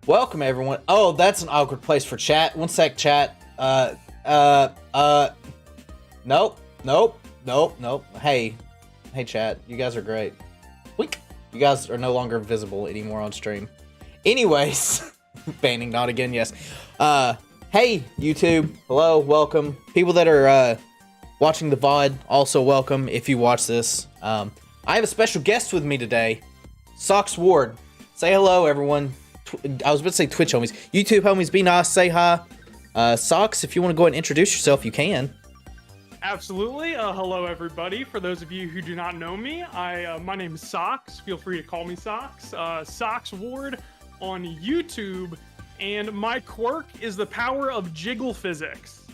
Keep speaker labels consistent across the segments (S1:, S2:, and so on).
S1: Welcome everyone. Oh, that's an awkward place for chat. One sec, chat. Nope. Hey, chat. You guys are great. Weak. You guys are no longer visible anymore on stream. Anyways, banning not again. Yes. Hey, YouTube. Hello, welcome. People that are watching the VOD, also welcome. If you watch this, I have a special guest with me today, Socks Ward. Say hello, everyone. I was about to say Twitch homies. YouTube homies, be nice, say hi. Socks, if you want to go ahead and introduce yourself, you can.
S2: Absolutely. Hello, everybody. For those of you who do not know me, my name is Socks. Feel free to call me Socks. Socks Ward on YouTube, and my quirk is the power of jiggle physics.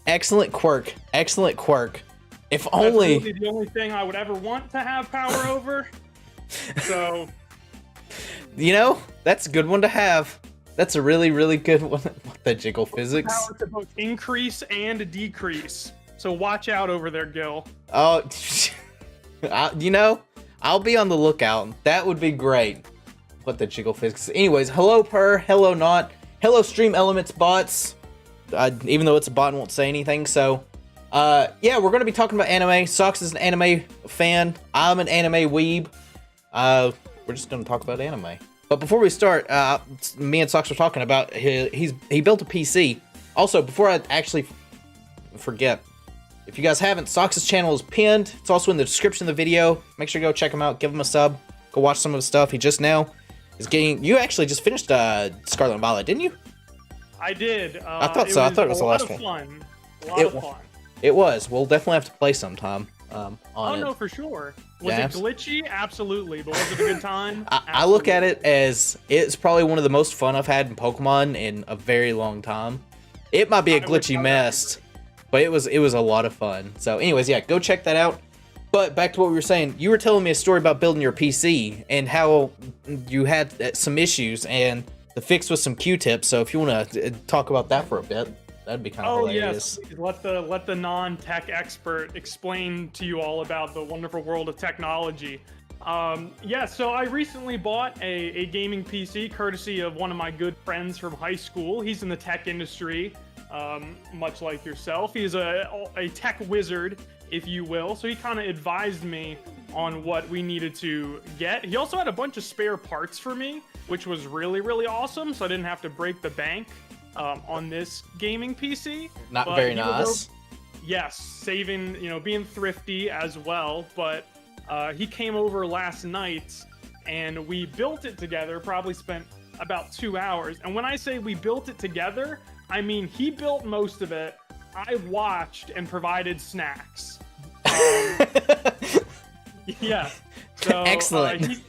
S1: Excellent quirk. Excellent quirk. If only...
S2: That's really the only thing I would ever want to have power over. So...
S1: You know, that's a good one to have. That's a really, really good one. The jiggle physics.
S2: Power to both increase and decrease. So watch out over there, Gil.
S1: Oh, you know, I'll be on the lookout. That would be great. What the jiggle physics. Anyways, hello Per, hello Not, hello Stream Elements bots. Even though it's a bot and won't say anything. So, yeah, we're gonna be talking about anime. Socks is an anime fan. I'm an anime weeb. We're just gonna talk about anime. But before we start, me and Socks were talking about he built a PC. Also, before I actually forget, if you guys haven't, Socks' channel is pinned. It's also in the description of the video. Make sure you go check him out, give him a sub, go watch some of his stuff. He just now is getting. You actually just finished Scarlet and Violet, didn't you?
S2: I did.
S1: I thought so. I thought it was the last one.
S2: A lot of fun.
S1: It was. We'll definitely have to play sometime.
S2: Oh no, for sure. Was it glitchy? Absolutely. But was it a good time?
S1: I look at it as it's probably one of the most fun I've had in Pokemon in a very long time. It might be a glitchy mess, but it was a lot of fun. So anyways, yeah, go check that out. But back to what we were saying, you were telling me a story about building your PC and how you had some issues and the fix was some Q-tips. So if you want to talk about that for a bit. That'd be kind of hilarious.
S2: Yes, let the non-tech expert explain to you all about the wonderful world of technology. Yeah, so I recently bought a gaming PC courtesy of one of my good friends from high school. He's in the tech industry, much like yourself. He's a tech wizard, if you will. So he kind of advised me on what we needed to get. He also had a bunch of spare parts for me, which was really, really awesome. So I didn't have to break the bank. On this gaming PC.
S1: Not very nice.
S2: Yes, saving, being thrifty as well. But he came over last night and we built it together, probably spent about 2 hours. And when I say we built it together, I mean he built most of it. I watched and provided snacks. Yeah. So,
S1: excellent.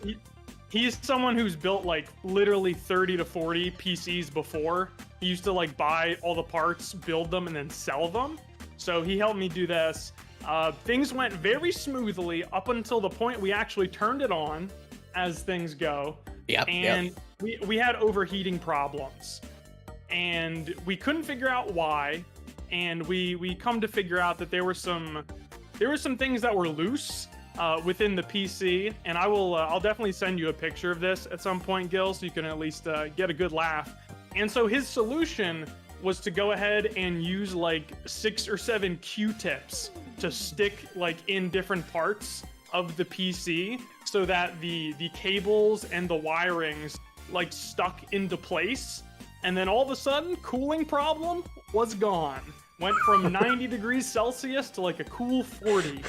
S2: He's someone who's built like literally 30 to 40 PCs before. He used to like buy all the parts, build them, and then sell them. So he helped me do this. Things went very smoothly up until the point we actually turned it on, as things go.
S1: Yep.
S2: And we had overheating problems, and we couldn't figure out why. And we come to figure out that there were some things that were loose. Within the PC, and I'll definitely send you a picture of this at some point, Gil, so you can at least get a good laugh. And so his solution was to go ahead and use like 6 or 7 Q-tips to stick like in different parts of the PC so that the cables and the wirings like stuck into place. And then all of a sudden, cooling problem was gone. Went from 90 degrees Celsius to like a cool 40.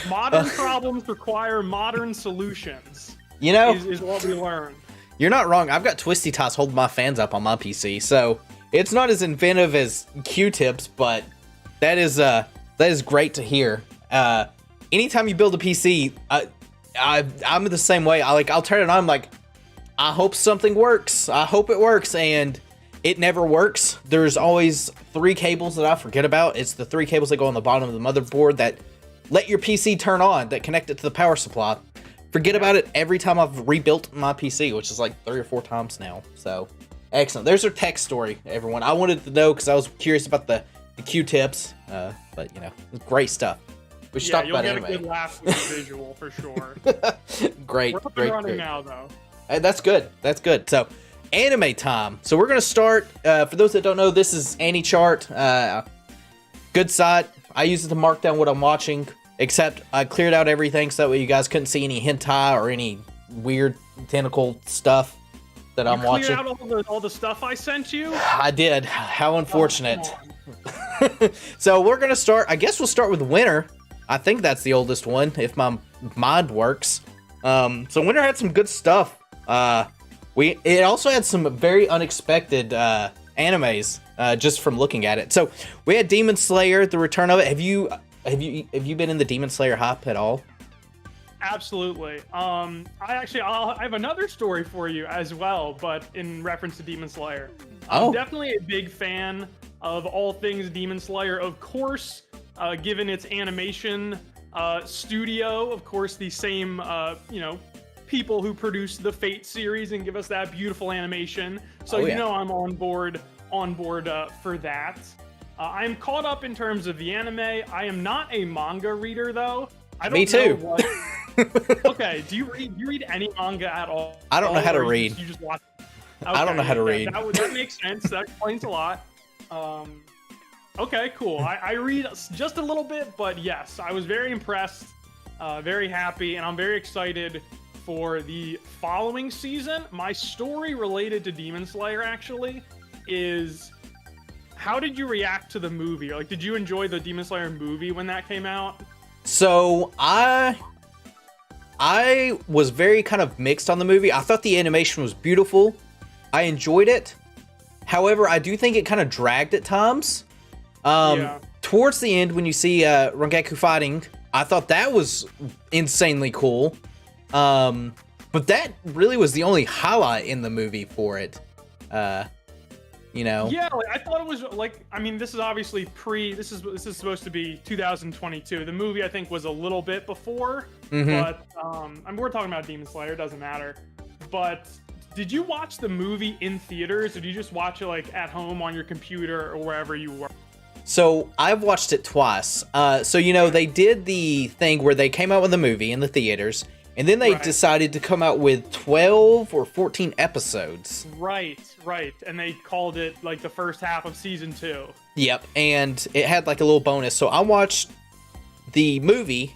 S2: Modern problems require modern solutions.
S1: You know,
S2: is what we learned.
S1: You're not wrong. I've got Twisty Toss holding my fans up on my PC, so it's not as inventive as Q-tips, but that is great to hear. Anytime you build a PC, I'm the same way. I'll turn it on. I'm like, I hope something works. I hope it works, and it never works. There's always 3 cables that I forget about. It's the 3 cables that go on the bottom of the motherboard that let your PC turn on, that connect it to the power supply. Forget about it every time I've rebuilt my PC, which is like 3 or 4 times now. So, excellent. There's our tech story, everyone. I wanted to know because I was curious about the Q-tips, but great stuff. We should talk about anime.
S2: You'll get a good laugh with the visual for sure.
S1: Great,
S2: We're up
S1: great,
S2: and running
S1: great.
S2: now, though.
S1: That's good. That's good. So, anime time. So we're gonna start. For those that don't know, this is AniChart. Good site. I use it to mark down what I'm watching. Except I cleared out everything so that way you guys couldn't see any hentai or any weird tentacle stuff that I'm watching.
S2: You cleared out all the stuff I sent you?
S1: I did. How unfortunate.
S2: Oh,
S1: So we're gonna start. I guess we'll start with Winter. I think that's the oldest one, if my mind works. So Winter had some good stuff. It also had some very unexpected animes just from looking at it. So we had Demon Slayer, the return of it. Have you been in the Demon Slayer hype at all?
S2: absolutely. I have another story for you as well, but in reference to Demon Slayer. I'm definitely a big fan of all things Demon Slayer. Of course, given its animation studio, of course, the same people who produced the Fate series and give us that beautiful animation. So I'm on board for that. I'm caught up in terms of the anime. I am not a manga reader though. I don't
S1: Me too.
S2: know what... Okay, do you read any manga at all?
S1: I don't know how to read.
S2: You just watch. Okay,
S1: I don't know how to read.
S2: That makes sense. That explains a lot. Okay, cool. I read just a little bit, but yes, I was very impressed, very happy, and I'm very excited for the following season. My story related to Demon Slayer actually is, how did you react to the movie? Like, did you enjoy the Demon Slayer movie when that came out?
S1: So I was very kind of mixed on the movie. I thought the animation was beautiful. I enjoyed it. However, I do think it kind of dragged at times. Towards the end, when you see Rengoku fighting, I thought that was insanely cool. But that really was the only highlight in the movie for it.
S2: Yeah, like, I thought it was like, I mean, this is obviously this is supposed to be 2022. The movie I think was a little bit before, but we're talking about Demon Slayer, it doesn't matter. But did you watch the movie in theaters, or did you just watch it like at home on your computer or wherever you were?
S1: So I've watched it twice. They did the thing where they came out with the movie in the theaters, and then they decided to come out with 12 or 14 episodes.
S2: Right. And they called it like the first half of season 2.
S1: Yep, and it had like a little bonus. So I watched the movie,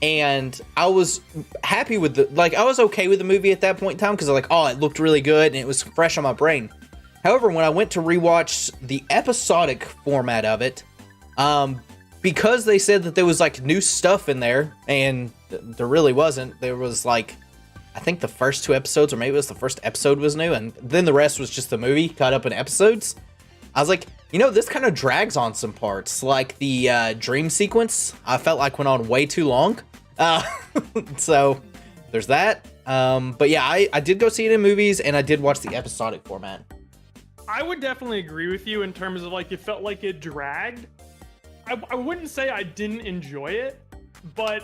S1: and I was happy with I was okay with the movie at that point in time, because it looked really good, and it was fresh on my brain. However, when I went to rewatch the episodic format of it, because they said that there was like new stuff in there, and there really wasn't. There was like, I think the first 2 episodes, or maybe it was the first episode was new, and then the rest was just the movie caught up in episodes. I was like, this kind of drags on some parts. Like the dream sequence, I felt like went on way too long. So there's that. But yeah, I did go see it in movies, and I did watch the episodic format.
S2: I would definitely agree with you in terms of like, it felt like it dragged. I wouldn't say I didn't enjoy it, but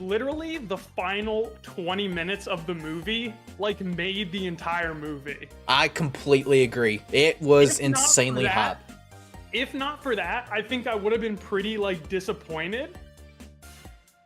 S2: literally the final 20 minutes of the movie made the entire movie. I completely
S1: agree. It was insanely hot.
S2: If not for that, I think I would have been pretty disappointed.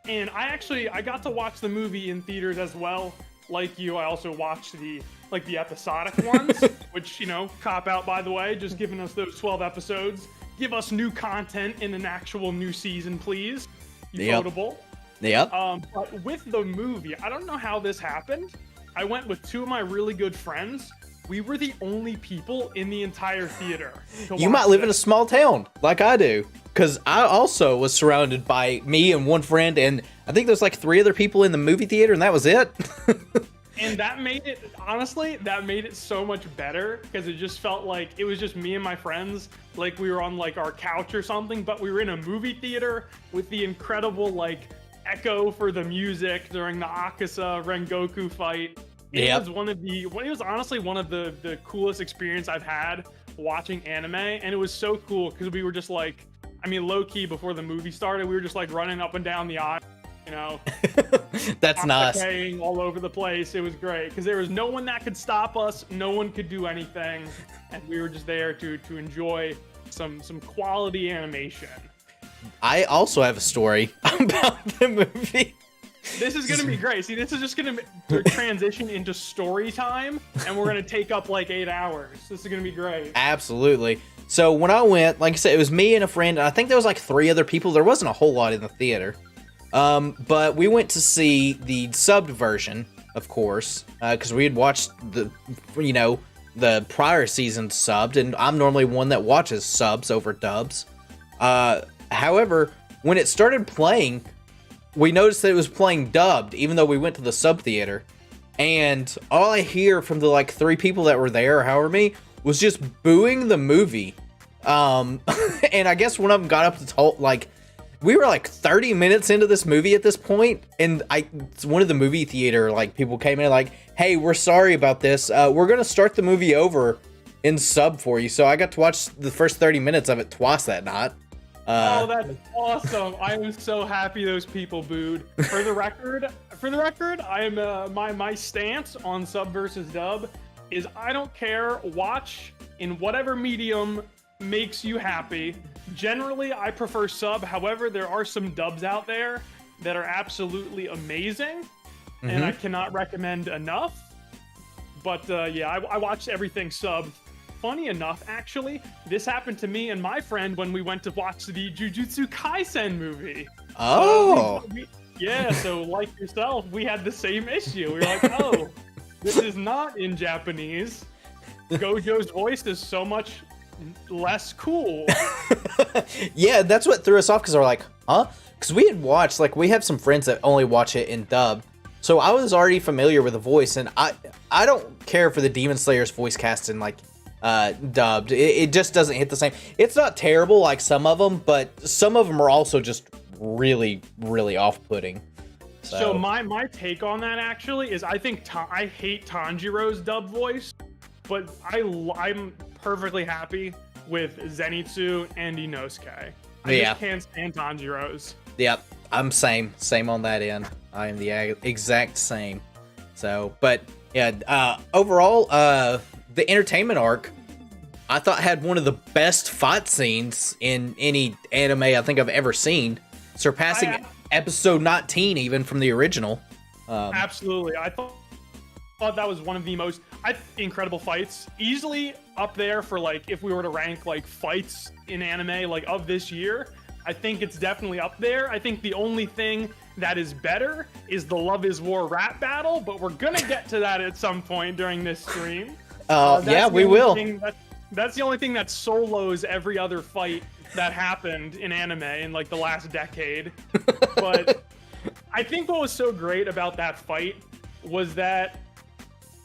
S2: And I got to watch the movie in theaters as well. Like you, I also watched the episodic ones, which, cop out, by the way, just giving us those 12 episodes. Give us new content in an actual new season, please. Votable.
S1: Yep.
S2: But with the movie, I don't know how this happened. I went with 2 of my really good friends. We were the only people in the entire theater.
S1: You might live in a small town like I do, because I also was surrounded by me and one friend, and I think there's 3 other people in the movie theater, and that was it.
S2: And that made it so much better, because it just felt like it was just me and my friends, like we were on our couch or something, but we were in a movie theater with the incredible echo for the music during the Akaza Rengoku fight. It was honestly one of the coolest experience I've had watching anime, and it was so cool because we were just low key before the movie started, we were just running up and down the aisle.
S1: That's nice.
S2: All over the place. It was great because there was no one that could stop us. No one could do anything, and we were just there to enjoy some quality animation.
S1: I also have a story about the movie.
S2: This is gonna be great. See, this is just gonna transition into story time, and we're gonna take up like 8 hours. This is gonna be great.
S1: Absolutely. So when I went, like I said, it was me and a friend, and I think there was like 3 other people. There wasn't a whole lot in the theater. But we went to see the subbed version, of course, because we had watched the prior season subbed, and I'm normally one that watches subs over dubs. However, when it started playing, we noticed that it was playing dubbed, even though we went to the sub theater. And all I hear from the like 3 people that were there, or however many, was just booing the movie. And I guess one of them got up to talk, like, we were like 30 minutes into this movie at this point, and one of the movie theater like people came in like, hey, we're sorry about this. We're gonna start the movie over in sub for you. So I got to watch the first 30 minutes of it twice that night.
S2: Oh, that's awesome! I am so happy those people booed. For the record, I am my stance on sub versus dub is I don't care. Watch in whatever medium makes you happy. Generally, I prefer sub. However, there are some dubs out there that are absolutely amazing, and I cannot recommend enough. But yeah, I watched everything sub. Funny enough, actually, this happened to me and my friend when we went to watch the Jujutsu Kaisen movie.
S1: Oh.
S2: Yeah, so like yourself, we had the same issue. We were like, oh, this is not in Japanese. Gojo's voice is so much less cool.
S1: Yeah, that's what threw us off, because we're like, huh? Because we had watched, like, we have some friends that only watch it in dub, so I was already familiar with the voice, and I don't care for the Demon Slayer's voice cast in like dubbed. It just doesn't hit the same. It's not terrible like some of them, but some of them are also just really, really off-putting.
S2: So my take on that actually is I think I hate Tanjiro's dub voice, but I'm perfectly happy with Zenitsu and Inosuke. I just can't stand Tanjiro's.
S1: Yep, I'm same on that end. I am the exact same. So, but yeah, overall, the entertainment arc, I thought had one of the best fight scenes in any anime I think I've ever seen, surpassing episode 19 even from the original.
S2: Absolutely, I thought that was one of the most incredible fights, easily up there for like if we were to rank like fights in anime like of this year. I think it's definitely up there. I think the only thing that is better is the Love is War rap battle, but we're gonna get to that at some point during this stream.
S1: Yeah, we will.
S2: That's the only thing that solos every other fight that happened in anime in like the last decade. But I think what was so great about that fight was that,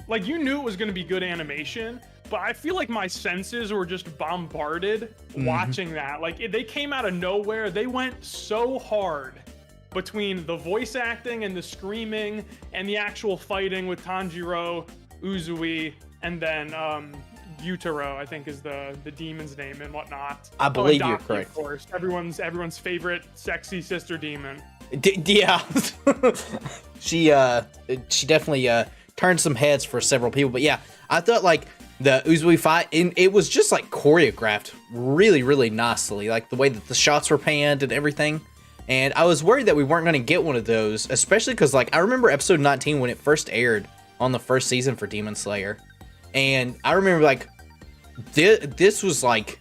S2: like, you knew it was going to be good animation, but I feel like my senses were just bombarded watching that. Like, they came out of nowhere. They went so hard between the voice acting and the screaming and the actual fighting with Tanjiro, Uzui, and then Yutaro, I think is the demon's name and whatnot.
S1: I believe you're
S2: Daki,
S1: correct.
S2: Of course, everyone's favorite sexy sister demon.
S1: Yeah, she definitely turned some heads for several people. But yeah, I thought like the Uzui fight, it was just like choreographed really, really nicely, like the way that the shots were panned and everything. And I was worried that we weren't going to get one of those, especially because like I remember episode 19 when it first aired on the first season for Demon Slayer, and I remember like this was like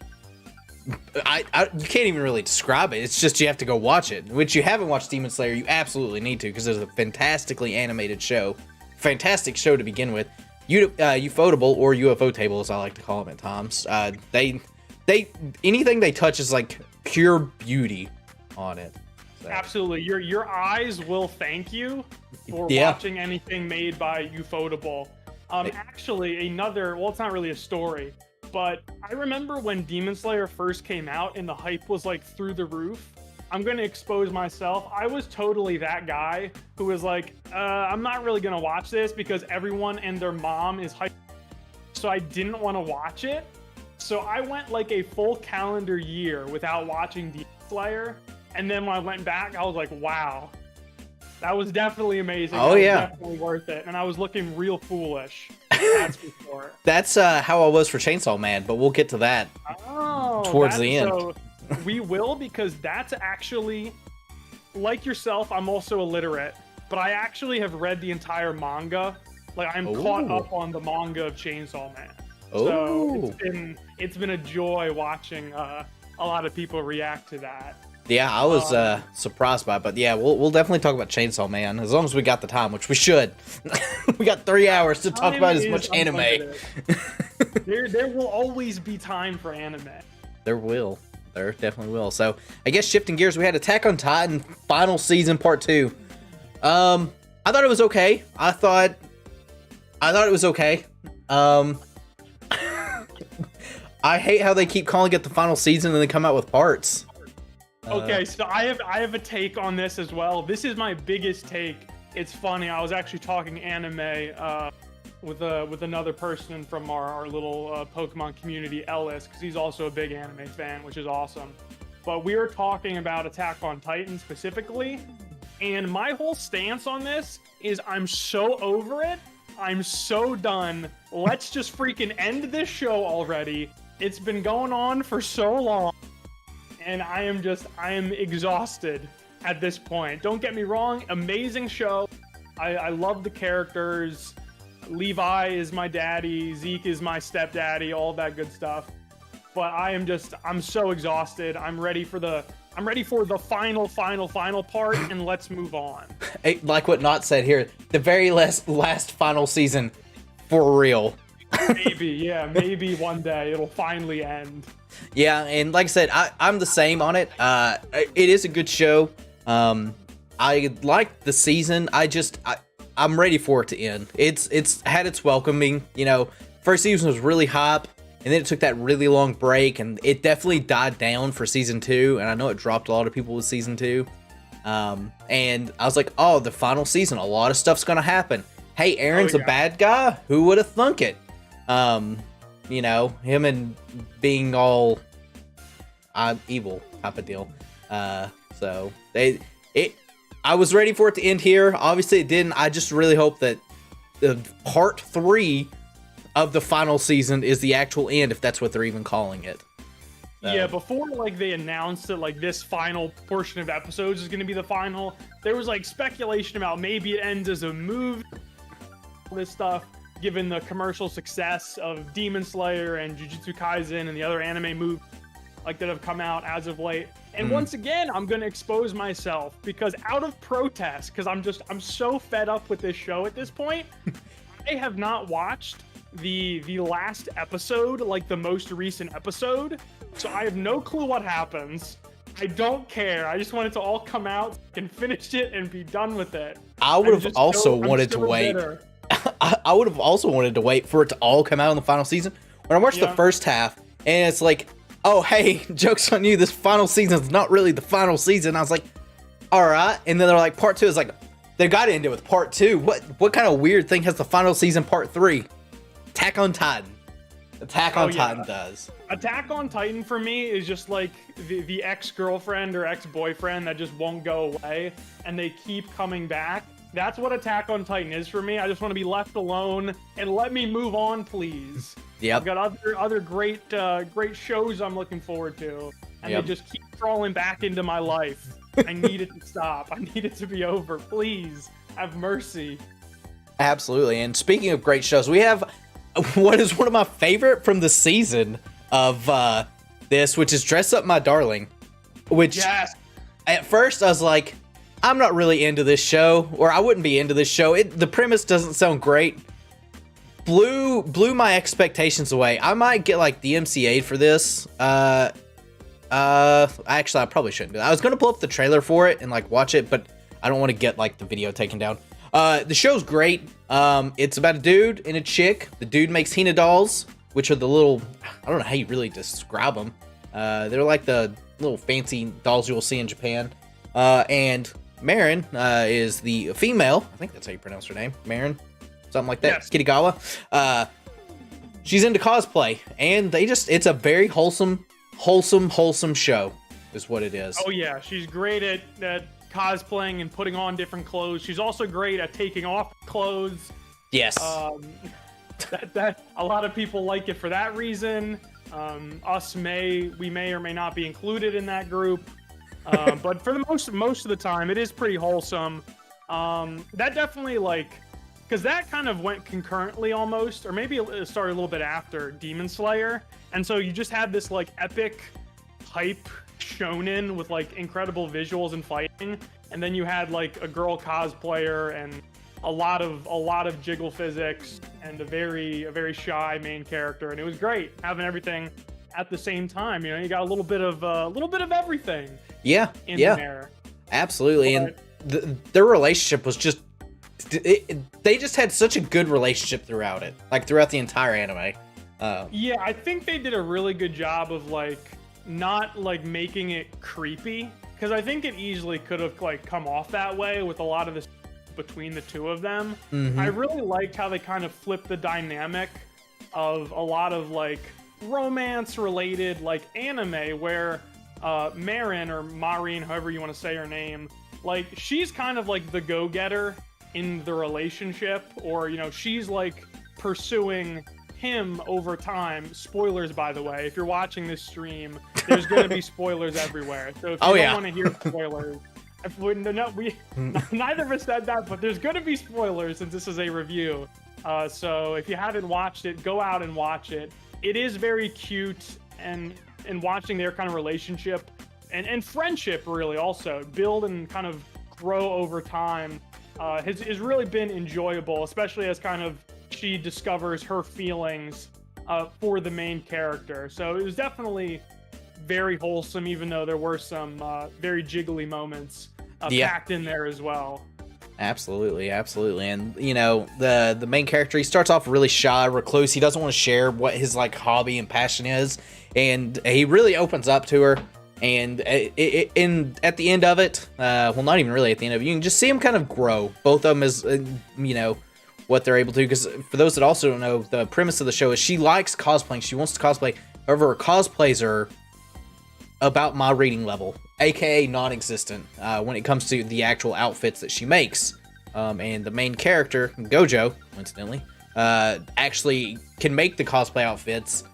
S1: I you can't even really describe it. It's just you have to go watch it. Which you haven't watched Demon Slayer, you absolutely need to, because it's a fantastically animated show, fantastic show to begin with. Ufotable, or UFO Table as I like to call them at times. They anything they touch is like pure beauty on it. So.
S2: Absolutely, your eyes will thank you for watching anything made by Ufotable. Actually, well, it's not really a story, but I remember when Demon Slayer first came out and the hype was like through the roof. I'm gonna expose myself. I was totally that guy who was like, I'm not really gonna watch this because everyone and their mom is hyped. So I didn't want to watch it. So I went like a full calendar year without watching Demon Slayer. And then when I went back, I was like, wow, that was definitely amazing.
S1: Oh, yeah.
S2: Definitely worth it. And I was looking real foolish. That's for sure.
S1: That's how I was for Chainsaw Man, but we'll get to that towards the end.
S2: So we will, because that's actually, like yourself, I'm also illiterate. but I actually have read the entire manga. Like I'm caught up on the manga of Chainsaw Man. So it's been a joy watching a lot of people react to that.
S1: Yeah, I was surprised by it, but yeah, we'll definitely talk about Chainsaw Man as long as we got the time, which we should. We got 3 hours to talk about as much anime.
S2: There will always be time for anime.
S1: There definitely will. So I guess shifting gears, we had Attack on Titan final season part 2. I thought it was okay. I thought it was okay. I hate how they keep calling it the final season and then come out with parts.
S2: Okay, so I have a take on this as well. This is my biggest take. It's funny. I was actually talking anime with another person from our little Pokemon community, Ellis, because he's also a big anime fan, which is awesome. But we were talking about Attack on Titan specifically, and my whole stance on this is I'm so over it. I'm so done. Let's just freaking end this show already. It's been going on for so long. And I am exhausted at this point. Don't get me wrong, amazing show. I love the characters. Levi is my daddy, Zeke is my stepdaddy, all that good stuff. But I'm so exhausted. I'm ready for the final part, and let's move on.
S1: Hey, like what Not said here, the very last final season, for real.
S2: Maybe one day it'll finally end.
S1: Yeah, and like I said, I'm the same on it. It is a good show. I like the season. I'm ready for it to end. It's had its welcoming. You know, first season was really hype, and then it took that really long break, and it definitely died down for season 2. And I know it dropped a lot of people with season 2. And I was like, oh, the final season, a lot of stuff's gonna happen. Hey, Aaron's a bad guy. Who would have thunk it? You know, him and being all evil type of deal. So I was ready for it to end here. Obviously it didn't. I just really hope that the part 3 of the final season is the actual end, if that's what they're even calling it. So.
S2: Yeah, before like they announced that like this final portion of episodes is going to be the final, there was like speculation about maybe it ends as a movie. All this stuff, given the commercial success of Demon Slayer and Jujutsu Kaisen and the other anime movies like that have come out as of late. And once again, I'm going to expose myself because out of protest, because I'm so fed up with this show at this point, I have not watched the last episode, like the most recent episode. So I have no clue what happens. I don't care. I just want it to all come out and finish it and be done with it.
S1: I would have also wanted to wait. I would have also wanted to wait for it to all come out in the final season. When I watched the first half, and it's like, oh, hey, joke's on you, this final season is not really the final season. I was like, all right. And then they're like, part 2 is like, they got to end it with part 2. What kind of weird thing has the final season part 3? Attack on Titan. Attack on Titan does.
S2: Attack on Titan for me is just like the ex-girlfriend or ex-boyfriend that just won't go away, and they keep coming back. That's what Attack on Titan is for me. I just want to be left alone and let me move on, please. Yeah, I've got other great shows I'm looking forward to, and they just keep crawling back into my life. I need it to stop. I need it to be over. Please have mercy.
S1: Absolutely. And speaking of great shows, we have what is one of my favorite from the season of this, which is Dress Up My Darling. Which at first I was like, I'm not really into this show, or I wouldn't be into this show. The premise doesn't sound great. Blew my expectations away. I might get like the MCA for this. Actually, I probably shouldn't do that. I was gonna pull up the trailer for it and like watch it, but I don't want to get like the video taken down. The show's great. It's about a dude and a chick. The dude makes Hina dolls, which are the little, I don't know how you really describe them. They're like the little fancy dolls you'll see in Japan. And Marin is the female. I think that's how you pronounce her name. Marin, something like that. Yes. Kitagawa. She's into cosplay, and it's a very wholesome show is what it is.
S2: Oh yeah, she's great at cosplaying and putting on different clothes. She's also great at taking off clothes.
S1: Yes.
S2: That a lot of people like it for that reason. We may or may not be included in that group. But for the most of the time, it is pretty wholesome. That definitely like, because that kind of went concurrently almost, or maybe it started a little bit after Demon Slayer, and so you just had this like epic hype shonen with like incredible visuals and fighting, and then you had like a girl cosplayer and a lot of jiggle physics and a very shy main character, and it was great having everything at the same time. You know, you got a little bit of everything.
S1: Yeah,
S2: in
S1: yeah,
S2: there.
S1: Absolutely,
S2: But,
S1: and their relationship was just. They just had such a good relationship throughout it, like throughout the entire anime.
S2: Yeah, I think they did a really good job of like not like making it creepy, because I think it easily could have like come off that way with a lot of this between the two of them. I really liked how they kind of flipped the dynamic of a lot of like romance related like anime where Marin, or Marin, however you want to say her name, like she's kind of like the go-getter in the relationship, or you know, she's like pursuing him over time. Spoilers, by the way, if you're watching this stream, there's going to be spoilers everywhere, so if you don't want to hear spoilers, neither of us said that, but there's going to be spoilers since this is a review. So if you haven't watched it, go out and watch it. It is very cute, and watching their kind of relationship and friendship really also build and kind of grow over time has really been enjoyable, especially as kind of she discovers her feelings for the main character. So it was definitely very wholesome, even though there were some very jiggly moments packed in there as well.
S1: Absolutely. And you know, the main character, he starts off really shy, recluse. He doesn't want to share what his like hobby and passion is, and he really opens up to her. And at the end of it, well, not even really at the end of it, you can just see him kind of grow. Both of them is, you know, what they're able to. Because for those that also don't know, the premise of the show is she likes cosplaying. She wants to cosplay. However, her cosplays are about my reading level, aka non-existent, when it comes to the actual outfits that she makes. And the main character, Gojo, coincidentally, actually can make the cosplay outfits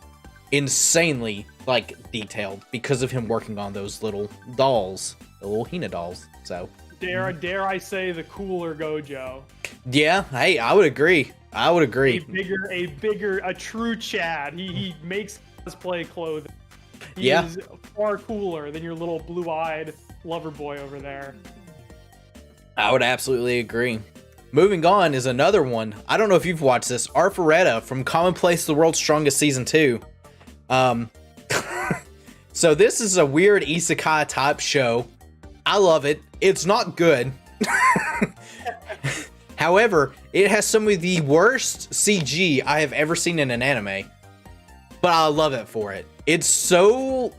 S1: insanely like detailed because of him working on those little dolls, the little Hina dolls. So
S2: dare I say the cooler Gojo?
S1: Yeah, hey, I would agree.
S2: A true Chad. He makes cosplay clothing. He is far cooler than your little blue-eyed lover boy over there.
S1: I would absolutely agree. Moving on is another one. I don't know if you've watched this. Arifureta from Commonplace the World's Strongest Season 2. So this is a weird isekai type show. I love it. It's not good. However, it has some of the worst CG I have ever seen in an anime. But I love it for it. It's so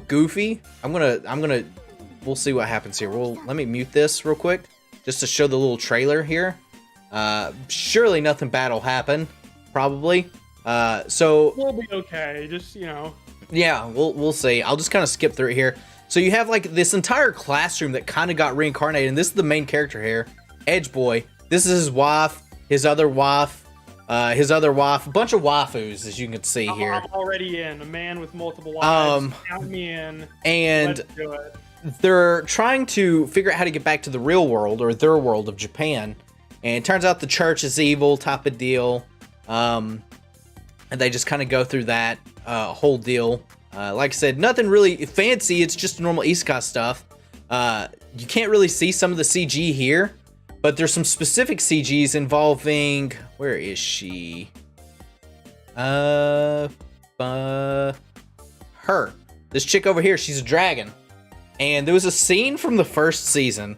S1: goofy. We'll see what happens here. Let me mute this real quick just to show the little trailer here. Surely nothing bad will happen, probably. So
S2: we'll be okay. Just, you know.
S1: Yeah, we'll see. I'll just kind of skip through it here. So you have like this entire classroom that kind of got reincarnated, and this is the main character here, Edge Boy. This is his wife, his other wife, a bunch of waifus, as you can see here.
S2: I'm already in. A man with multiple wives. Count me in.
S1: And
S2: let's do it.
S1: They're trying to figure out how to get back to the real world, or their world of Japan. And it turns out the church is evil type of deal. And they just kind of go through that whole deal. Like I said, nothing really fancy. It's just normal isekai stuff. You can't really see some of the CG here, but there's some specific CGs involving... Where is she? Her. This chick over here, she's a dragon. And there was a scene from the first season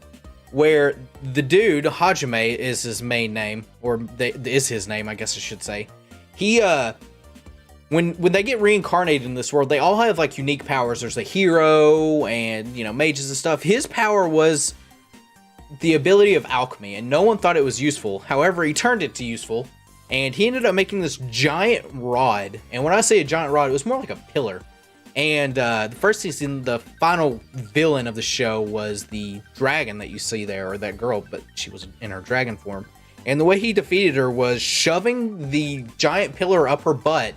S1: where the dude, Hajime is his main name, or is his name, I guess I should say. He, when they get reincarnated in this world, they all have like unique powers. There's a hero and, you know, mages and stuff. His power was the ability of alchemy, and no one thought it was useful. However, he turned it to useful, and he ended up making this giant rod. And when I say a giant rod, it was more like a pillar. And the first season, the final villain of the show was the dragon that you see there, or that girl, but she was in her dragon form. And the way he defeated her was shoving the giant pillar up her butt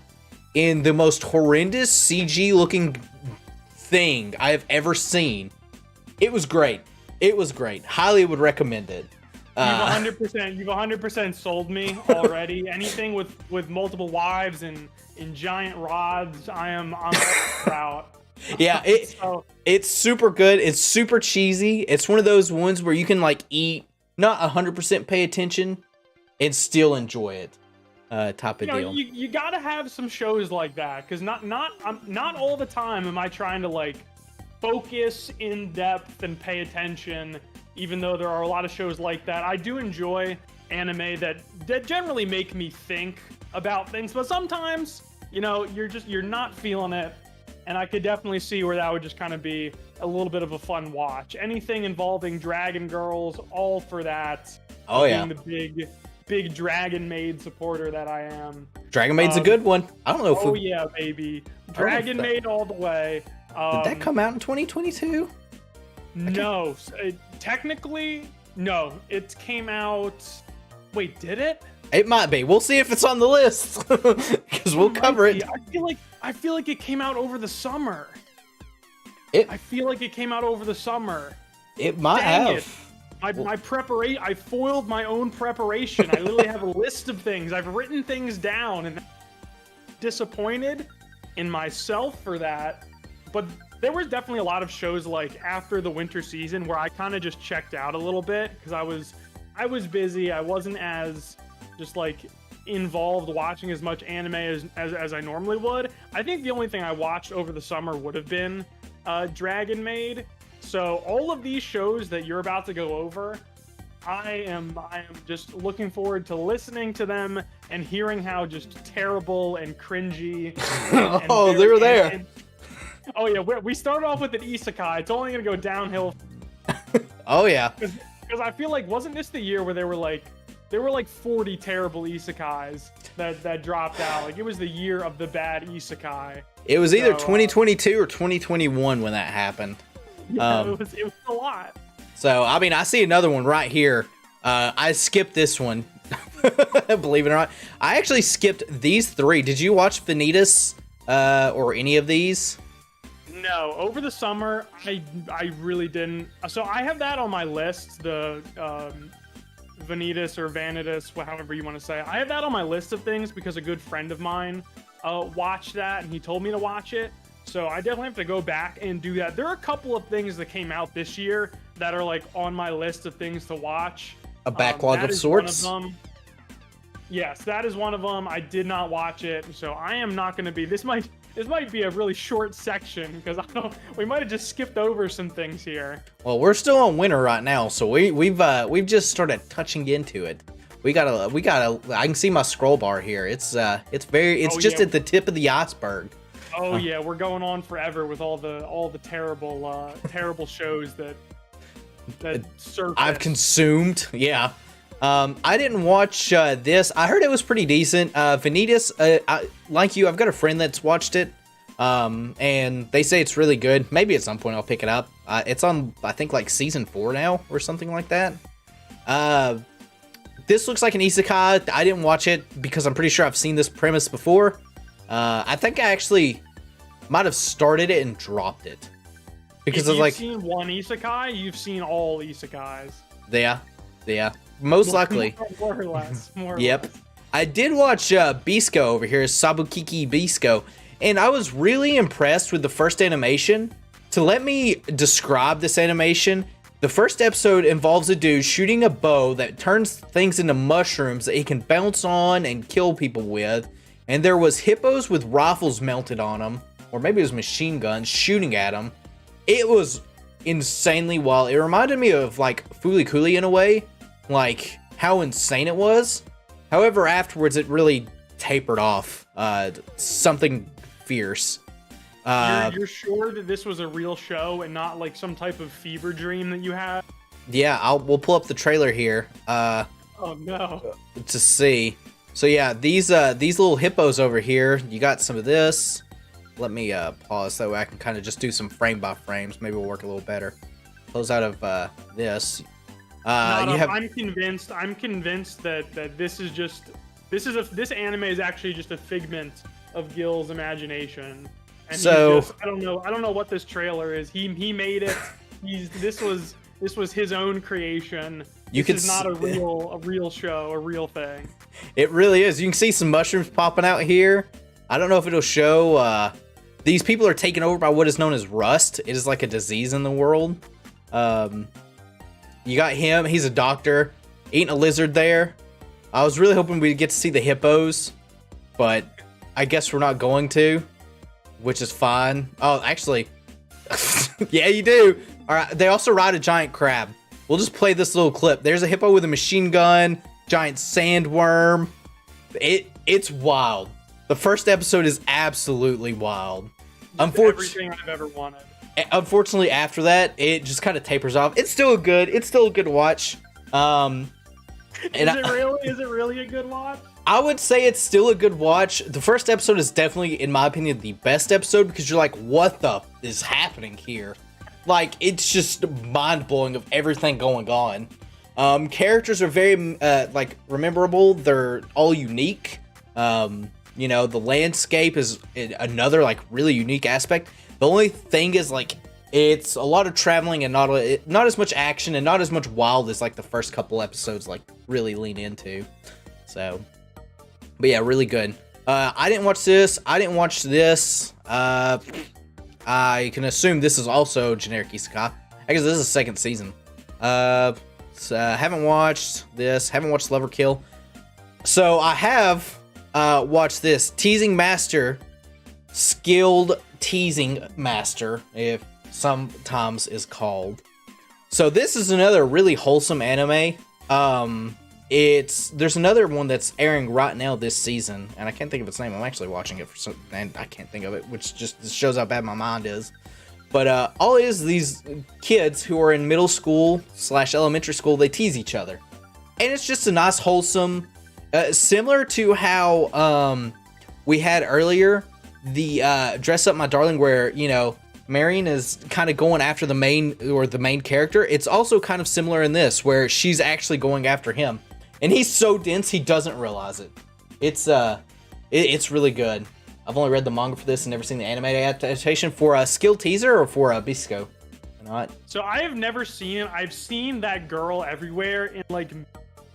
S1: in the most horrendous CG looking thing I have ever seen. It was great. Highly would recommend it.
S2: You've 100% sold me already. Anything with multiple wives and giant rods, I'm all about.
S1: Yeah,
S2: So,
S1: it's super good. It's super cheesy. It's one of those ones where you can like eat, not 100% pay attention, and still enjoy it. Type of deal.
S2: you gotta have some shows like that, because not all the time am I trying to like focus in depth and pay attention. Even though there are a lot of shows like that, I do enjoy anime that generally make me think about things. But sometimes, you're not feeling it, and I could definitely see where that would just kind of be a little bit of a fun watch. Anything involving Dragon Girls, all for that.
S1: Oh yeah,
S2: being the big Dragon Maid supporter that I am.
S1: Dragon Maid's a good one. I don't know if.
S2: Oh yeah, baby, Dragon Maid all the way.
S1: Did that come out in 2022?
S2: No, technically, no. It came out. Wait, did it?
S1: It might be. We'll see if it's on the list because we'll cover it.
S2: I feel like it came out over the summer.
S1: I
S2: feel like it came out over the summer.
S1: It might have.
S2: My preparation. I foiled my own preparation. I literally have a list of things. I've written things down, and I'm disappointed in myself for that. But there was definitely a lot of shows like after the winter season where I kind of just checked out a little bit because I was busy. I wasn't as just like involved watching as much anime as I normally would. I think the only thing I watched over the summer would have been Dragon Maid. So all of these shows that you're about to go over, I am just looking forward to listening to them and hearing how just terrible and cringy.
S1: Oh, they were there.
S2: Oh yeah, we started off with an isekai. It's only gonna go downhill.
S1: Oh yeah.
S2: Because I feel like, wasn't this the year where there were like 40 terrible isekais that dropped out? Like, it was the year of the bad isekai.
S1: It was either 2022 or 2021 when that happened.
S2: Yeah, it was a lot.
S1: So I mean, I see another one right here. I skipped this one. Believe it or not, I actually skipped these three. Did you watch Vanitas or any of these?
S2: No, over the summer, I really didn't. So I have that on my list, the Vanitas or Vanitas, however you want to say it. I have that on my list of things because a good friend of mine watched that, and he told me to watch it. So I definitely have to go back and do that. There are a couple of things that came out this year that are like on my list of things to watch.
S1: A backlog of sorts?
S2: Yes, that is one of them. I did not watch it, so I am not going to be... This might be a really short section because we might have just skipped over some things here.
S1: Well, we're still on winter right now, so we've just started touching into it. We gotta. I can see my scroll bar here. It's just at the tip of the iceberg.
S2: Oh yeah, we're going on forever with all the terrible shows that surface.
S1: I've consumed. Yeah. I didn't watch this. I heard it was pretty decent. Vanitas, like you, I've got a friend that's watched it, and they say it's really good. Maybe at some point I'll pick it up. It's on, I think, like season 4 now or something like that. This looks like an isekai. I didn't watch it because I'm pretty sure I've seen this premise before. I think I actually might have started it and dropped it because
S2: if
S1: of like.
S2: If you've seen one isekai, you've seen all isekais.
S1: Yeah. Most likely.
S2: More or less.
S1: Yep. I did watch Bisco over here, Sabukiki Bisco, and I was really impressed with the first animation. To let me describe this animation, the first episode involves a dude shooting a bow that turns things into mushrooms that he can bounce on and kill people with, and there was hippos with rifles mounted on them, or maybe it was machine guns shooting at them. It was insanely wild. It reminded me of like Fooly Cooly in a way. Like how insane it was. However, afterwards it really tapered off. Something fierce.
S2: You're sure that this was a real show and not like some type of fever dream that you had?
S1: Yeah, we'll pull up the trailer here.
S2: Oh no.
S1: To see. So yeah, these little hippos over here. You got some of this. Let me pause so I can kind of just do some frame by frames. Maybe it'll work a little better. Close out of this.
S2: I'm convinced that this anime is actually just a figment of Gil's imagination. And
S1: so
S2: I don't know what this trailer is. He made it. This was his own creation.
S1: You
S2: This is not a real show, a real thing.
S1: It really is. You can see some mushrooms popping out here. I don't know if it'll show. These people are taken over by what is known as rust. It is like a disease in the world. You got him. He's a doctor eating a lizard there. I was really hoping we'd get to see the hippos, but I guess we're not going to, which is fine. Oh, actually, yeah, you do. All right. They also ride a giant crab. We'll just play this little clip. There's a hippo with a machine gun, giant sandworm. It's wild. The first episode is absolutely wild.
S2: Everything I've ever wanted.
S1: Unfortunately, after that, it just kind of tapers off. It's still a good watch.
S2: Is it really a good watch?
S1: I would say it's still a good watch. The first episode is definitely, in my opinion, the best episode because you're like, what the is happening here? Like, it's just mind-blowing of everything going on. Characters are very, like, rememberable. They're all unique. You know, the landscape is another, like, really unique aspect. The only thing is, like, it's a lot of traveling and not as much action and not as much wild as, like, the first couple episodes, like, really lean into. So, but yeah, really good. I didn't watch this. I didn't watch this. I can assume this is also generic isekai. I guess this is the second season. Haven't watched this. Haven't watched Love or Kill. So I have watched this. Teasing Master. Skilled Teasing Master, if sometimes is called. So this is another really wholesome anime. There's another one that's airing right now this season, and I can't think of its name. I'm actually watching it and I can't think of it, which just shows how bad my mind is. But all it is, these kids who are in middle school / elementary school, they tease each other, and it's just a nice wholesome, similar to how we had earlier the Dress Up My Darling, where Marion is kind of going after the main character. It's also kind of similar in this, where she's actually going after him. And he's so dense, he doesn't realize it. It's really good. I've only read the manga for this and never seen the anime adaptation. For a skill teaser or for a Bisco? Not.
S2: So I have never seen it. I've seen that girl everywhere in like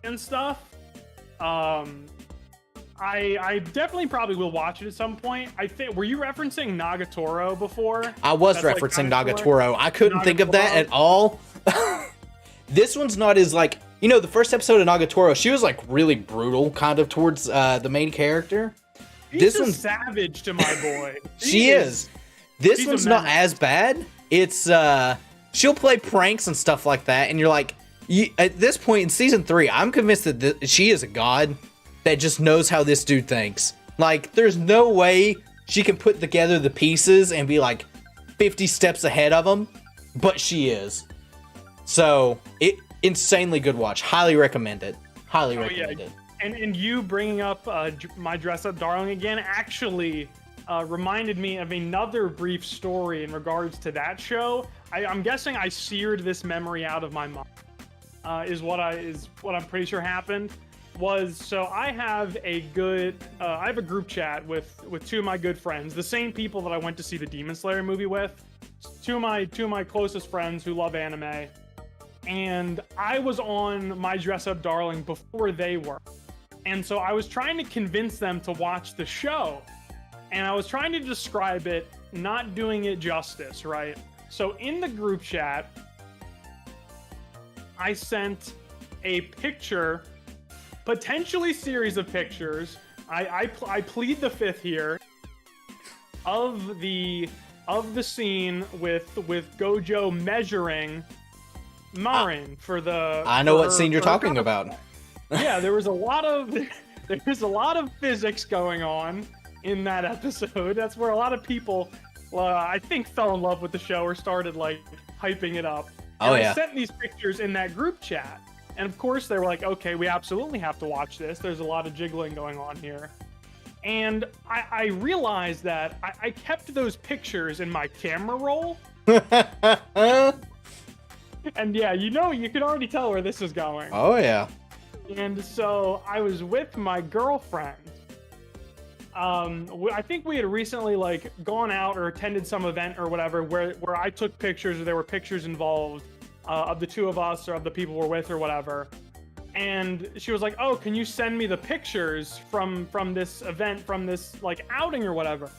S2: and stuff. I definitely probably will watch it at some point. I think, were you referencing Nagatoro before?
S1: I was referencing Nagatoro. I couldn't think of that at all. This one's not as like, the first episode of Nagatoro, she was like really brutal kind of towards the main character.
S2: This one's savage to my boy.
S1: She is. This one's not as bad. It's she'll play pranks and stuff like that, and you're like, at this point in season 3, I'm convinced that she is a god that just knows how this dude thinks. Like, there's no way she can put together the pieces and be like 50 steps ahead of him, but she is. So, insanely good watch. Highly recommend it. Highly recommend it.
S2: And you bringing up My Dress Up Darling again actually reminded me of another brief story in regards to that show. I'm guessing I seared this memory out of my mind. Is what I'm pretty sure happened. So I have a group chat with two of my good friends, the same people that I went to see the Demon Slayer movie with. Two of my closest friends who love anime, and I was on My Dress Up Darling before they were, and so I was trying to convince them to watch the show, and I was trying to describe it, not doing it justice, right? So in the group chat, I sent a picture, potentially series of pictures. I plead the fifth here of the scene with Gojo measuring Marin for the.
S1: I know what scene you're talking about.
S2: Yeah, there was a lot of physics going on in that episode. That's where a lot of people, I think, fell in love with the show or started like hyping it up. And I sent these pictures in that group chat. And of course, they were like, okay, we absolutely have to watch this. There's a lot of jiggling going on here. And I realized that I kept those pictures in my camera roll. And yeah, you can already tell where this is going.
S1: Oh, yeah.
S2: And so I was with my girlfriend. I think we had recently gone out or attended some event or whatever where I took pictures or there were pictures involved. of the two of us or of the people we're with or whatever. And she was like, "Oh, can you send me the pictures from this event, from this like outing or whatever?"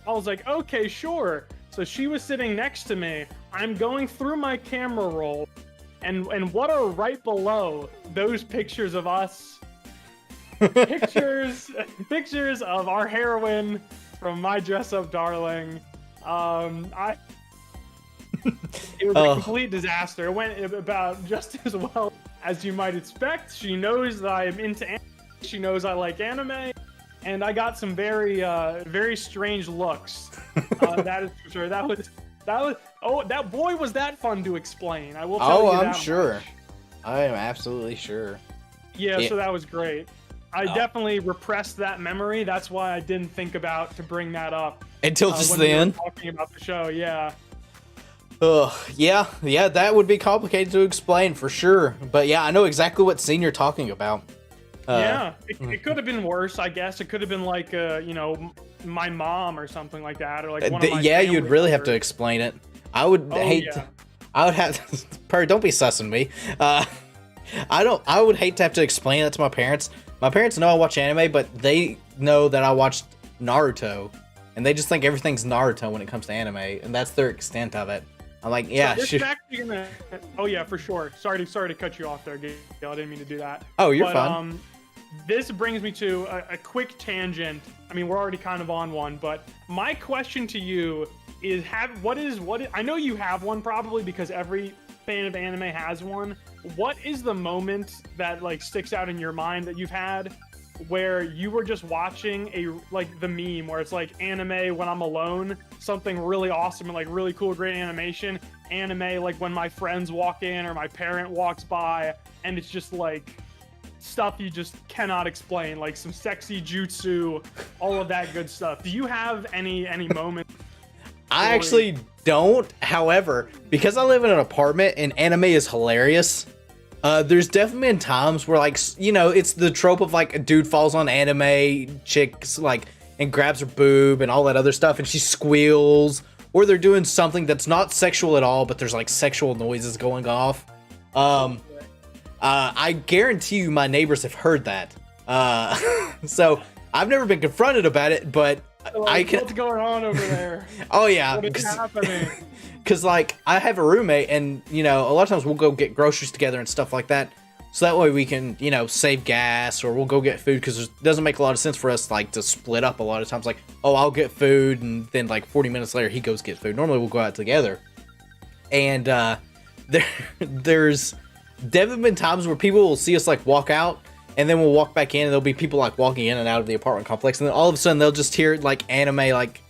S2: I was like, "Okay, sure." So she was sitting next to me. I'm going through my camera roll, and what are right below those pictures of us? pictures of our heroine from My Dress Up Darling. It was a complete disaster. It went about just as well as you might expect. She knows that I'm into anime. She knows I like anime. And I got some very, very strange looks. That is for sure. That was. Oh, that boy was that fun to explain. I will tell you that.
S1: Oh, I'm sure.
S2: Much.
S1: I am absolutely sure.
S2: Yeah, so that was great. I definitely repressed that memory. That's why I didn't think about to bring that up
S1: Until just
S2: when
S1: then.
S2: we were talking about the show. Yeah.
S1: Yeah, that would be complicated to explain for sure. But yeah, I know exactly what scene you're talking about.
S2: Yeah, it could have been worse, I guess. It could have been like, my mom or something like that, or like one of my
S1: yeah, you'd really have to
S2: members.
S1: explain it. I would I would have. Perry, don't be sussing me. I would hate to have to explain that to my parents. My parents know I watch anime, but they know that I watched Naruto, and they just think everything's Naruto when it comes to anime, and that's their extent of it. I'm like, yeah,
S2: so this is actually gonna. Oh yeah, for sure. Sorry to cut you off there, Gail. I didn't mean to do that.
S1: Oh, you're fine.
S2: This brings me to a quick tangent. I mean, we're already kind of on one, but my question to you is: what is? I know you have one probably because every fan of anime has one. What is the moment that like sticks out in your mind that you've had where you were just watching the meme where it's like anime when I'm alone, something really awesome and like really cool, great animation, anime like when my friends walk in or my parent walks by, and it's just like stuff you just cannot explain, like some sexy jutsu, all of that good stuff. Do you have any moments?
S1: I actually don't. However, because I live in an apartment and anime is hilarious, there's definitely been times where, like, it's the trope of like a dude falls on anime chicks like and grabs her boob and all that other stuff, and she squeals, or they're doing something that's not sexual at all, but there's like sexual noises going off. I guarantee you, my neighbors have heard that. So I've never been confronted about it, but I can.
S2: What's going on over there?
S1: Oh yeah,
S2: what is happening?
S1: Because like I have a roommate, and a lot of times we'll go get groceries together and stuff like that. So that way we can save gas, or we'll go get food, because it doesn't make a lot of sense for us like to split up a lot of times. Like, oh, I'll get food, and then like 40 minutes later he goes get food. Normally we'll go out together, and there's definitely been times where people will see us like walk out, and then we'll walk back in, and there'll be people like walking in and out of the apartment complex, and then all of a sudden they'll just hear like anime like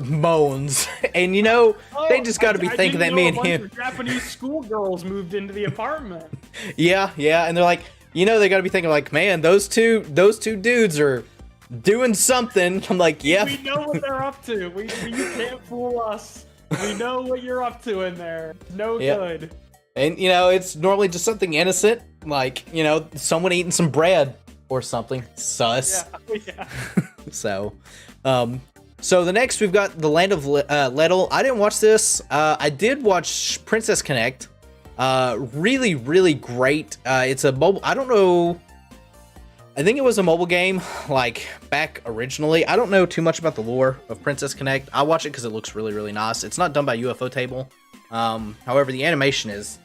S1: moans, and they just got to be thinking that me and him
S2: Japanese schoolgirls moved into the apartment.
S1: yeah, and they're like, they got to be thinking like, man, those two dudes are doing something. I'm like, yeah,
S2: we know what they're up to. You can't fool us. We know what you're up to in there. No good.
S1: And it's normally just something innocent, like someone eating some bread or something. Sus.
S2: Yeah.
S1: So the next we've got The Land of Lettle. I didn't watch this. I did watch Princess Connect. Really, really great. It's a mobile. I don't know. I think it was a mobile game, like back originally. I don't know too much about the lore of Princess Connect. I watch it because it looks really, really nice. It's not done by UFO Table. However, the animation is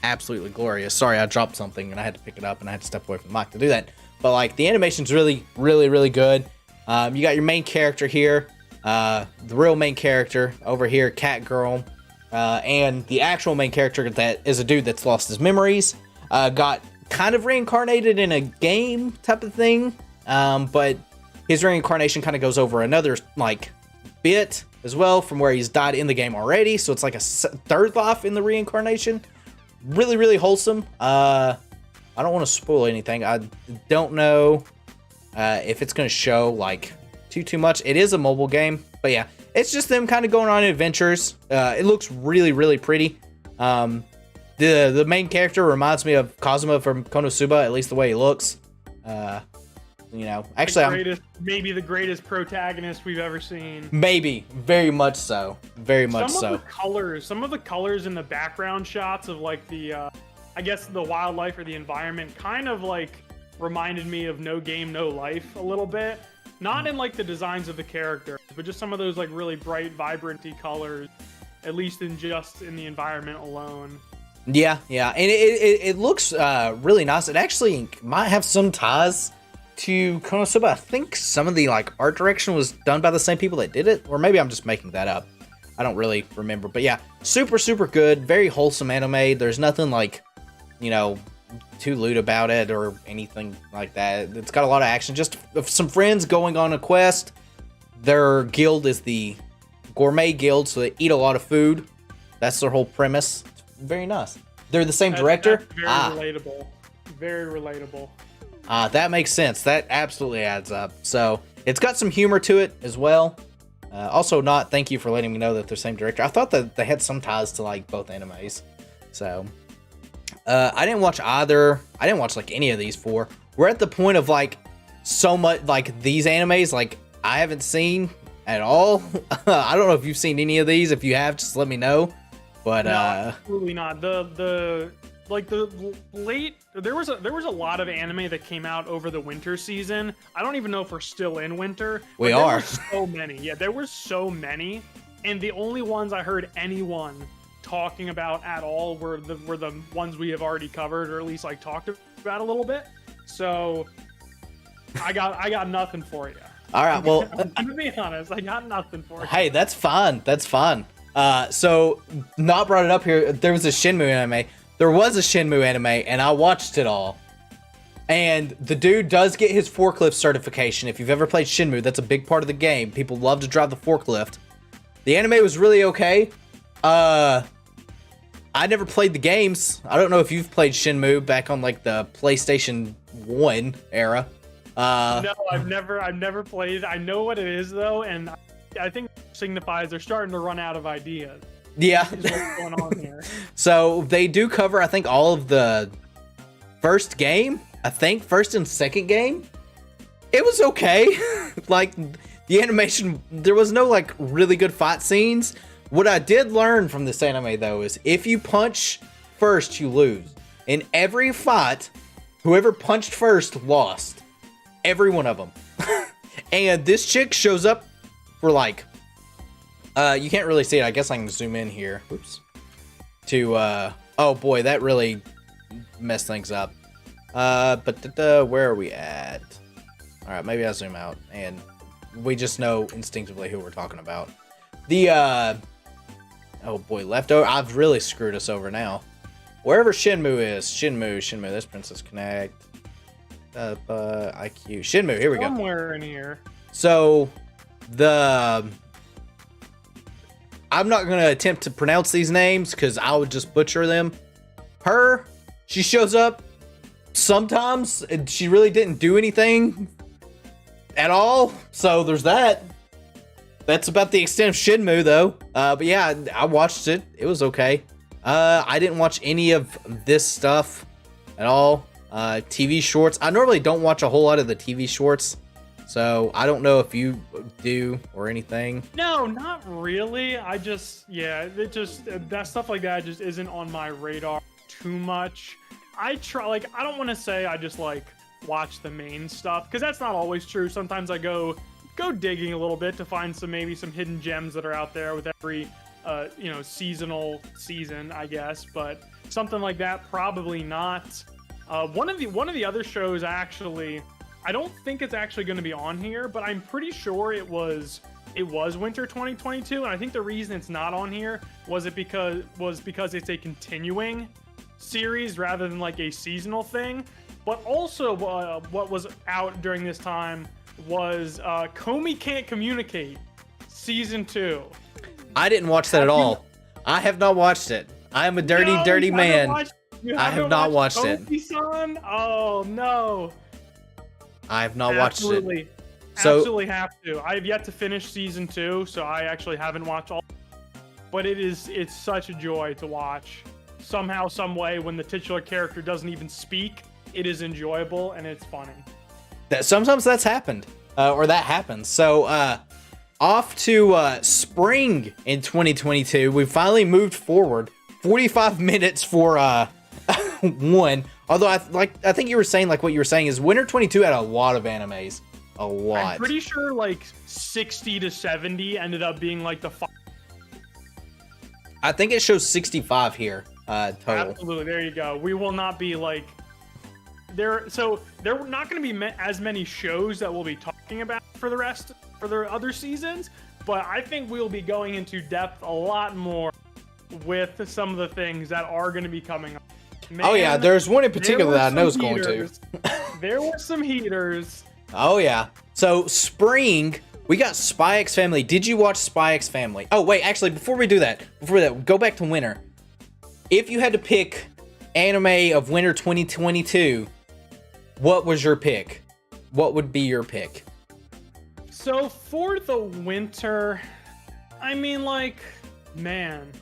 S1: absolutely glorious. Sorry, I dropped something and I had to pick it up, and I had to step away from the mic to do that. But like the animation's really, really, really good. You got your main character here, the real main character over here, Cat Girl, and the actual main character that is a dude that's lost his memories. Got kind of reincarnated in a game type of thing, but his reincarnation kind of goes over another like bit as well from where he's died in the game already. So it's like a third life in the reincarnation. Really, really wholesome. I don't want to spoil anything. I don't know if it's going to show like too much. It is a mobile game, but yeah, it's just them kind of going on adventures. It looks really, really pretty. The main character reminds me of Kazuma from Konosuba, at least the way he looks. You know, actually,
S2: maybe the greatest protagonist we've ever seen.
S1: Maybe, very much so, very much so.
S2: Some of the colors in the background shots of like the, I guess the wildlife or the environment, kind of like reminded me of No Game No Life a little bit. Not in like the designs of the characters, but just some of those like really bright, vibranty colors, at least in the environment alone.
S1: Yeah, and it looks really nice. It actually might have some ties to Konosuba. I think some of the like art direction was done by the same people that did it, or maybe I'm just making that up. I don't really remember, but yeah, super good, very wholesome anime. There's nothing like, you know, too lewd about it or anything like that. It's got a lot of action. Just some friends going on a quest. Their guild is the gourmet guild, so they eat a lot of food. That's their whole premise. It's very nice. They're the same director.
S2: That's very relatable. Very relatable.
S1: That makes sense. That absolutely adds up. So it's got some humor to it as well. Also, thank you for letting me know that they're the same director. I thought that they had some ties to like both animes. So I didn't watch either. I didn't watch like any of these four. We're at the point of like so much like these animes like I haven't seen at all. I don't know if you've seen any of these. If you have, just let me know. But
S2: no, absolutely not. The late there was a lot of anime that came out over the winter season. I don't even know if we're still in winter.
S1: We are.
S2: There were so many. Yeah, there were so many, and the only ones I heard anyone talking about at all were the ones we have already covered, or at least like talked about a little bit. So I got nothing for you.
S1: All right, well,
S2: I'm gonna be honest, I got nothing for you.
S1: Hey, that's fine. That's fine. So not brought it up here. There was a Shenmue anime. There was a Shenmue anime, and I watched it all. And the dude does get his forklift certification. If you've ever played Shenmue, that's a big part of the game. People love to drive the forklift. The anime was really okay. I never played the games. I don't know if you've played Shenmue back on like the PlayStation 1 era.
S2: No, I've never played. I know what it is though, and I think it signifies they're starting to run out of ideas.
S1: Yeah.
S2: Is what's going on here. So
S1: they do cover, I think, all of the first game. I think first and second game. It was okay. Like the animation, there was no like really good fight scenes. What I did learn from this anime though is if you punch first, you lose. In every fight, whoever punched first lost. Every one of them. And this chick shows up for like, you can't really see it. I guess I can zoom in here. Oops. To, oh boy, that really messed things up. But where are we at? All right, maybe I'll zoom out and we just know instinctively who we're talking about. The, oh boy, leftover. I've really screwed us over now. Wherever Shenmue is, Shenmue, this Princess Connect. IQ. Shenmue, here we go.
S2: Somewhere in here.
S1: So, I'm not going to attempt to pronounce these names because I would just butcher them. She shows up sometimes, and she really didn't do anything at all. So, there's that. That's about the extent of Shenmue, though. But yeah, I watched it. It was okay. I didn't watch any of this stuff at all. TV shorts. I normally don't watch a whole lot of the TV shorts. So I don't know if you do or anything.
S2: No, not really. That stuff like that just isn't on my radar too much. I don't want to say I just like watch the main stuff because that's not always true. Sometimes I go digging a little bit to find some hidden gems that are out there with every seasonal season, I guess. But something like that, probably not. One of the other shows actually, I don't think it's actually going to be on here, but I'm pretty sure it was winter 2022, and I think the reason it's not on here was because it's a continuing series rather than like a seasonal thing. But also, what was out during this time was Komi Can't Communicate Season 2.
S1: I didn't watch that at all. I have not watched it. I am a dirty man. I have not watched it.
S2: Komi-san? Oh no.
S1: I have not watched it.
S2: Absolutely have to. I have yet to finish Season 2, so I actually haven't watched all. But it's such a joy to watch. Somehow, some way, when the titular character doesn't even speak, it is enjoyable and it's funny.
S1: that sometimes that's happened, or that happens. So off to spring in 2022. We finally moved forward 45 minutes for one. Although I think you were saying, like, what you were saying is winter 22 had a lot of animes. A lot.
S2: I'm pretty sure like 60 to 70 ended up being like the
S1: I think it shows 65 here total.
S2: Absolutely. There you go. We will not be like there. So there are not going to be as many shows that we'll be talking about for the other seasons, but I think we'll be going into depth a lot more with some of the things that are going to be coming up. Man,
S1: oh yeah, there's one in particular that I know is going to.
S2: There were some heaters.
S1: Oh yeah. So spring, we got Spy X Family. Did you watch Spy X Family? Oh wait, actually, before we do that, go back to winter. If you had to pick anime of winter 2022, what was your pick? What would be your pick?
S2: So for the winter, I mean, like, man,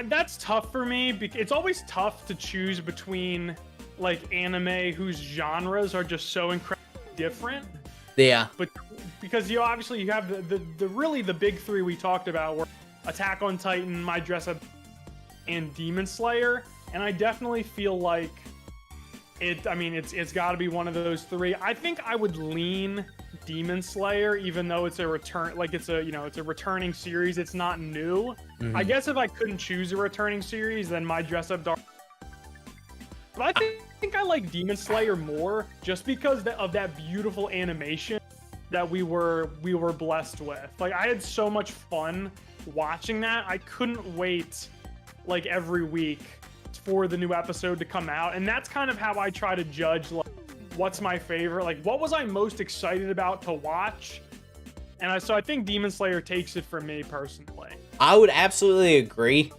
S2: that's tough for me because it's always tough to choose between like anime whose genres are just so incredibly different.
S1: Yeah.
S2: But because you obviously you have the really the big three we talked about were Attack on Titan, My Dress Up, and Demon Slayer, and I definitely feel like it's got to be one of those three. I think I would lean Demon Slayer, even though it's a it's a returning series. It's not new. I guess if I couldn't choose a returning series, then My Dress Up Dark. But I think I like Demon Slayer more just because of that beautiful animation that we were blessed with. Like, I had so much fun watching that. I couldn't wait like every week for the new episode to come out, and that's kind of how I try to judge like what's my favorite, like what was I most excited about to watch. And so I think Demon Slayer takes it for me personally.
S1: I would absolutely agree.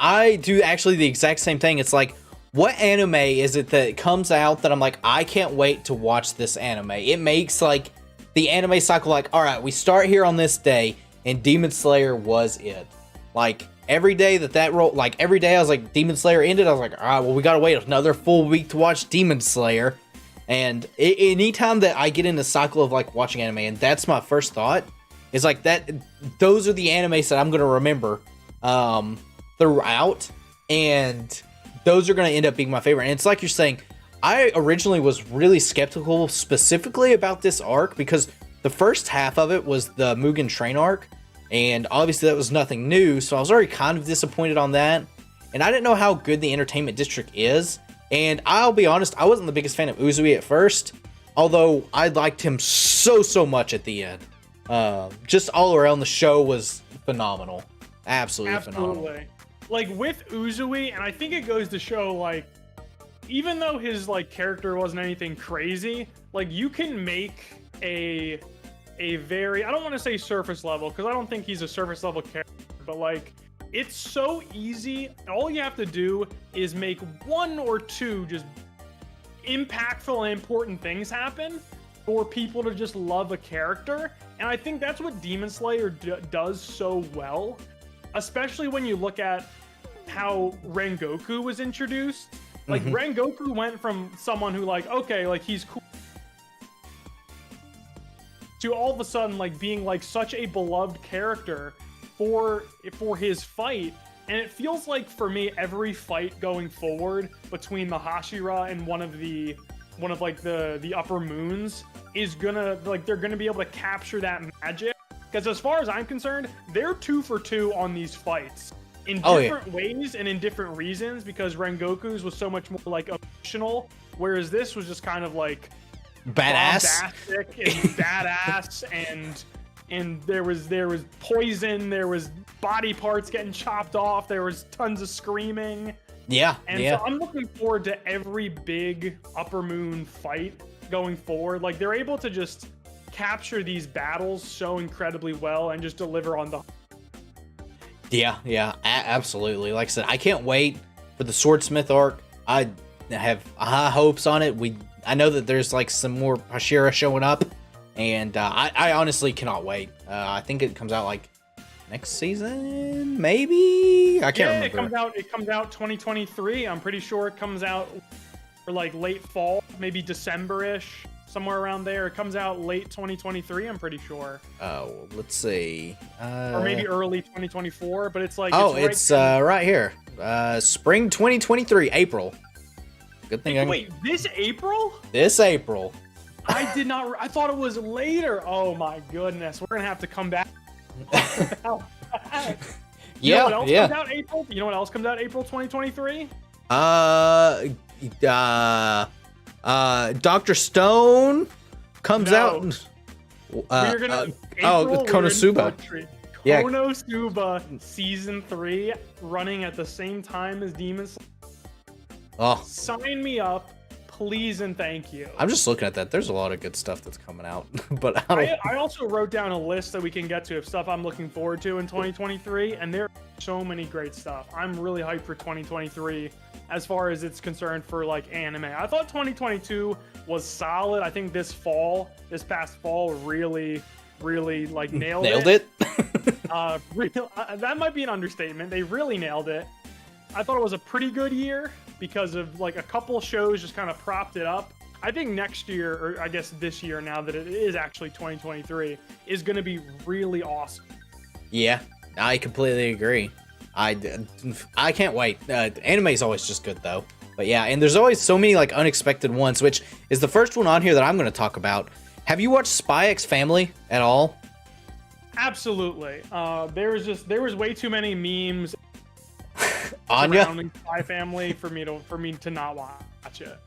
S1: I do actually the exact same thing. It's like, what anime is it that comes out that I'm like, I can't wait to watch this anime? It makes like the anime cycle like, all right, we start here on this day, and Demon Slayer was it. Like every day every day I was like, Demon Slayer ended, I was like, all right, well, we gotta wait another full week to watch Demon Slayer. And anytime that I get in the cycle of like watching anime, and that's my first thought, is like that, those are the animes that I'm gonna remember throughout, and those are going to end up being my favorite. And it's like you're saying, I originally was really skeptical specifically about this arc because the first half of it was the Mugen Train arc, and obviously that was nothing new, so I was already kind of disappointed on that, and I didn't know how good the Entertainment District is. And I'll be honest, I wasn't the biggest fan of Uzui at first, although I liked him so much at the end. Just all around, the show was phenomenal. Absolutely phenomenal.
S2: Like with Uzui, and I think it goes to show, like, even though his like character wasn't anything crazy, like you can make a very, I don't want to say surface level because I don't think he's a surface level character, but like it's so easy. All you have to do is make one or two just impactful and important things happen for people to just love a character. And I think that's what Demon Slayer does so well, especially when you look at how Rengoku was introduced. Like Rengoku went from someone who like, okay, like he's cool, to all of a sudden like being like such a beloved character for his fight. And it feels like for me, every fight going forward between the Hashira and one of the upper moons is gonna, like, they're gonna be able to capture that magic. Because as far as I'm concerned, they're 2 for 2 on these fights in different ways and in different reasons, because Rengoku's was so much more like emotional, whereas this was just kind of like
S1: badass
S2: and badass, and there was poison, there was body parts getting chopped off, there was tons of screaming.
S1: So
S2: I'm looking forward to every big Upper Moon fight going forward. Like, they're able to just capture these battles so incredibly well and just deliver on the
S1: absolutely. Like I said, I can't wait for the Swordsmith arc. I have high hopes on it. I know that there's like some more Hashira showing up, and I honestly cannot wait. I think it comes out like next season, maybe. I can't remember.
S2: It comes out 2023. I'm pretty sure it comes out or like late fall, maybe December-ish, somewhere around there. It comes out late 2023, I'm pretty sure.
S1: Oh, let's see.
S2: Or maybe early 2024, but it's like
S1: it's right here. Spring 2023, April. Good thing.
S2: Wait, this April?
S1: This April.
S2: I did not. I thought it was later. Oh my goodness, we're gonna have to come back. You know what else comes out April? You know what else comes out April 2023?
S1: Dr. Stone comes out.
S2: We're gonna
S1: Konosuba. Yeah.
S2: Konosuba season 3 running at the same time as Demon Slayer.
S1: Oh,
S2: sign me up, please and thank you.
S1: I'm just looking at that. There's a lot of good stuff that's coming out, but
S2: I also wrote down a list that we can get to of stuff I'm looking forward to in 2023, and there are so many great stuff. I'm really hyped for 2023 as far as it's concerned for like anime. I thought 2022 was solid. I think this past fall, really like nailed it. That might be an understatement. They really nailed it. I thought it was a pretty good year because of like a couple shows just kind of propped it up. I think next year, or I guess this year now that it is actually 2023, is going to be really awesome.
S1: Yeah, I completely agree. I can't wait. Anime is always just good though. But yeah, and there's always so many like unexpected ones, which is the first one on here that I'm going to talk about. Have you watched Spy X Family at all?
S2: Absolutely. There was way too many memes
S1: Anya
S2: surrounding Spy Family for me to not watch it.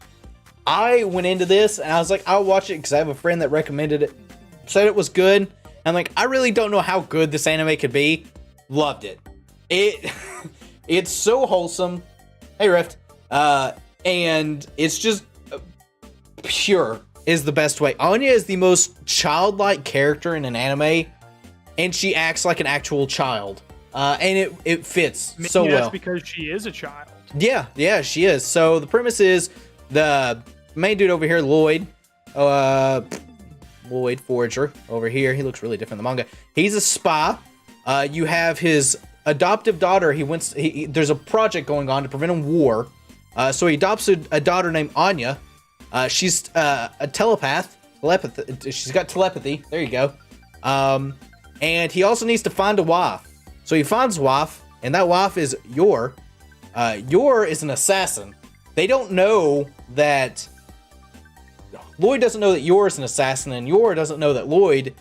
S1: I went into this and I was like, I'll watch it because I have a friend that recommended it, said it was good. I'm like, I really don't know how good this anime could be. Loved it. It's so wholesome. Hey Rift. And it's just pure is the best way. Anya is the most childlike character in an anime, and she acts like an actual child. And it fits so well.
S2: That's because she is a child.
S1: Yeah, she is. So the premise is the main dude over here, Lloyd Forger over here. He looks really different in the manga. He's a spy. You have his adoptive daughter. There's a project going on to prevent a war. So he adopts a daughter named Anya. She's a telepathy. She's got telepathy. There you go. And he also needs to find a wife. So he finds a wife, and that wife is Yor. Yor is an assassin. They don't know that... Lloyd doesn't know that Yor is an assassin, and Yor doesn't know that Lloyd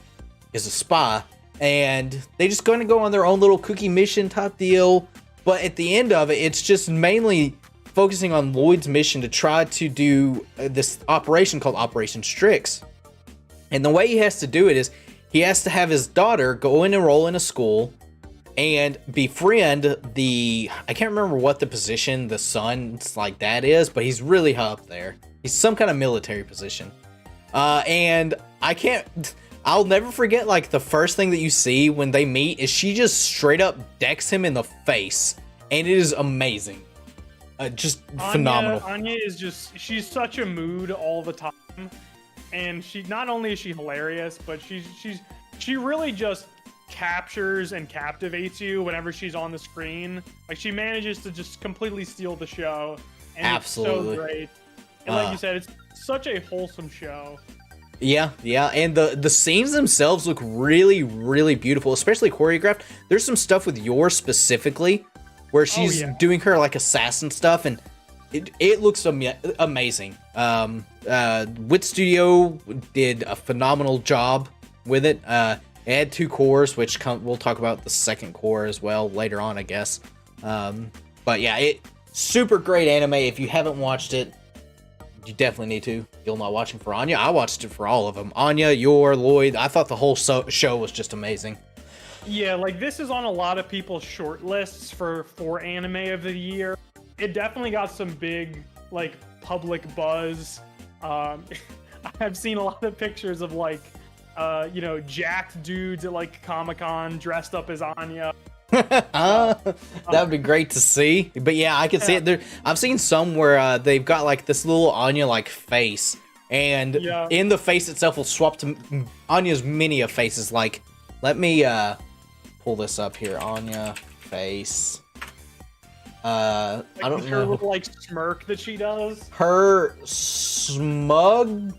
S1: is a spy. And they just going to go on their own little cookie mission type deal. But at the end of it, it's just mainly focusing on Lloyd's mission to try to do this operation called Operation Strix. And the way he has to do it is he has to have his daughter go and enroll in a school and befriend I can't remember what the position the son's like that is, but he's really high up there. He's some kind of military position. And I'll never forget, like, the first thing that you see when they meet is she just straight up decks him in the face. And it is amazing. Just phenomenal.
S2: Anya is she's such a mood all the time. And she, not only is she hilarious, but she really just captures and captivates you whenever she's on the screen. Like, she manages to just completely steal the show. And
S1: absolutely.
S2: It's so great. And like you said, it's such a wholesome show.
S1: Yeah, and the scenes themselves look really, really beautiful, especially choreographed. There's some stuff with Yor specifically where she's doing her like assassin stuff, and it looks amazing. Wit Studio did a phenomenal job with it. It had 2 cores, which we'll talk about the second core as well later on, I guess. But yeah, super great anime. If you haven't watched it, you definitely need to. You're not watching for Anya. I watched it for all of them. Anya, Yor, Lloyd. I thought the whole show was just amazing.
S2: Yeah, like, this is on a lot of people's short lists for anime of the year. It definitely got some big, like, public buzz. I've seen a lot of pictures of, like, jacked dudes at, like, Comic-Con dressed up as Anya.
S1: That would be great to see. But yeah, I can see it there. I've seen some where they've got like this little Anya like face, and in the face itself will swap to Anya's mini of faces. Like, let me pull this up here. Anya face. I
S2: Like
S1: don't
S2: with her
S1: know.
S2: little like smirk that she does.
S1: Her smug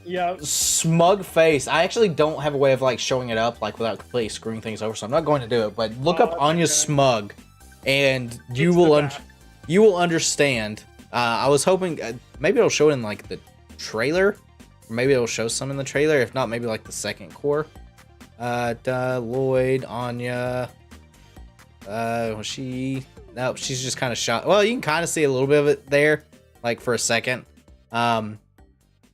S2: Yeah.
S1: face. I actually don't have a way of like showing it up like without completely screwing things over, so I'm not going to do it. But look up
S2: that's
S1: Anya's
S2: okay.
S1: smug, and you
S2: It's
S1: will
S2: the best.
S1: you will understand. I was hoping maybe it'll show it in like the trailer, or maybe it'll show some in the trailer. If not, maybe like the second core. Lloyd, Anya. Was she? Nope, she's just kind of shot. Well, you can kind of see a little bit of it there, like for a second. But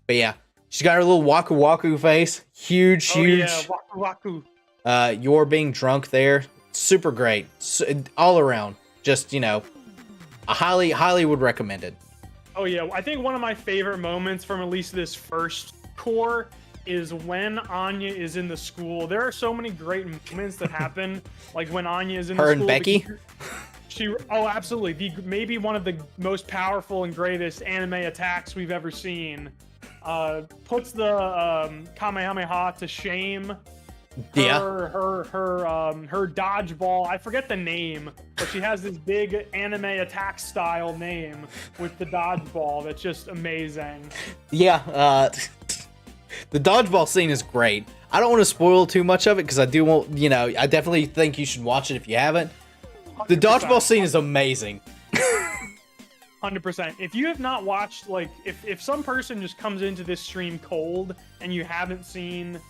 S1: yeah, she's got her little Waku Waku face, huge.
S2: Oh yeah, Waku Waku.
S1: You're being drunk there, super great, all around. Just I highly would recommend it.
S2: Oh yeah, I think one of my favorite moments from at least this first core is when Anya is in the school. There are so many great moments that happen, like when Anya is in the
S1: Her
S2: school.
S1: and Becky.
S2: Oh, absolutely. Maybe one of the most powerful and greatest anime attacks we've ever seen. Puts the Kamehameha to shame.
S1: Yeah.
S2: Her dodgeball. I forget the name, but she has this big anime attack style name with the dodgeball. That's just amazing.
S1: Yeah. The dodgeball scene is great. I don't want to spoil too much of it because I do want, I definitely think you should watch it if you haven't. The
S2: 100%.
S1: dodgeball scene is amazing.
S2: 100%. If you have not watched, like, if some person just comes into this stream cold and you haven't seen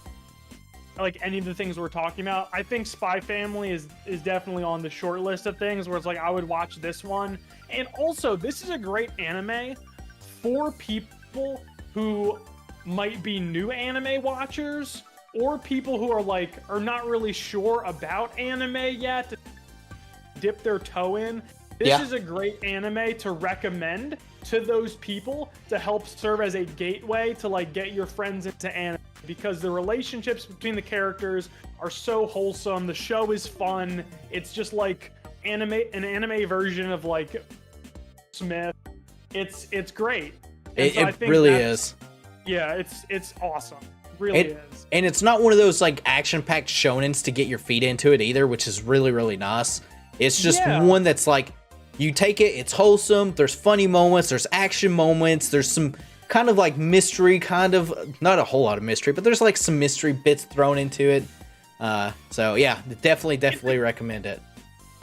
S2: like any of the things we're talking about, I think Spy Family is definitely on the short list of things where it's like I would watch this one. And also, this is a great anime for people who might be new anime watchers or people who are not really sure about anime yet, dip their toe in. This is a great anime to recommend to those people to help serve as a gateway to like get your friends into anime, because the relationships between the characters are so wholesome. The show is fun. It's just like an anime version of like Smith. It's great. And so I
S1: It
S2: think
S1: really is.
S2: Yeah, it's awesome. Really is.
S1: And it's not one of those like action-packed shonens to get your feet into it either, which is really, really nice. It's just one that's like, you take it, it's wholesome, there's funny moments, there's action moments, there's some kind of like mystery, not a whole lot of mystery, but there's like some mystery bits thrown into it. So yeah, definitely recommend it.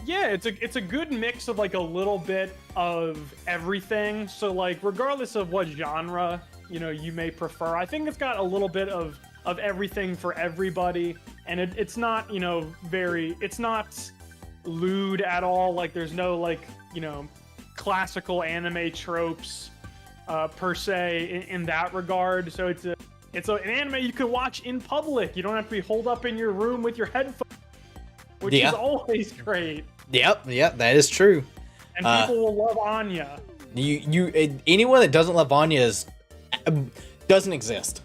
S2: Yeah, it's a good mix of like a little bit of everything. So like regardless of what genre, you may prefer, I think it's got a little bit of everything for everybody. And it's not, it's not lewd at all. Like there's no like, classical anime tropes per se in that regard. So it's an anime you can watch in public. You don't have to be holed up in your room with your headphones, which is always great.
S1: Yep, that is true.
S2: And people will love Anya.
S1: Anyone that doesn't love Anya doesn't exist.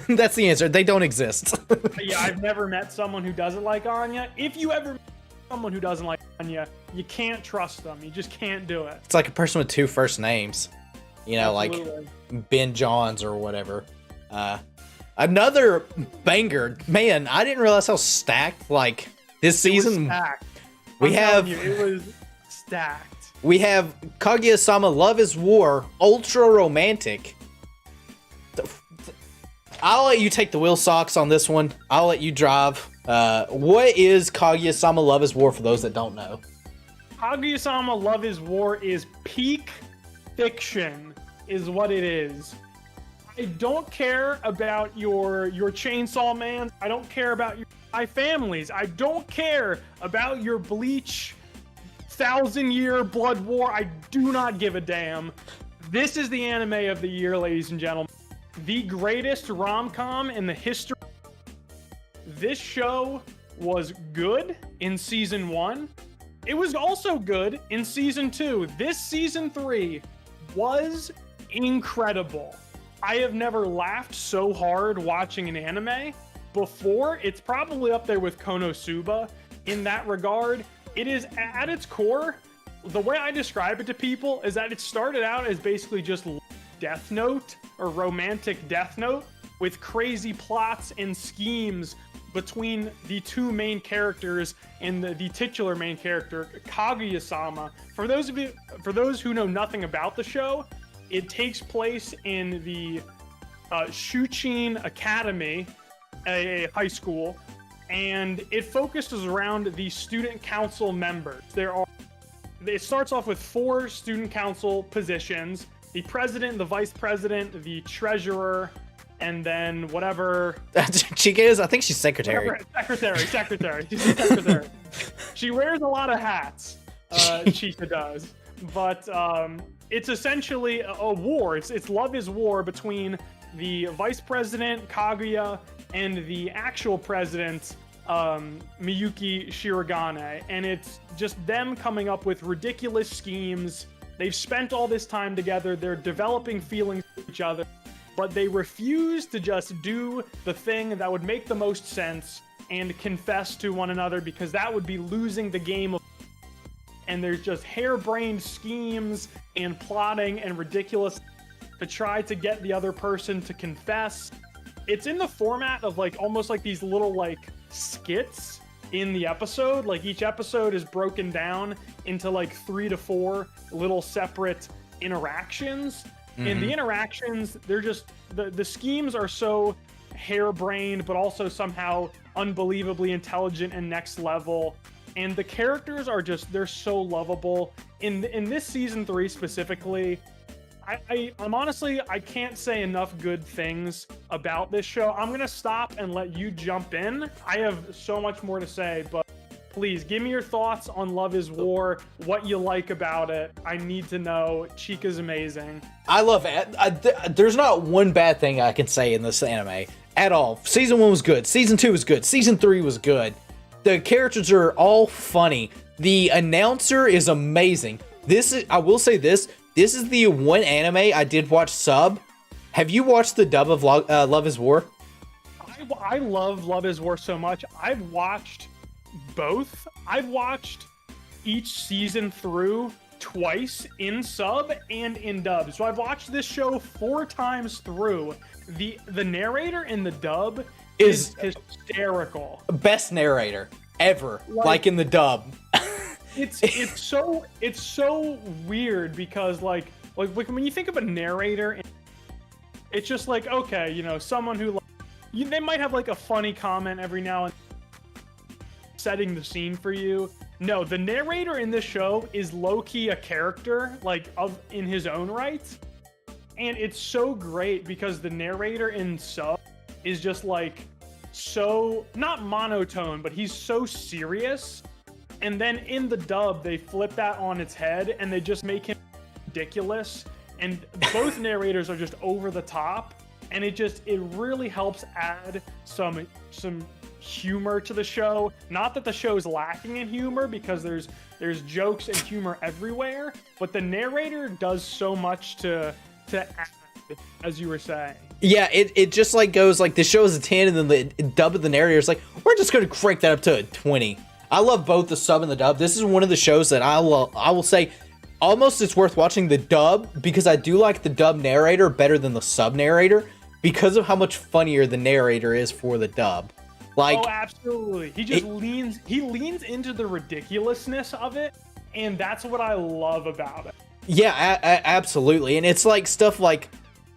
S1: That's the answer. They don't exist.
S2: Yeah, I've never met someone who doesn't like Anya. If you ever meet someone who doesn't like Anya, you can't trust them. You just can't do it.
S1: It's like a person with two first names.
S2: Absolutely.
S1: Like Ben Johns or whatever. Another banger. Man, I didn't realize how stacked like this season.
S2: Stacked.
S1: We have
S2: it was stacked.
S1: We have Kaguya-sama Love is War, ultra romantic. I'll let you take the wheel socks on this one. I'll let you drive. What is Kaguya-sama Love is War for those that don't know?
S2: Kaguya-sama Love is War is peak fiction, is what it is. I don't care about your Chainsaw Man. I don't care about your Spy Families. I don't care about your Bleach 1,000-year Blood War. I do not give a damn. This is the anime of the year, ladies and gentlemen. The greatest rom-com in the history. This show was good in season 1. It was also good in season 2. This season 3 was incredible. I have never laughed so hard watching an anime before. It's probably up there with Konosuba in that regard. It is at its core, the way I describe it to people is that it started out as basically just Death Note or romantic Death Note, with crazy plots and schemes between the two main characters and the titular main character, Kaguya-sama. For those who know nothing about the show, it takes place in the Shuchin Academy, a high school, and it focuses around the student council members. It starts off with 4 student council positions: the president, the vice president, the treasurer, and then whatever
S1: Chika is, I think she's secretary.
S2: Secretary. She's a secretary. She wears a lot of hats. Chika does, but it's essentially a war. It's love is war between the vice president Kaguya and the actual president Miyuki Shirogane, and it's just them coming up with ridiculous schemes. They've spent all this time together. They're developing feelings for each other, but they refuse to just do the thing that would make the most sense and confess to one another, because that would be losing the game. And there's just harebrained schemes and plotting and ridiculous to try to get the other person to confess. It's in the format of like almost like these little like skits in the episode. Like each episode is broken down into like 3 to 4 little separate interactions. And the interactions, they're just the schemes are so harebrained, but also somehow unbelievably intelligent and next level. And the characters are just, they're so lovable. In this season 3 specifically, I'm honestly, I can't say enough good things about this show. I'm gonna stop and let you jump in. I have so much more to say, but please give me your thoughts on Love is War, what you like about it. I need to know. Chika's amazing.
S1: I love it. There's not one bad thing I can say in this anime at all. Season 1 was good. Season 2 was good. Season 3 was good. The characters are all funny. The announcer is amazing. I will say this is the one anime I did watch sub. Have you watched the dub of Love is War?
S2: I love Love is War so much. I've watched both. I've watched each season through twice in sub and in dub. So I've watched this show 4 times through. The narrator in the dub is hysterical.
S1: Best narrator ever, like in the dub.
S2: It's so weird because like when you think of a narrator, it's just like, okay, you know, someone who they might have like a funny comment every now and then, setting the scene for you. No, the narrator in this show is low-key a character like in his own right, and it's so great because the narrator in sub is just like so not monotone, but he's so serious. And then in the dub, they flip that on its head and they just make him ridiculous. And both narrators are just over the top. And it really helps add some humor to the show. Not that the show is lacking in humor, because there's jokes and humor everywhere. But the narrator does so much to add, as you were saying.
S1: Yeah, it just like goes like the show is a 10 and then the dub of the narrator is like, we're just going to crank that up to a 20. I love both the sub and the dub. This is one of the shows that I will say almost it's worth watching the dub, because I do like the dub narrator better than the sub narrator because of how much funnier the narrator is for the dub. Like,
S2: oh, absolutely. He just leans into the ridiculousness of it, and that's what I love about it.
S1: Yeah, absolutely. And it's like stuff like,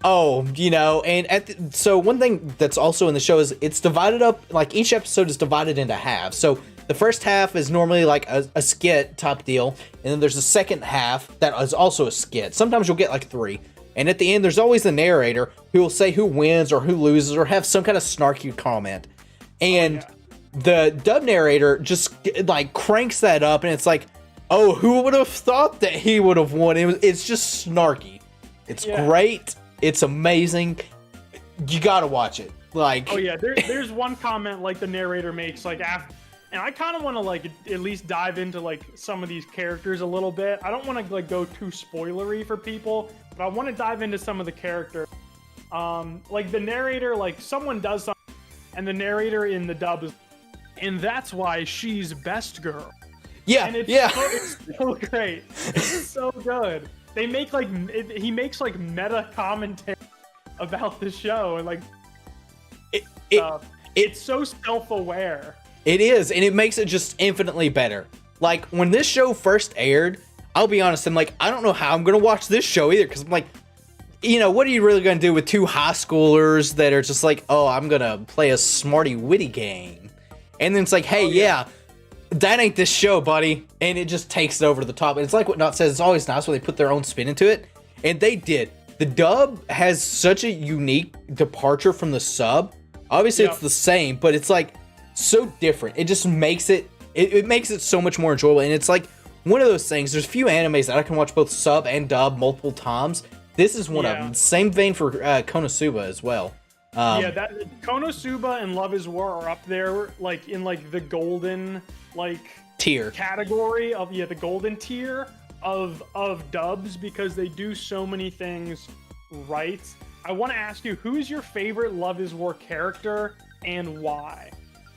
S1: oh, you know, and so one thing that's also in the show is it's divided up, like each episode is divided into halves. So the first half is normally like a skit type deal, and then there's a second half that is also a skit. Sometimes you'll get like 3. And at the end, there's always the narrator who will say who wins or who loses or have some kind of snarky comment. And the dub narrator just like cranks that up, and it's like, oh, who would have thought that he would have won? It's just snarky. It's great. It's amazing. You gotta watch it. Like,
S2: oh yeah, there's one comment like the narrator makes like after. And I kind of want to like at least dive into like some of these characters a little bit. I don't want to like go too spoilery for people, but I want to dive into some of the characters. Like the narrator, like someone does something, and the narrator in the dub is, and that's why she's best girl.
S1: Yeah,
S2: and it's so great. It's so good. They make like he makes like meta commentary about the show, and like
S1: it,
S2: stuff.
S1: it
S2: It's so self-aware.
S1: It is, and it makes it just infinitely better. Like, when this show first aired, I'll be honest, I'm like, I don't know how I'm gonna watch this show either, because I'm like, you know, what are you really gonna do with two high schoolers that are just like, oh, I'm gonna play a smarty witty game? And then it's like, hey, yeah, that ain't this show, buddy. And it just takes it over to the top. And it's like what Not says, it's always nice when they put their own spin into it. And they did. The dub has such a unique departure from the sub. Obviously, it's the same, but it's like so different. It just makes it makes it so much more enjoyable. And it's like one of those things. There's a few animes that I can watch both sub and dub multiple times. This is one of them. Same vein for Konosuba as well.
S2: That Konosuba and Love is War are up there, like in like the golden
S1: tier
S2: category of the golden tier of dubs, because they do so many things right. I want to ask you, who's your favorite Love is War character and why?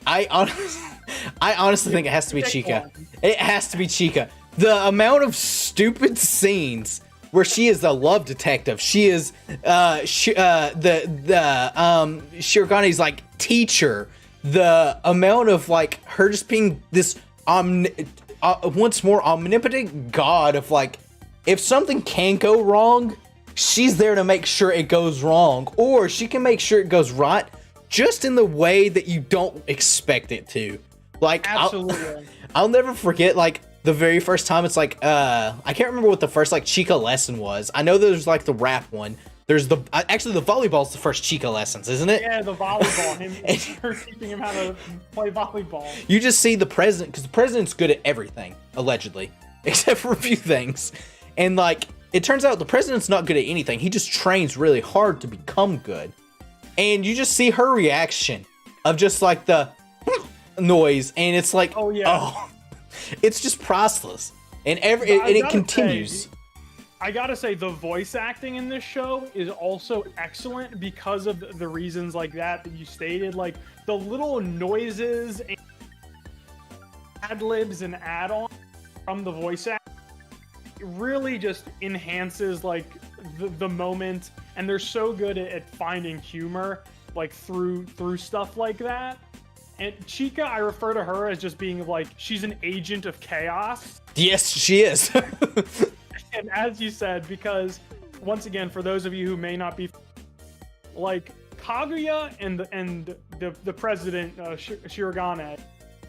S1: I honestly think it has to be Chika. It has to be Chika. The amount of stupid scenes where she is a love detective. She is Shiragani's like teacher. The amount of like her just being this once more omnipotent god of like, if something can go wrong, she's there to make sure it goes wrong, or she can make sure it goes right just in the way that you don't expect it to. Like,
S2: absolutely.
S1: I'll never forget like the very first time. It's like I can't remember what the first like Chika lesson was. I know there's like the rap one. There's the actually the volleyball's the first Chika lessons, isn't it?
S2: Yeah, the volleyball. Her teaching him how to play volleyball.
S1: You just see the president, because the president's good at everything, allegedly, except for a few things. And like, it turns out the president's not good at anything. He just trains really hard to become good. And you just see her reaction of just like the noise, and it's like, oh, it's just priceless. And it continues.
S2: I gotta say, the voice acting in this show is also excellent because of the reasons like that you stated. Like, the little noises and ad-libs and add-ons from the voice acting really just enhances like the moment, and they're so good at finding humor like through stuff like that. And Chika, I refer to her as just being like, she's an agent of chaos.
S1: Yes, she is.
S2: And as you said, because once again, for those of you who may not be like Kaguya and the president Shirogane,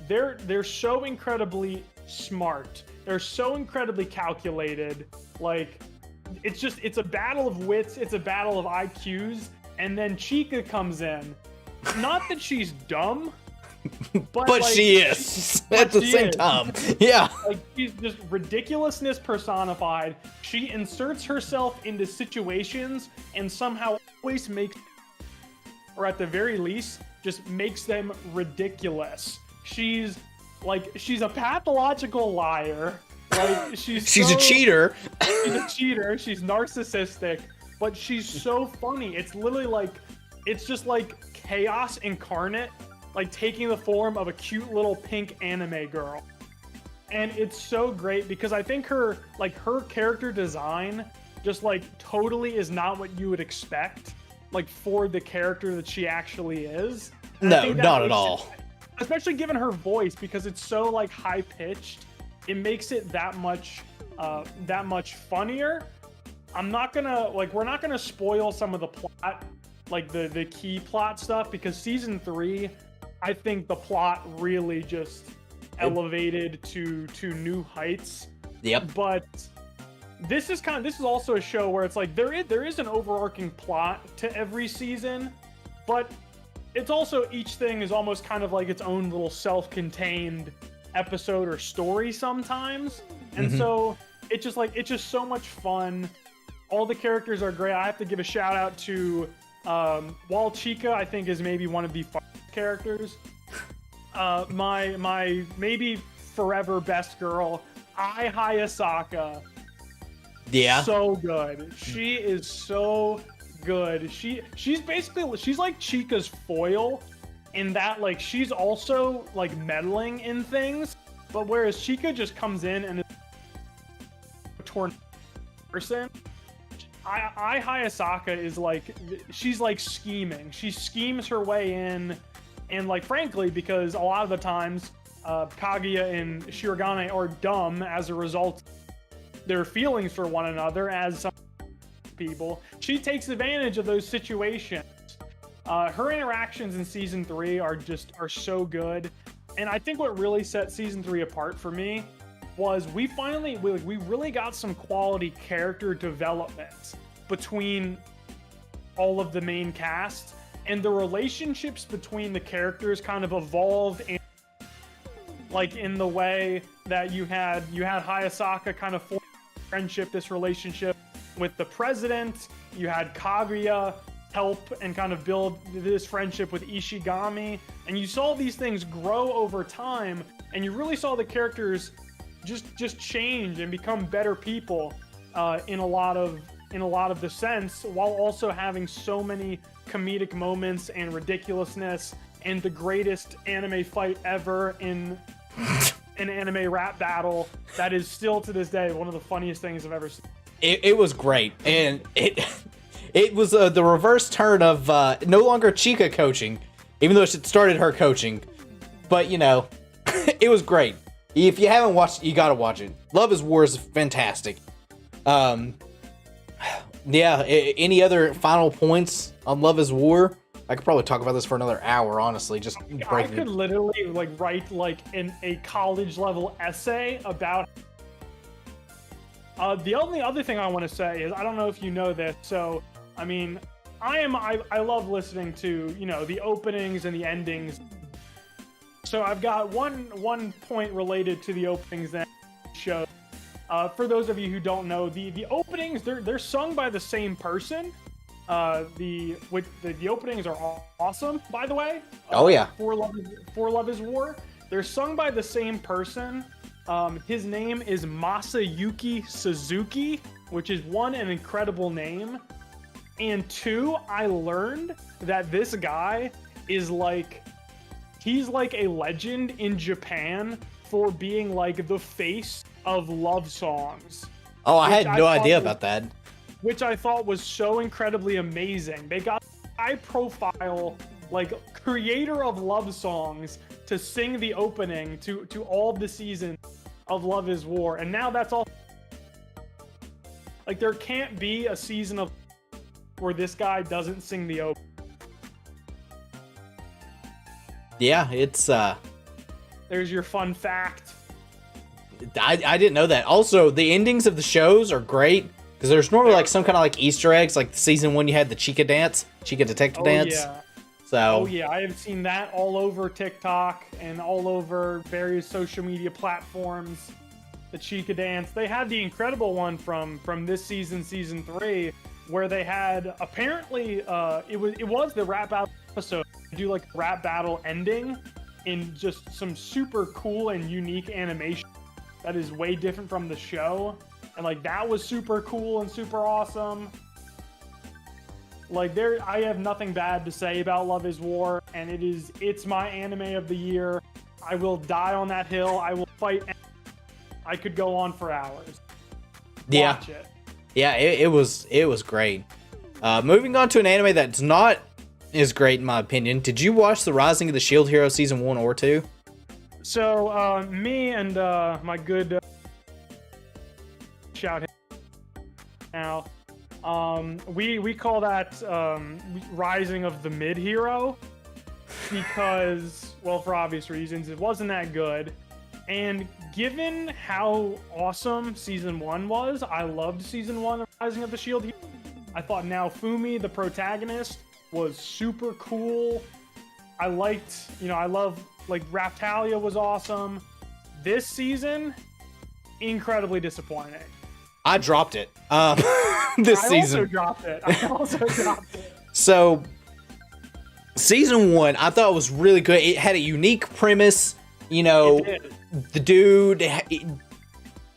S2: they're so incredibly smart. They're so incredibly calculated. Like, it's a battle of wits. It's a battle of IQs. And then Chika comes in. Not that she's dumb, but like,
S1: she is at the same time. Yeah.
S2: Like, she's just ridiculousness personified. She inserts herself into situations and somehow always makes, or at the very least, just makes them ridiculous. She's a pathological liar. Like, she's
S1: a cheater.
S2: She's a cheater. She's narcissistic, but she's so funny. It's literally like, it's just like chaos incarnate, like taking the form of a cute little pink anime girl. And it's so great because I think her character design just like totally is not what you would expect, like, for the character that she actually is. And
S1: no, not at all.
S2: Especially given her voice, because it's so like high pitched, it makes it that much funnier. We're not gonna spoil some of the plot, like the key plot stuff, because season 3, I think the plot really just elevated to new heights.
S1: Yep.
S2: But this is also a show where it's like there is an overarching plot to every season, but it's also, each thing is almost kind of like its own little self-contained episode or story sometimes. And so it's just so much fun. All the characters are great. I have to give a shout out to while Chika, I think, is maybe one of the funniest characters. My maybe forever best girl, Ai Hayasaka.
S1: Yeah.
S2: So good. She is so good. She's like Chika's foil in that, like, she's also like meddling in things, but whereas Chika just comes in and is a torn person, I Hayasaka is like, she's like scheming. She schemes her way in, and like frankly, because a lot of the times Kaguya and Shirogane are dumb as a result of their feelings for one another as some people. She takes advantage of those situations. Her interactions in season 3 are so good, and I think what really set season 3 apart for me was we really got some quality character development between all of the main cast, and the relationships between the characters kind of evolved, and like in the way that you had Hayasaka kind of form friendship, this relationship with the president. You had Kaguya help and kind of build this friendship with Ishigami, and you saw these things grow over time, and you really saw the characters just change and become better people in a lot of the sense, while also having so many comedic moments and ridiculousness, and the greatest anime fight ever in an anime rap battle that is still to this day one of the funniest things I've ever seen.
S1: It was great, and it was the reverse turn of no longer Chika coaching, even though it started her coaching, but you know, it was great. If you haven't watched it, you gotta watch it. Love is War is fantastic. Yeah, any other final points on Love is War? I could probably talk about this for another hour, honestly. Just
S2: I could literally like write like a college level essay about. The only other thing I want to say is, I don't know if you know this, so I mean, I love listening to, you know, the openings and the endings. So I've got one point related to the openings that show. For those of you who don't know, the openings, they're sung by the same person. The openings are awesome, by the way.
S1: Oh yeah.
S2: For Love is War, they're sung by the same person. His name is Masayuki Suzuki, which is one, an incredible name, and two, I learned that this guy is like, he's like a legend in Japan for being like the face of love songs.
S1: Oh, I had no idea about that.
S2: Which I thought was so incredibly amazing. They got high profile, like, creator of love songs to sing the opening to all the seasons of Love is War. And now that's all. Like, there can't be a season of where this guy doesn't sing the opening.
S1: Yeah, it's
S2: There's your fun fact.
S1: I didn't know that. Also, the endings of the shows are great, because there's normally like some kind of like Easter eggs. Like season 1, you had the Chica detective dance.
S2: Yeah.
S1: So.
S2: Oh yeah, I have seen that all over TikTok and all over various social media platforms. The Chica dance. They had the incredible one from this season 3, where they had apparently it was the rap battle episode. They do like a rap battle ending in just some super cool and unique animation that is way different from the show. And like that was super cool and super awesome. Like I have nothing bad to say about Love is War, and it's my anime of the year. I will die on that hill. I will fight. I could go on for hours. Watch it.
S1: Yeah, it was great. Moving on to an anime that's not as great in my opinion. Did you watch The Rising of the Shield Hero season 1 or 2?
S2: So me and my good shout him now. We call that Rising of the Mid Hero, because, well, for obvious reasons, it wasn't that good. And given how awesome season 1 was, I loved season 1 of Rising of the Shield Hero. I thought Naofumi, the protagonist, was super cool. I love, like, Raphtalia was awesome. This season, incredibly disappointing.
S1: I dropped it this season.
S2: I also dropped it.
S1: So, season 1, I thought was really good. It had a unique premise. You know, the dude,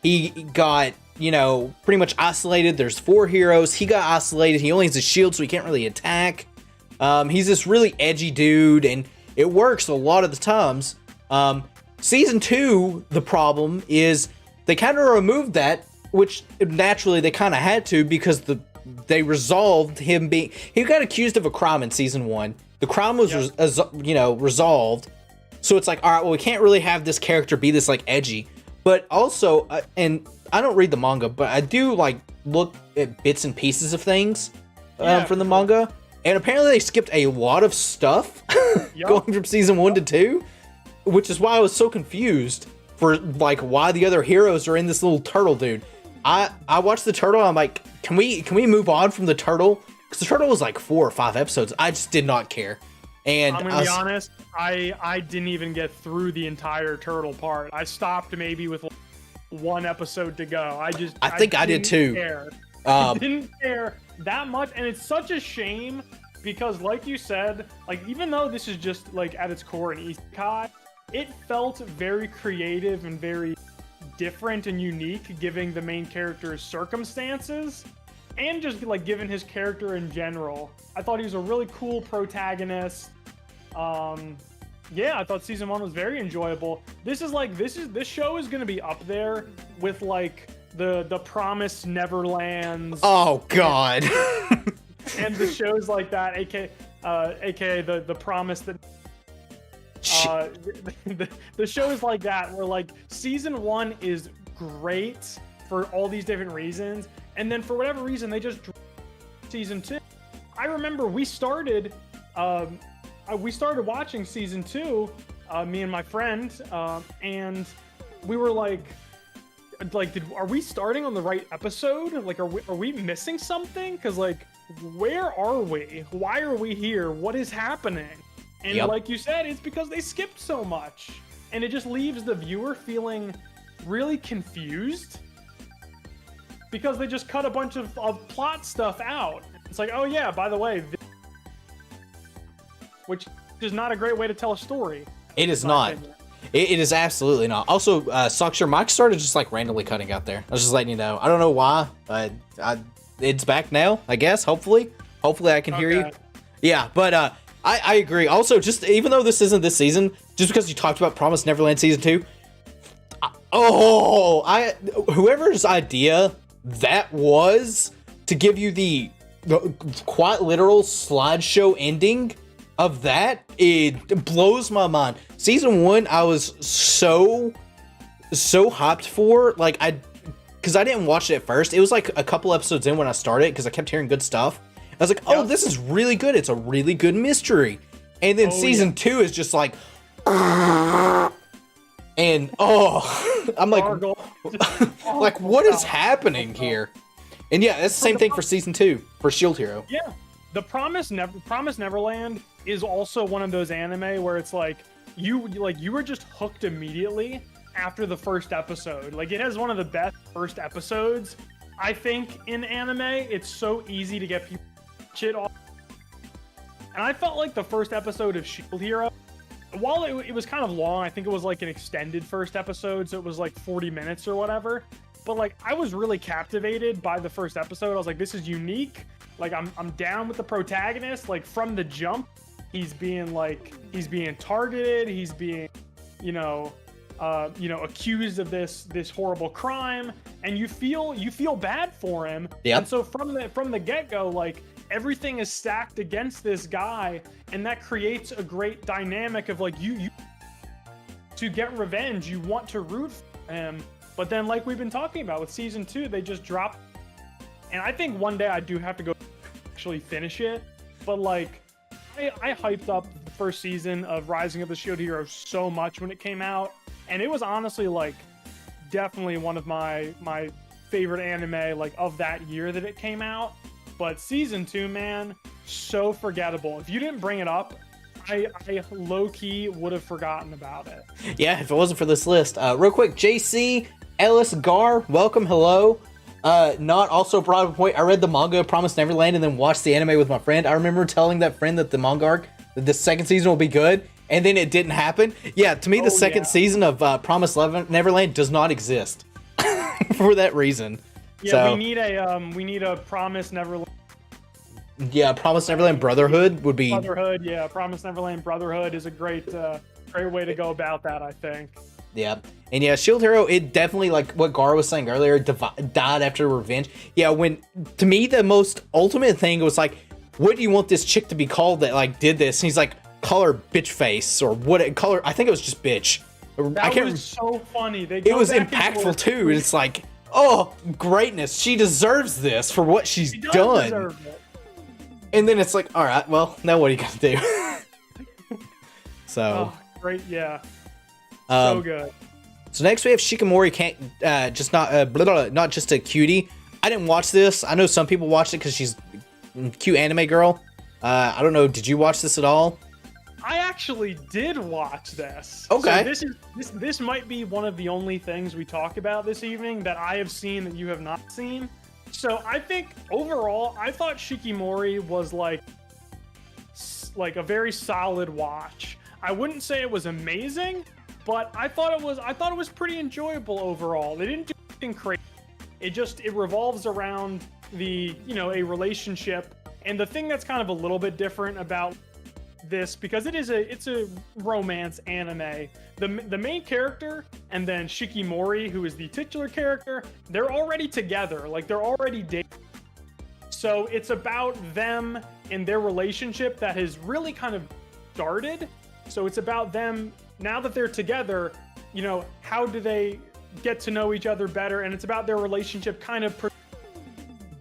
S1: he got, you know, pretty much isolated. There's 4 heroes. He got isolated. He only has a shield, so he can't really attack. He's this really edgy dude, and it works a lot of the times. Season 2, the problem is they kind of removed that, which naturally they kind of had to, because the they resolved him being, he got accused of a crime in season 1. The crime was resolved. So it's like, all right, well, we can't really have this character be this like edgy, but also, and I don't read the manga, but I do like look at bits and pieces of things from the manga, and apparently they skipped a lot of stuff going from season 1 to 2, which is why I was so confused for like why the other heroes are in this little turtle dude. I watched the turtle, and I'm like, can we move on from the turtle? Because the turtle was like 4 or 5 episodes. I just did not care. And
S2: I'm gonna be honest, I didn't even get through the entire turtle part. I stopped maybe with 1 episode to go. I think I did too. I didn't care that much, and it's such a shame because, like you said, like even though this is just like at its core an isekai, it felt very creative and very different and unique, given the main character's circumstances. And just like given his character in general, I thought he was a really cool protagonist. Yeah, I thought season 1 was very enjoyable. This show is gonna be up there with like the Promised Neverlands.
S1: Oh God.
S2: And the shows like that, aka the Promise that. The shows like that where like season 1 is great for all these different reasons, and then for whatever reason they just season 2. I remember we started watching season 2, me and my friend, and we were like are we starting on the right episode? Like are we missing something? Because like where are we? Why are we here? What is happening? And like you said, it's because they skipped so much, and it just leaves the viewer feeling really confused because they just cut a bunch of plot stuff out. It's like, oh yeah, by the way, which is not a great way to tell a story.
S1: It is not. It is absolutely not. Also, Socks, your mic started just like randomly cutting out there. I was just letting you know. I don't know why. It's back now, I guess. Hopefully I can hear you. Yeah, but I agree. Also, just even though this isn't this season, just because you talked about Promised Neverland season 2, whoever's idea that was to give you the quite literal slideshow ending of that, it blows my mind. Season 1, I was so hyped for, like, because I didn't watch it at first. It was like a couple episodes in when I started, because I kept hearing good stuff. I was like, oh, this is really good. It's a really good mystery. And then season 2 is just like, and I'm like, like, what is happening here? And yeah, that's the same thing for season 2 for Shield Hero.
S2: Yeah, the Promised Neverland is also one of those anime where it's like you were just hooked immediately after the first episode. Like, it has one of the best first episodes, I think, in anime. It's so easy to get people shit off. And I felt like the first episode of Shield Hero, while it was kind of long, I think it was like an extended first episode, so it was like 40 minutes or whatever. But like, I was really captivated by the first episode. I was like, this is unique. Like, I'm down with the protagonist. Like, from the jump, he's being targeted. He's being, accused of this horrible crime, and you feel bad for him.
S1: Yeah.
S2: And so from the get-go, like, everything is stacked against this guy, and that creates a great dynamic of like you to get revenge. You want to root for him, but then, like we've been talking about with season 2, they just drop. And I think one day I do have to go actually finish it, but like I hyped up the first season of Rising of the Shield Hero so much when it came out, and it was honestly like definitely one of my favorite anime like of that year that it came out. But season 2, man, so forgettable. If you didn't bring it up, I low-key would have forgotten about it.
S1: Yeah, if it wasn't for this list. Real quick, JC Ellis Gar, welcome, hello. Not also brought up a point. I read the manga Promised Neverland and then watched the anime with my friend. I remember telling that friend that the manga arc, that the second season will be good, and then it didn't happen. Yeah, to me, the second season of Promised Neverland does not exist for that reason.
S2: Yeah,
S1: so,
S2: we need a Promised Neverland.
S1: Yeah, Promised Neverland Brotherhood would be.
S2: Brotherhood, yeah, Promised Neverland Brotherhood is a great way to go about that, I think.
S1: Yeah, And yeah, Shield Hero, it definitely, like what Gar was saying earlier, died after revenge. Yeah, when, to me, the most ultimate thing was like, what do you want this chick to be called that like did this? And he's like, call her bitch face or what color. I think it was just bitch.
S2: That was so funny.
S1: It was impactful too. It's like, oh, greatness. She deserves this for what she's done.
S2: Deserve it.
S1: And then it's like, all right, well, now what are you gonna do? So,
S2: great, yeah. So good.
S1: So next we have Shikimori, not just a cutie. I didn't watch this. I know some people watched it because she's a cute anime girl. I don't know. Did you watch this at all?
S2: I actually did watch this.
S1: Okay.
S2: So this might be one of the only things we talk about this evening that I have seen that you have not seen. So I think overall, I thought Shikimori was like a very solid watch. I wouldn't say it was amazing, but I thought it was pretty enjoyable overall. They didn't do anything crazy. It revolves around a relationship. And the thing that's kind of a little bit different about this, because it's a romance anime, the main character and then Shikimori, who is the titular character, they're already together, like they're already dating. So it's about them and their relationship that has really kind of started. So it's about them now that they're together, how do they get to know each other better, and it's about their relationship kind of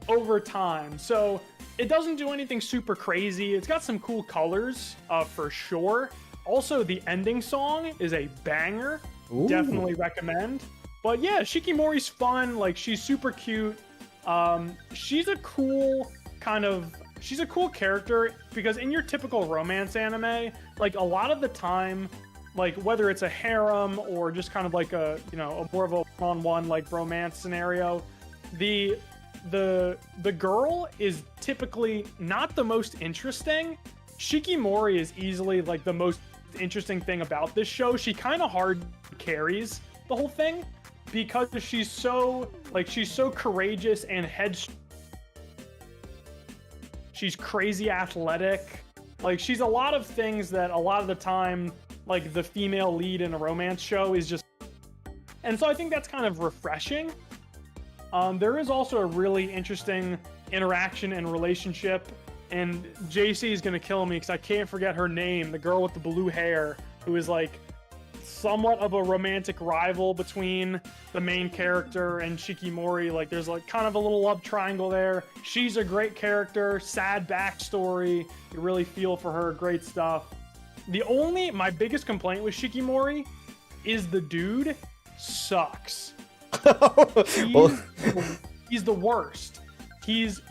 S2: over time. So it doesn't do anything super crazy. It's got some cool colors, for sure. Also, the ending song is a banger. Ooh. Definitely recommend. But yeah, Shikimori's fun. Like, she's super cute. She's a cool character, because in your typical romance anime, like a lot of the time, like whether it's a harem or just kind of like a more of a one-on-one like romance scenario, the girl is typically not the most interesting. Shikimori is easily like the most interesting thing about this show. She kind of hard carries the whole thing because she's so courageous and headstrong. She's crazy athletic. Like, she's a lot of things that a lot of the time, like, the female lead in a romance show is just... And so I think that's kind of refreshing. There is also a really interesting interaction and relationship, and JC is going to kill me because I can't forget her name, the girl with the blue hair, who is, like, somewhat of a romantic rival between the main character and Shikimori. Like, there's like kind of a little love triangle there. She's a great character, sad backstory. You really feel for her, great stuff. My biggest complaint with Shikimori is the dude sucks. He's the worst. He's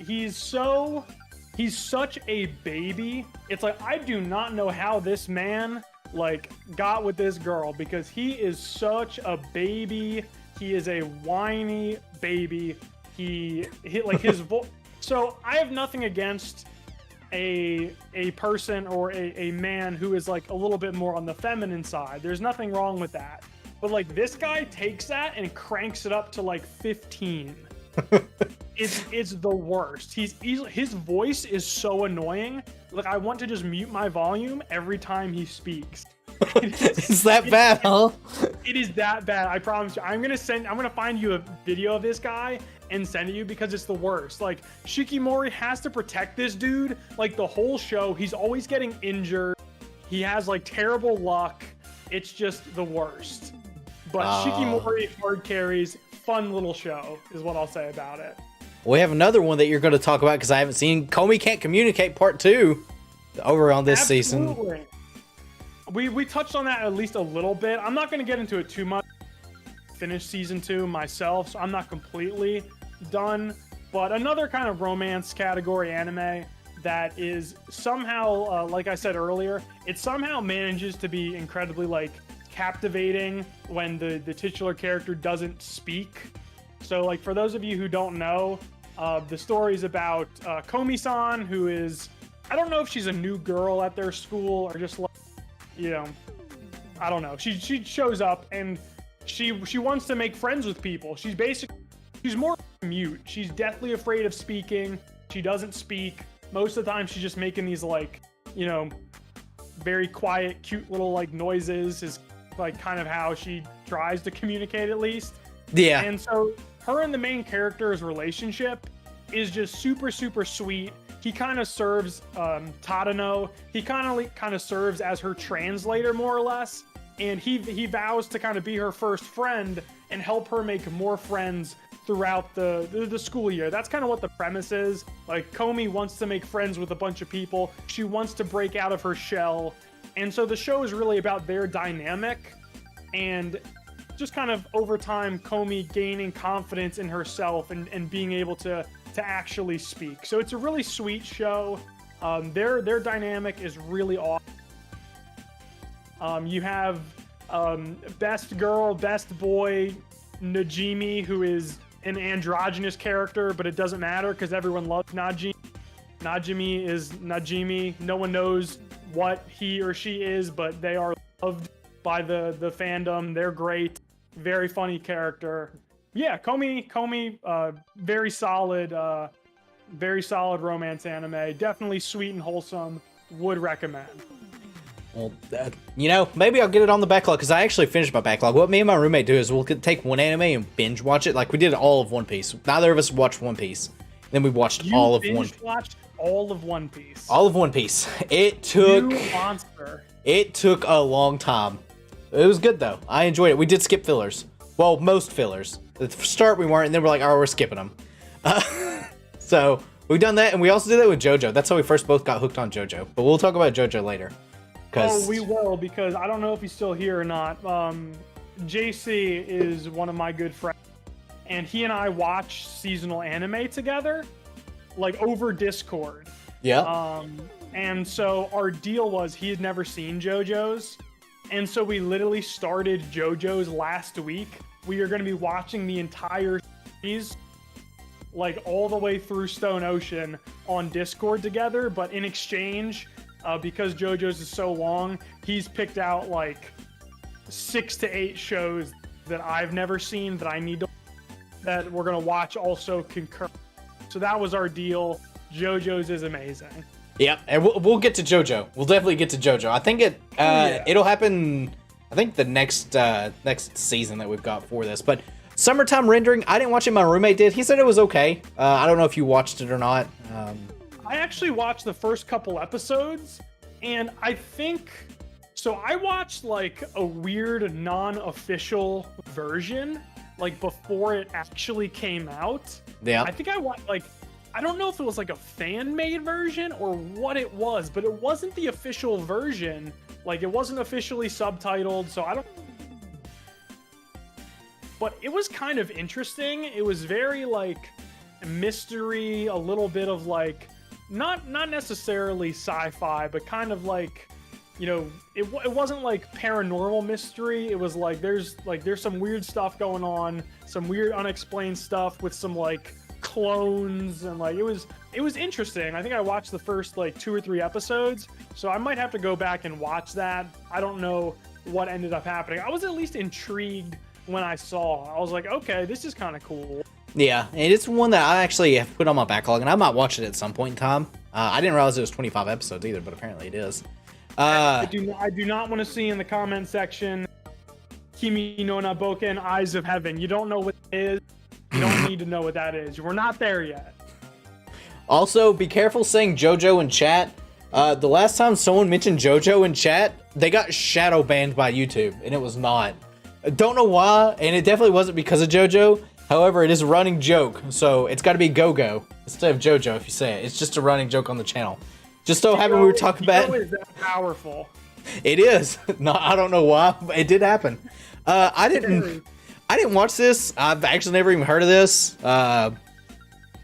S2: such a baby. It's like, I do not know how this man like got with this girl, because he is such a baby. He is a whiny baby. He like his voice. So I have nothing against a person or a man who is like a little bit more on the feminine side. There's nothing wrong with that. But like, this guy takes that and cranks it up to like 15. It's the worst. His voice is so annoying. Like, I want to just mute my volume every time he speaks.
S1: It's that bad, huh?
S2: It is that bad. I promise you. I'm gonna find you a video of this guy and send it you, because it's the worst. Like, Shikimori has to protect this dude like the whole show. He's always getting injured. He has like terrible luck. It's just the worst. But Shikimori hard carries. Fun little show is what I'll say about it.
S1: We have another one that you're going to talk about because I haven't seen, Komi Can't Communicate Part 2 over on this season.
S2: We touched on that at least a little bit. I'm not going to get into it too much. Finished season 2 myself, so I'm not completely done. But another kind of romance category anime that is somehow, like I said earlier, it somehow manages to be incredibly like captivating when the titular character doesn't speak. So like, for those of you who don't know, the story is about Komi-san, who is, I don't know if she's a new girl at their school or just like, I don't know. She shows up and she wants to make friends with people. She's more mute. She's deathly afraid of speaking. She doesn't speak. Most of the time she's just making these like, very quiet, cute little like noises. like kind of how she tries to communicate at least.
S1: Yeah.
S2: And so her and the main character's relationship is just super, super sweet. He kind of serves Tadano. He kind of serves as her translator, more or less. And he vows to kind of be her first friend and help her make more friends throughout the school year. That's kind of what the premise is. Like, Komi wants to make friends with a bunch of people. She wants to break out of her shell. And so the show is really about their dynamic, and just kind of over time, Komi gaining confidence in herself and being able to actually speak. So it's a really sweet show. Their dynamic is really awesome. You have best girl, best boy, Najimi, who is an androgynous character, but it doesn't matter because everyone loves Najimi. Najimi is Najimi. No one knows what he or she is, but they are loved by the fandom. They're great. Very funny character. Yeah, Komi, very solid romance anime. Definitely sweet and wholesome. Would recommend.
S1: Well, maybe I'll get it on the backlog, because I actually finished my backlog. What me and my roommate do is we'll take one anime and binge watch it. Like, we did all of One Piece. Neither of us watched One Piece. Then we watched all of One Piece.
S2: Watched all of One Piece.
S1: All of One Piece. It took...
S2: You monster.
S1: It took a long time. It was good, though. I enjoyed it. We did skip fillers. Well, most fillers. At the start, we weren't, and then we're like, oh, we're skipping them. So, we've done that, and we also did that with JoJo. That's how we first both got hooked on JoJo. But we'll talk about JoJo later.
S2: Oh, we will, because I don't know if he's still here or not. JC is one of my good friends, and he and I watch seasonal anime together, like over Discord.
S1: Yeah.
S2: And so our deal was he had never seen JoJo's, and so we literally started JoJo's last week. We are going to be watching the entire series, like all the way through Stone Ocean on Discord together, but in exchange, because JoJo's is so long, he's picked out like 6 to 8 shows that I've never seen that we're gonna watch also concur. So that was our deal. JoJo's is amazing.
S1: Yeah, and we'll get to JoJo. We'll definitely get to JoJo. I think it'll happen. I think the next season that we've got for this. But Summertime Rendering, I didn't watch it. My roommate did. He said it was okay. I don't know if you watched it or not.
S2: I actually watched the first couple episodes, and I think so. I watched like a weird non-official version, like before it actually came out.
S1: Yeah.
S2: I think I watched like, I don't know if it was like a fan-made version or what it was, but it wasn't the official version. Like, it wasn't officially subtitled, so I don't. But it was kind of interesting. It was very like mystery, a little bit of like. Not necessarily sci-fi, but kind of like, it wasn't like paranormal mystery. It was like there's some weird stuff going on, some weird unexplained stuff with some like clones, and like it was interesting. I think I watched the first like 2 or 3 episodes, so I might have to go back and watch that. I don't know what ended up happening. I was at least intrigued when I saw. I was like, okay, this is kind of cool.
S1: Yeah, and it's one that I actually have put on my backlog, and I might watch it at some point in time. I didn't realize it was 25 episodes either, but apparently it is.
S2: I do not want to see in the comment section, Kimi no Naboken, Eyes of Heaven. You don't know what it is. You don't need to know what that is. We're not there yet.
S1: Also, be careful saying JoJo in chat. The last time someone mentioned JoJo in chat, they got shadow banned by YouTube, and it was not. I don't know why, and it definitely wasn't because of JoJo. However, it is a running joke, so it's got to be Go-Go instead of JoJo if you say it. It's just a running joke on the channel. Just so happened we were talking about...
S2: is that powerful.
S1: It is. No, I don't know why, but it did happen. I didn't watch this. I've actually never even heard of this.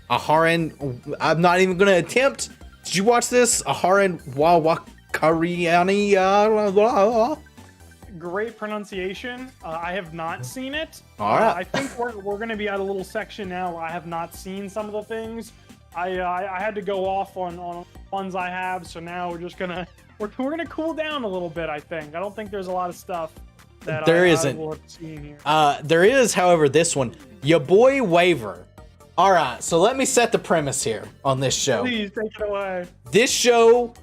S1: Aharon, I'm not even going to attempt. Did you watch this? Aharon Wawakariani?
S2: Great pronunciation. I have not seen it.
S1: All right.
S2: I think we're going to be at a little section now where I have not seen some of the things. I had to go off on ones I have, so now we're just gonna cool down a little bit. I think. I don't think there's a lot of stuff that I will have seen here.
S1: There is, however, this one. Your boy Waver. All right, so let me set the premise here on this show.
S2: Please take it away.
S1: This show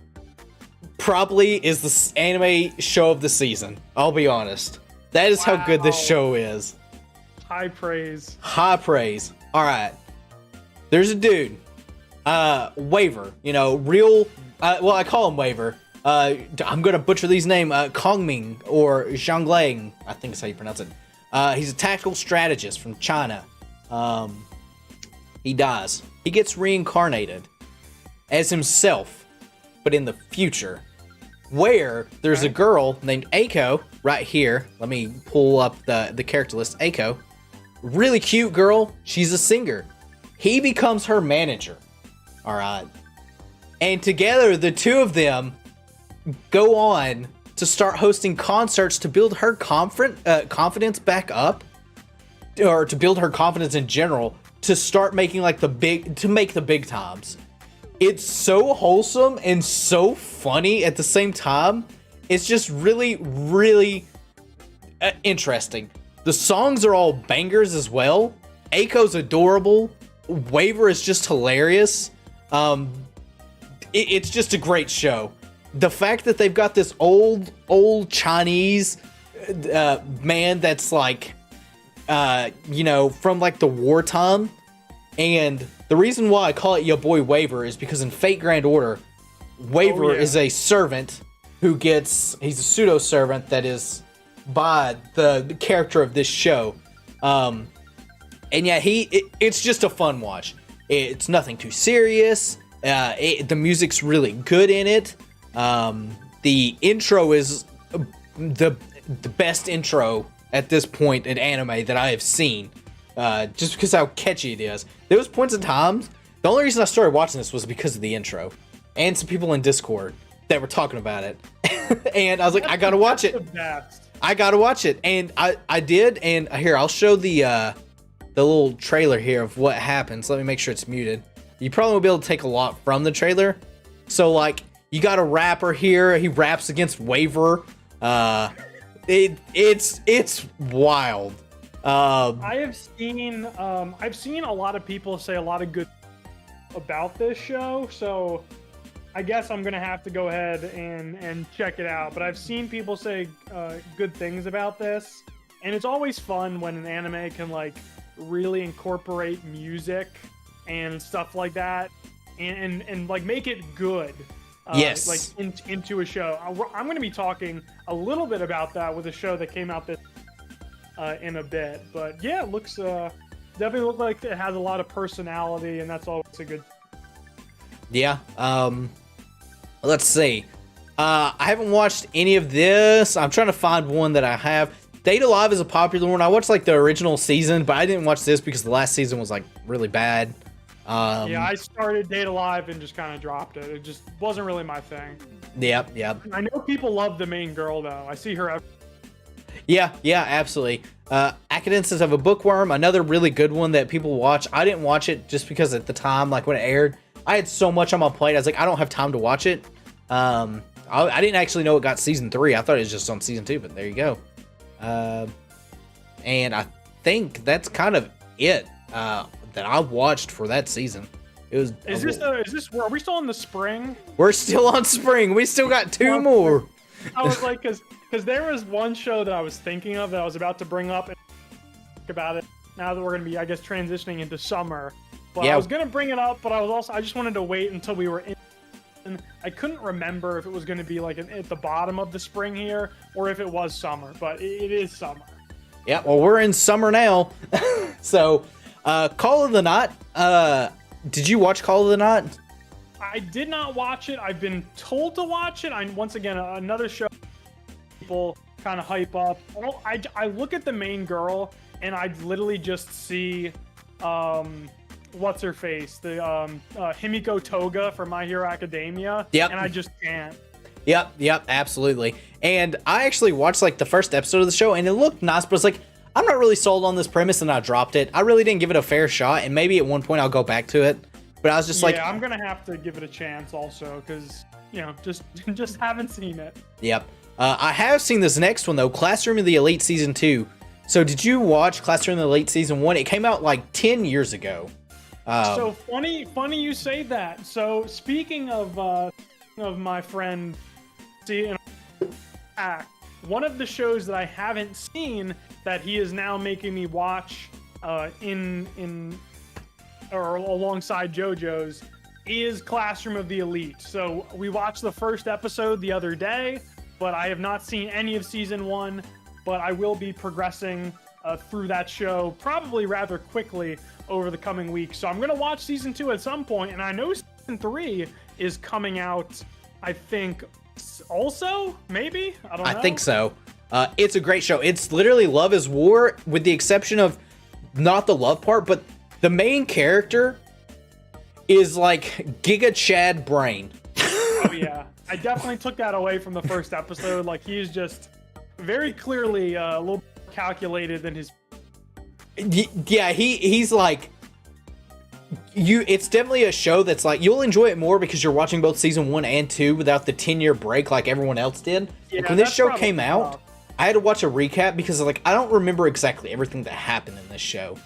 S1: probably is the anime show of the season. I'll be honest. That is how good this show is.
S2: High praise.
S1: High praise. All right. There's a dude, Waver. You know, real. Well, I call him Waver. I'm gonna butcher these names. Kongming or Zhanglang, I think is how you pronounce it. He's a tactical strategist from China. He dies. He gets reincarnated as himself, but in the future, where there's a girl named Aiko right here. Let me pull up the character list. Aiko, really cute girl. She's a singer. He becomes her manager. All right. And together, the two of them go on to start hosting concerts to build her confidence back up, or to build her confidence in general, to start making like the big times. It's so wholesome and so funny at the same time. It's just really, really interesting. The songs are all bangers as well. Aiko's adorable. Waver is just hilarious. It's just a great show. The fact that they've got this old Chinese man that's like, from like the wartime. And the reason why I call it your boy Waver is because in Fate Grand Order, Waver is a servant he's a pseudo servant that is by the character of this show. And yeah, it's just a fun watch. It's nothing too serious. The music's really good in it. The intro is the best intro at this point in anime that I have seen. Just because how catchy it is. There was points in times. The only reason I started watching this was because of the intro and some people in Discord that were talking about it. And I was like, I gotta watch it. I gotta watch it, and I did. And here, I'll show the little trailer here of what happens. Let me make sure it's muted. You probably won't be able to take a lot from the trailer. So like, you got a rapper here. He raps against Waver. It's wild.
S2: I've seen a lot of people say a lot of good about this show, so I guess I'm gonna have to go ahead and check it out. But I've seen people say good things about this, and it's always fun when an anime can like really incorporate music and stuff like that, and like make it good.
S1: Yes.
S2: Like into a show. I'm gonna be talking a little bit about that with a show that came out this. In a bit, but yeah, it looks definitely look like it has a lot of personality, and that's always a good.
S1: Yeah. Let's see. I haven't watched any of this. I'm trying to find one that I have. Date Alive is a popular one. I watched like the original season, but I didn't watch this because the last season was like really bad.
S2: Yeah, I started Date Alive and just kind of dropped it. It just wasn't really my thing.
S1: Yep.
S2: I know people love the main girl though. I see her.
S1: Yeah, absolutely. Accidents of a Bookworm, another really good one that people watch. I didn't watch it just because at the time, like when it aired, I had so much on my plate. I was like, I don't have time to watch it. I didn't actually know it got season 3. I thought it was just on season 2, but there you go. And I think that's kind of it that I watched for that season. It was.
S2: Are we still in the spring?
S1: We're still on spring. We still got 2 more.
S2: I was like, because there was one show that I was thinking of that I was about to bring up and talk about it now that we're going to be, I guess, transitioning into summer. But yeah. I was going to bring it up, but I just wanted to wait until we were in. And I couldn't remember if it was going to be like at the bottom of the spring here or if it was summer, but it is summer.
S1: Yeah, well, we're in summer now. So, Call of the Night. Did you watch Call of the Night?
S2: I did not watch it. I've been told to watch it. Once again, another show people kind of hype up. I look at the main girl and I literally just see what's her face, the Himiko Toga from My Hero Academia.
S1: Yep.
S2: And I just can't.
S1: Yep, absolutely. And I actually watched like the first episode of the show and it looked nice, but it's like, I'm not really sold on this premise and I dropped it. I really didn't give it a fair shot, and maybe at one point I'll go back to it. But I was just like,
S2: I'm gonna have to give it a chance also, because just haven't seen it.
S1: Yep. I have seen this next one though, Classroom of the Elite Season 2. So did you watch Classroom of the Elite Season 1? It came out like 10 years ago.
S2: So funny you say that. So speaking of my friend See, and one of the shows that I haven't seen that he is now making me watch or alongside JoJo's is Classroom of the Elite. So we watched the first episode the other day, but I have not seen any of season 1, but I will be progressing through that show probably rather quickly over the coming weeks. So I'm going to watch season 2 at some point, and I know season 3 is coming out, I think, also, maybe? I don't know.
S1: I think so. It's a great show. It's literally Love is War, with the exception of not the love part, but the main character is like Giga Chad Brain.
S2: Oh, yeah. I definitely took that away from the first episode. Like, he's just very clearly a little calculated than his.
S1: Yeah, he's like it's definitely a show that's like you'll enjoy it more because you're watching both season 1 and 2 without the 10-year break like everyone else did.
S2: Yeah,
S1: like when this show came out, I had to watch a recap because like I don't remember exactly everything that happened in this show.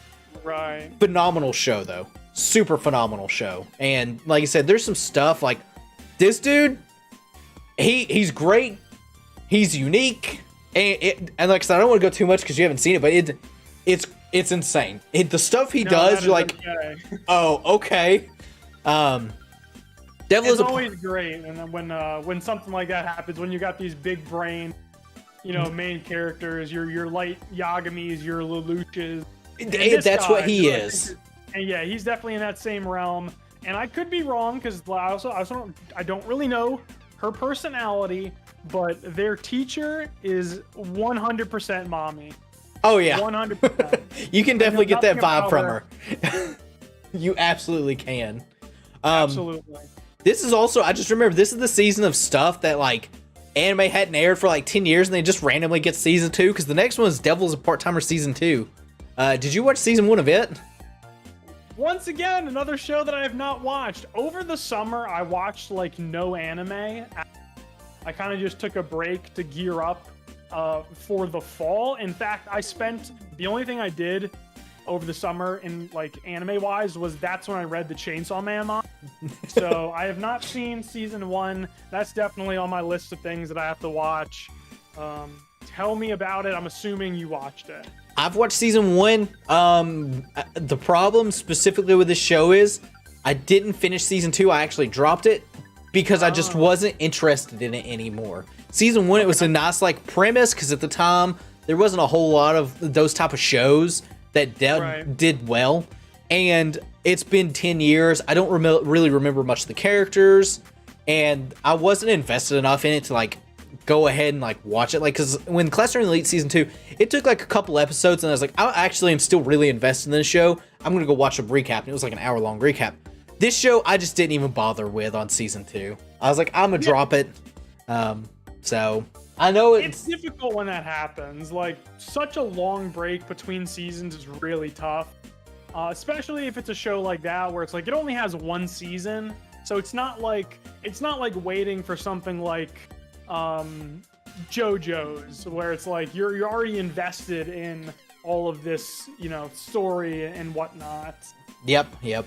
S2: Right.
S1: Phenomenal show though. Super phenomenal show. And like I said, there's some stuff like this dude, he's great. He's unique. And like I said, I don't want to go too much because you haven't seen it, but it's insane. The stuff he does, you're like, okay. Oh, okay. Devil is
S2: always great, and when something like that happens, when you got these big brain, main characters, your light Yagamis, your Lelouches.
S1: That's what he is.
S2: And yeah, he's definitely in that same realm. And I could be wrong because I don't really know her personality, but their teacher is 100% mommy.
S1: Oh yeah,
S2: 100%.
S1: You can definitely get that vibe from her. You absolutely can.
S2: Absolutely.
S1: This is also, I just remember, this is the season of stuff that like anime hadn't aired for like 10 years and they just randomly get season 2 because the next one is Devil's a Part-Timer season 2. Did you watch season 1 of it?
S2: Once again, another show that I have not watched. Over the summer, I watched like no anime. I kind of just took a break to gear up for the fall. In fact, the only thing I did over the summer in like anime wise was that's when I read the Chainsaw Man manga. So I have not seen season 1. That's definitely on my list of things that I have to watch. Tell me about it. I'm assuming you watched it.
S1: I've watched season 1. The problem specifically with this show is I didn't finish season 2. I actually dropped it because I just wasn't interested in it anymore. Season 1, it was a nice like premise because at the time there wasn't a whole lot of those type of shows that did well, and it's been 10 years. I don't really remember much of the characters, and I wasn't invested enough in it to like go ahead and like watch it. Like, because when Classroom Elite season 2, it took like a couple episodes, and I was like, I actually am still really invested in this show. I'm gonna go watch a recap, and it was like an hour-long recap. This show, I just didn't even bother with on season 2. I was like, I'm gonna drop it. So I know
S2: it's difficult when that happens. Like, such a long break between seasons is really tough, especially if it's a show like that where it's like it only has one season. So it's not like waiting for something like JoJo's, where it's like you're already invested in all of this, story and whatnot.
S1: Yep.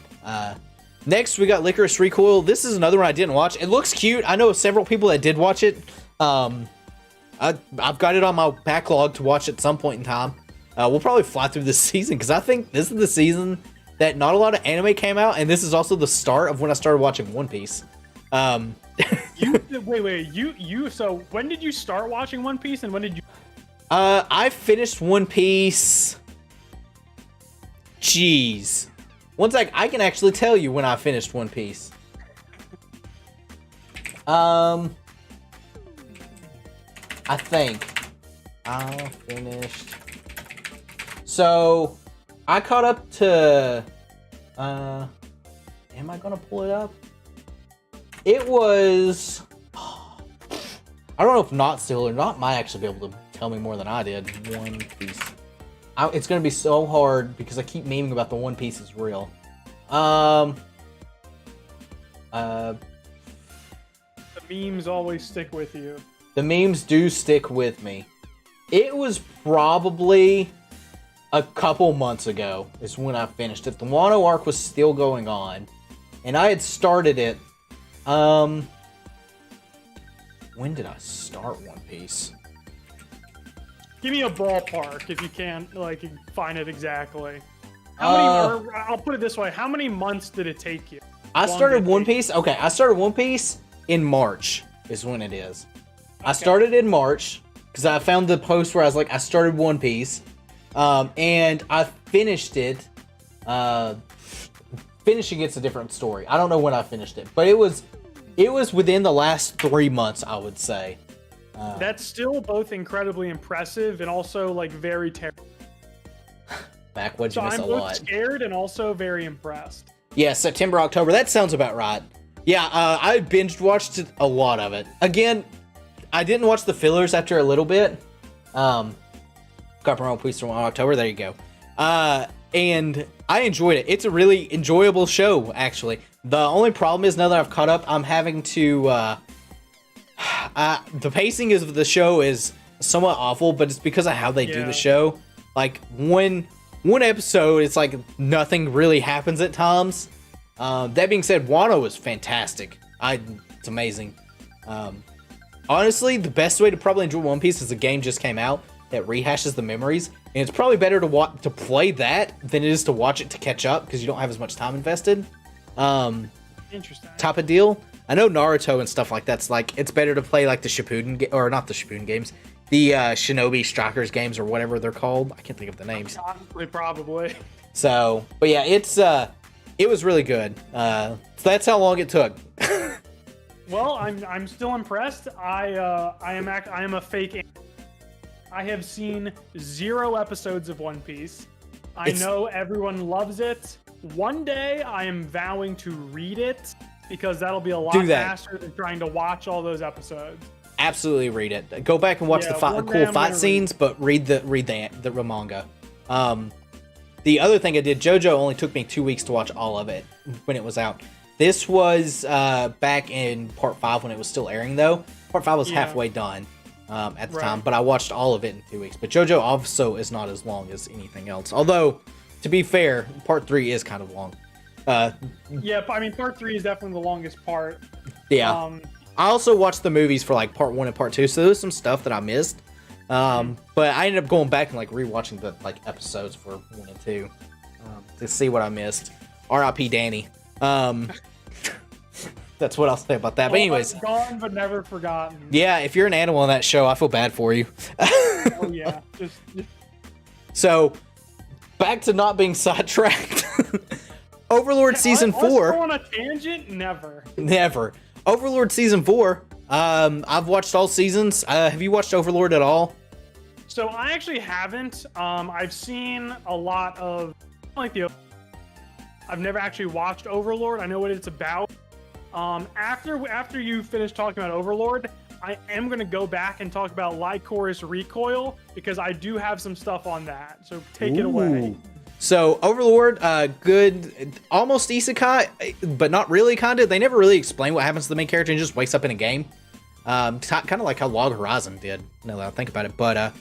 S1: Next, we got Licorice Recoil. This is another one I didn't watch. It looks cute. I know several people that did watch it. I've got it on my backlog to watch at some point in time. We'll probably fly through this season because I think this is the season that not a lot of anime came out, and this is also the start of when I started watching One Piece.
S2: So when did you start watching One Piece, and when did you?
S1: I finished One Piece. Jeez. One sec, I can actually tell you when I finished One Piece. I think I finished. So I caught up to. Am I gonna pull it up? It was. I don't know if Not still or Not might actually be able to tell me more than I did. One Piece. It's gonna be so hard because I keep memeing about the One Piece is real.
S2: The memes always stick with you.
S1: The memes do stick with me. It was probably a couple months ago is when I finished it. The Wano arc was still going on, and I had started it. When when did I start One Piece?
S2: Give me a ballpark if you can't like find it exactly. How many? Or I'll put it this way: how many months did it take you?
S1: I started One Piece. Okay, I started One Piece in March. Is when it is. I started in March because I found the post where I was like, I started One Piece, and I finished it. Finishing it's a different story. I don't know when I finished it, but it was within the last 3 months, I would say.
S2: That's still both incredibly impressive and also like very terrible.
S1: Back what'd you miss
S2: I'm
S1: a
S2: both
S1: lot?
S2: scared and also very impressed.
S1: Yeah, September, October. That sounds about right. Yeah, I binge watched a lot of it. Again, I didn't watch the fillers after a little bit. Got my own piece from October. There you go. And I enjoyed it. It's a really enjoyable show, actually. The only problem is now that I've caught up, I'm having to. The pacing of the show is somewhat awful, but it's because of how they do the show. Like one episode, it's like nothing really happens at times. That being said, Wano is fantastic. It's amazing. Honestly, the best way to probably enjoy One Piece is a game just came out that rehashes the memories, and it's probably better to play that than it is to watch it to catch up because you don't have as much time invested.
S2: Interesting.
S1: Type of deal. I know Naruto and stuff like that's like it's better to play like the Shippuden or not the Shippuden games, the Shinobi Strikers games or whatever they're called. I can't think of the names.
S2: Honestly, probably.
S1: So, but yeah, it was really good. So that's how long it took.
S2: Well, I'm still impressed. I am a fake. I have seen 0 episodes of One Piece. I know everyone loves it. One day I am vowing to read it because that'll be a lot faster than trying to watch all those episodes.
S1: Absolutely read it. Go back and watch the cool fight scenes, but read the manga. The other thing I did, JoJo only took me 2 weeks to watch all of it when it was out. This was back in part 5 when it was still airing, though. Part 5 was halfway done at the time, but I watched all of it in 2 weeks. But JoJo also is not as long as anything else. Although, to be fair, part 3 is kind of long.
S2: Yeah, I mean, part 3 is definitely the longest part.
S1: Yeah. I also watched the movies for like part 1 and part 2, so there's some stuff that I missed. But I ended up going back and like rewatching the like episodes for 1 and 2 to see what I missed. R.I.P. Danny. That's what I'll say about that. But anyways,
S2: gone but never forgotten.
S1: Yeah, if you're an animal in that show, I feel bad for you.
S2: Oh yeah.
S1: So back to not being sidetracked. Overlord season 4.
S2: Go on a tangent? Never.
S1: Never. Overlord season 4. I've watched all seasons. Have you watched Overlord at all?
S2: So I actually haven't. I've seen a lot of like I've never actually watched Overlord. I know what it's about. After you finish talking about Overlord, I am gonna go back and talk about Lycoris Recoil because I do have some stuff on that. So take it away.
S1: So Overlord, good, almost isekai, but not really. Kinda. They never really explain what happens to the main character and just wakes up in a game. Kind of like how Log Horizon did. Now that I think about it, but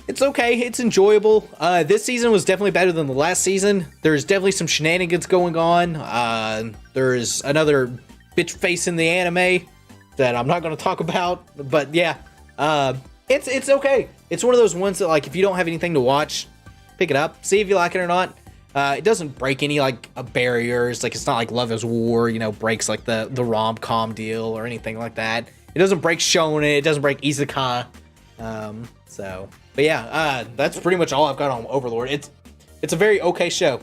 S1: it's okay. It's enjoyable. This season was definitely better than the last season. There's definitely some shenanigans going on. There's another bitch face in the anime that I'm not going to talk about. But yeah, it's okay. It's one of those ones that like if you don't have anything to watch, pick it up, see if you like it or not. It doesn't break any like barriers. Like it's not like Love Is War, breaks like the rom-com deal or anything like that. It doesn't break shonen. It doesn't break isekai. But yeah, that's pretty much all I've got on Overlord. It's a very okay show.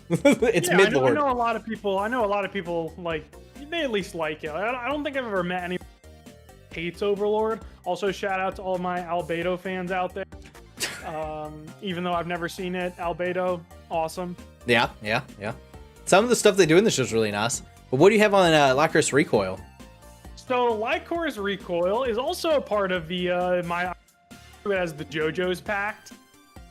S1: It's mid-lord.
S2: I know a lot of people like they at least like it. I don't think I've ever met anyone who hates Overlord. Also, shout out to all my Albedo fans out there. Even though I've never seen it, Albedo, awesome. Yeah.
S1: Some of the stuff they do in the show is really nice. But what do you have on Lycoris Recoil?
S2: So Lycoris Recoil is also a part of the as the JoJo's Pact.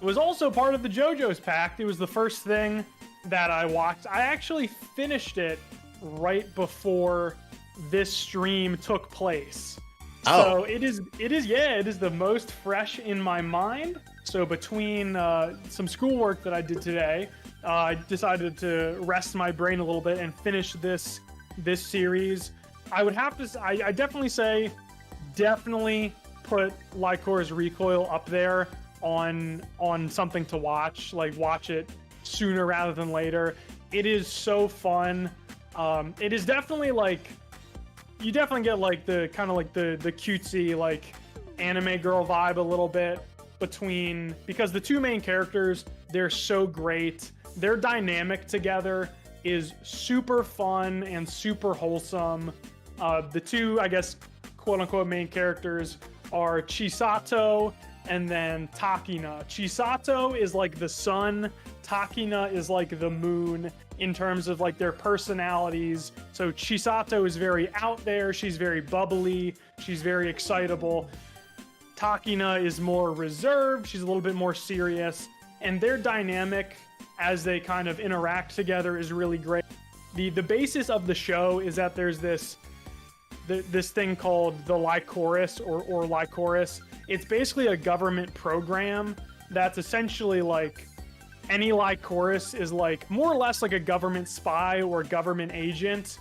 S2: It was also part of the JoJo's Pact. It was the first thing that I watched. I actually finished it right before this stream took place.
S1: Oh.
S2: So it is the most fresh in my mind. So between some schoolwork that I did today, I decided to rest my brain a little bit and finish this series. I would have to I definitely say definitely put Lycoris Recoil up there on something to watch. Like, watch it sooner rather than later. It is so fun. It is definitely like, you definitely get like the kind of like the cutesy like anime girl vibe a little bit between, because the two main characters, they're so great. Their dynamic together is super fun and super wholesome. The two, I guess, quote unquote main characters are Chisato and then Takina. Chisato is like the sun, Takina is like the moon in terms of like their personalities. So Chisato is very out there, she's very bubbly, she's very excitable. Takina is more reserved, she's a little bit more serious, and their dynamic as they kind of interact together is really great. The basis of the show is that there's this thing called the Lycoris or Lycoris. It's basically a government program that's essentially like, any Lycoris is like more or less like a government spy or government agent.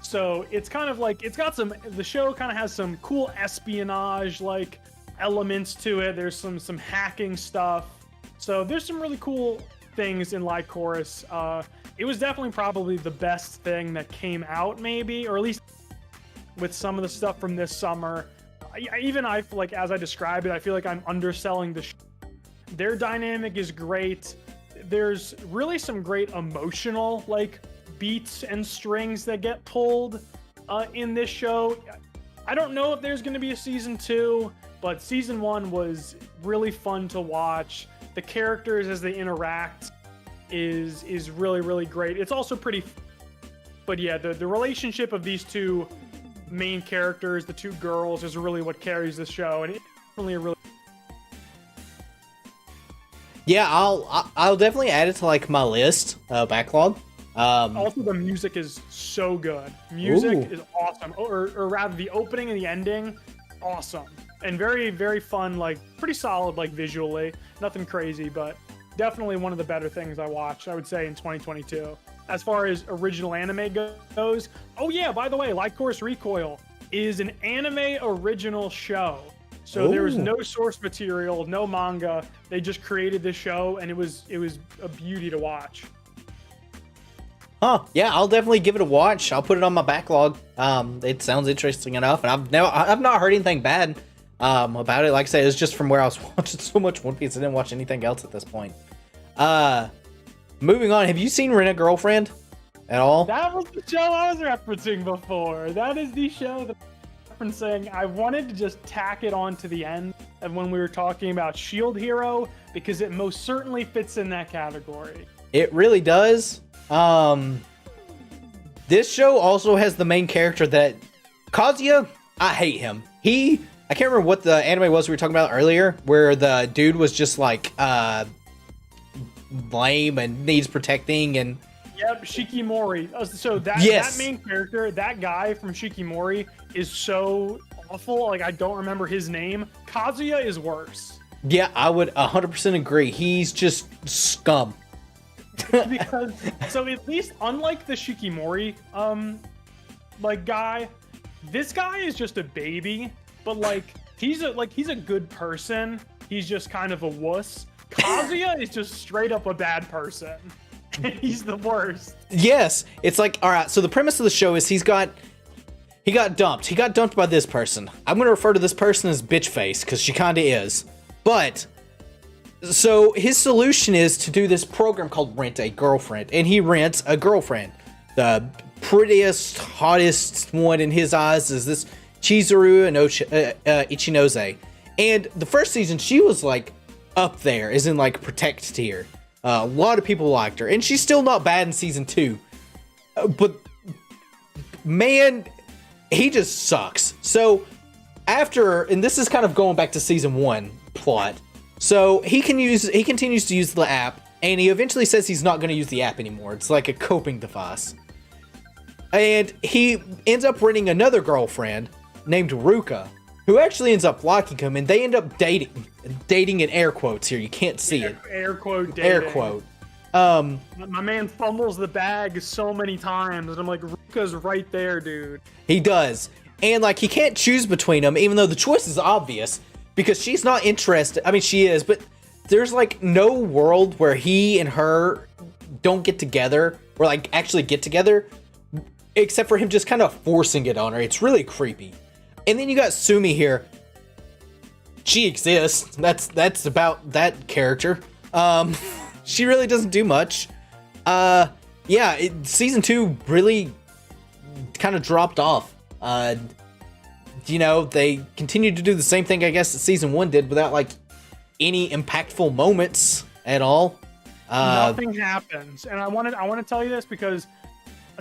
S2: So it's kind of like, it's got some, the show kind of has some cool espionage like elements to it. There's some hacking stuff. So there's some really cool things in Lycoris. It was definitely probably the best thing that came out, maybe, or at least with some of the stuff from this summer. I feel like, as I described it, I feel like I'm underselling the show. Their dynamic is great. There's really some great emotional like beats and strings that get pulled in this show. I don't know if there's going to be a season 2, but season 1 was really fun to watch. The characters as they interact is really, really great. It's also pretty, but yeah, the relationship of these two main characters, the two girls, is really what carries the show, and it's really a really.
S1: Yeah, I'll definitely add it to like my list backlog.
S2: Also, the music is so good. Music
S1: Ooh.
S2: is awesome, or rather, the opening and the ending, awesome, and very, very fun. Like, pretty solid, like visually, nothing crazy, but definitely one of the better things I watched, I would say, in 2022. As far as original anime goes, oh yeah, by the way, Lycoris Recoil is an anime original show. So there was no source material, no manga. They just created this show, and it was a beauty to watch.
S1: Huh? Yeah, I'll definitely give it a watch. I'll put it on my backlog. It sounds interesting enough, and I've not heard anything bad about it. Like I said, it's just from where I was watching so much One Piece, I didn't watch anything else at this point. Moving on, have you seen Rent a Girlfriend at all?
S2: That was the show I was referencing before. That is the show that I'm referencing. I wanted to just tack it on to the end of when we were talking about Shield Hero, because it most certainly fits in that category.
S1: It really does. This show also has the main character that Kazuya, I hate him. I can't remember what the anime was we were talking about earlier, where the dude was just like lame and needs protecting, and
S2: yep, Shikimori. So that main character, that guy from Shikimori, is so awful. Like, I don't remember his name. Kazuya is worse.
S1: Yeah, I would 100% agree. He's just scum.
S2: Because, so at least unlike the Shikimori like guy, this guy is just a baby, but like he's a good person. He's just kind of a wuss. Kazuya is just straight up a bad person. He's the worst.
S1: Yes, it's like, all right, so the premise of the show is he got dumped. He got dumped by this person. I'm going to refer to this person as bitch face because she kind of is. But so his solution is to do this program called Rent a Girlfriend, and he rents a girlfriend. The prettiest, hottest one in his eyes is this Chizuru Ichinose. And the first season, she was like up there, as in like protect tier. A lot of people liked her, and she's still not bad in season 2. But man, he just sucks. So after, and this is kind of going back to season 1 plot. So he continues to use the app, and he eventually says he's not going to use the app anymore. It's like a coping device. And he ends up renting another girlfriend named Ruka, who actually ends up liking him, and they end up dating in air quotes here. You can't see it.
S2: Air quote dating.
S1: Air quote.
S2: My man fumbles the bag so many times, and I'm like, Ruka's right there, dude.
S1: He does. And like he can't choose between them, even though the choice is obvious because she's not interested. I mean, she is, but there's like no world where he and her don't get together or like actually get together, except for him just kind of forcing it on her. It's really creepy. And then you got Sumi here. She exists. That's about that character. She really doesn't do much. Season 2 really kind of dropped off. They continued to do the same thing, I guess, that season 1 did without like any impactful moments at all.
S2: Nothing happens, and I want to tell you this because.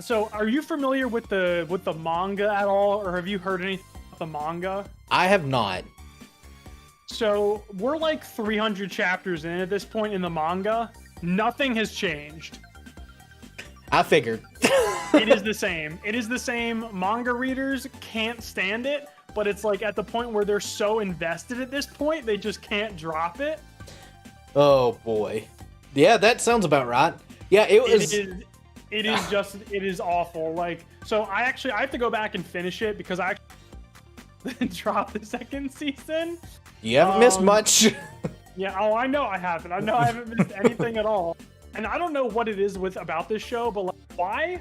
S2: So, are you familiar with the manga at all, or have you heard anything about the manga?
S1: I have not.
S2: So, we're like 300 chapters in at this point in the manga. Nothing has changed.
S1: I figured.
S2: It is the same. It is the same. Manga readers can't stand it, but it's like at the point where they're so invested at this point, they just can't drop it.
S1: Oh boy. Yeah, that sounds about right. Yeah, it was.
S2: It is awful. Like, so I have to go back and finish it because I dropped the second season.
S1: You haven't missed much.
S2: Yeah. Oh, I know I haven't. I know I haven't missed anything at all. And I don't know what it is about this show, but like, why?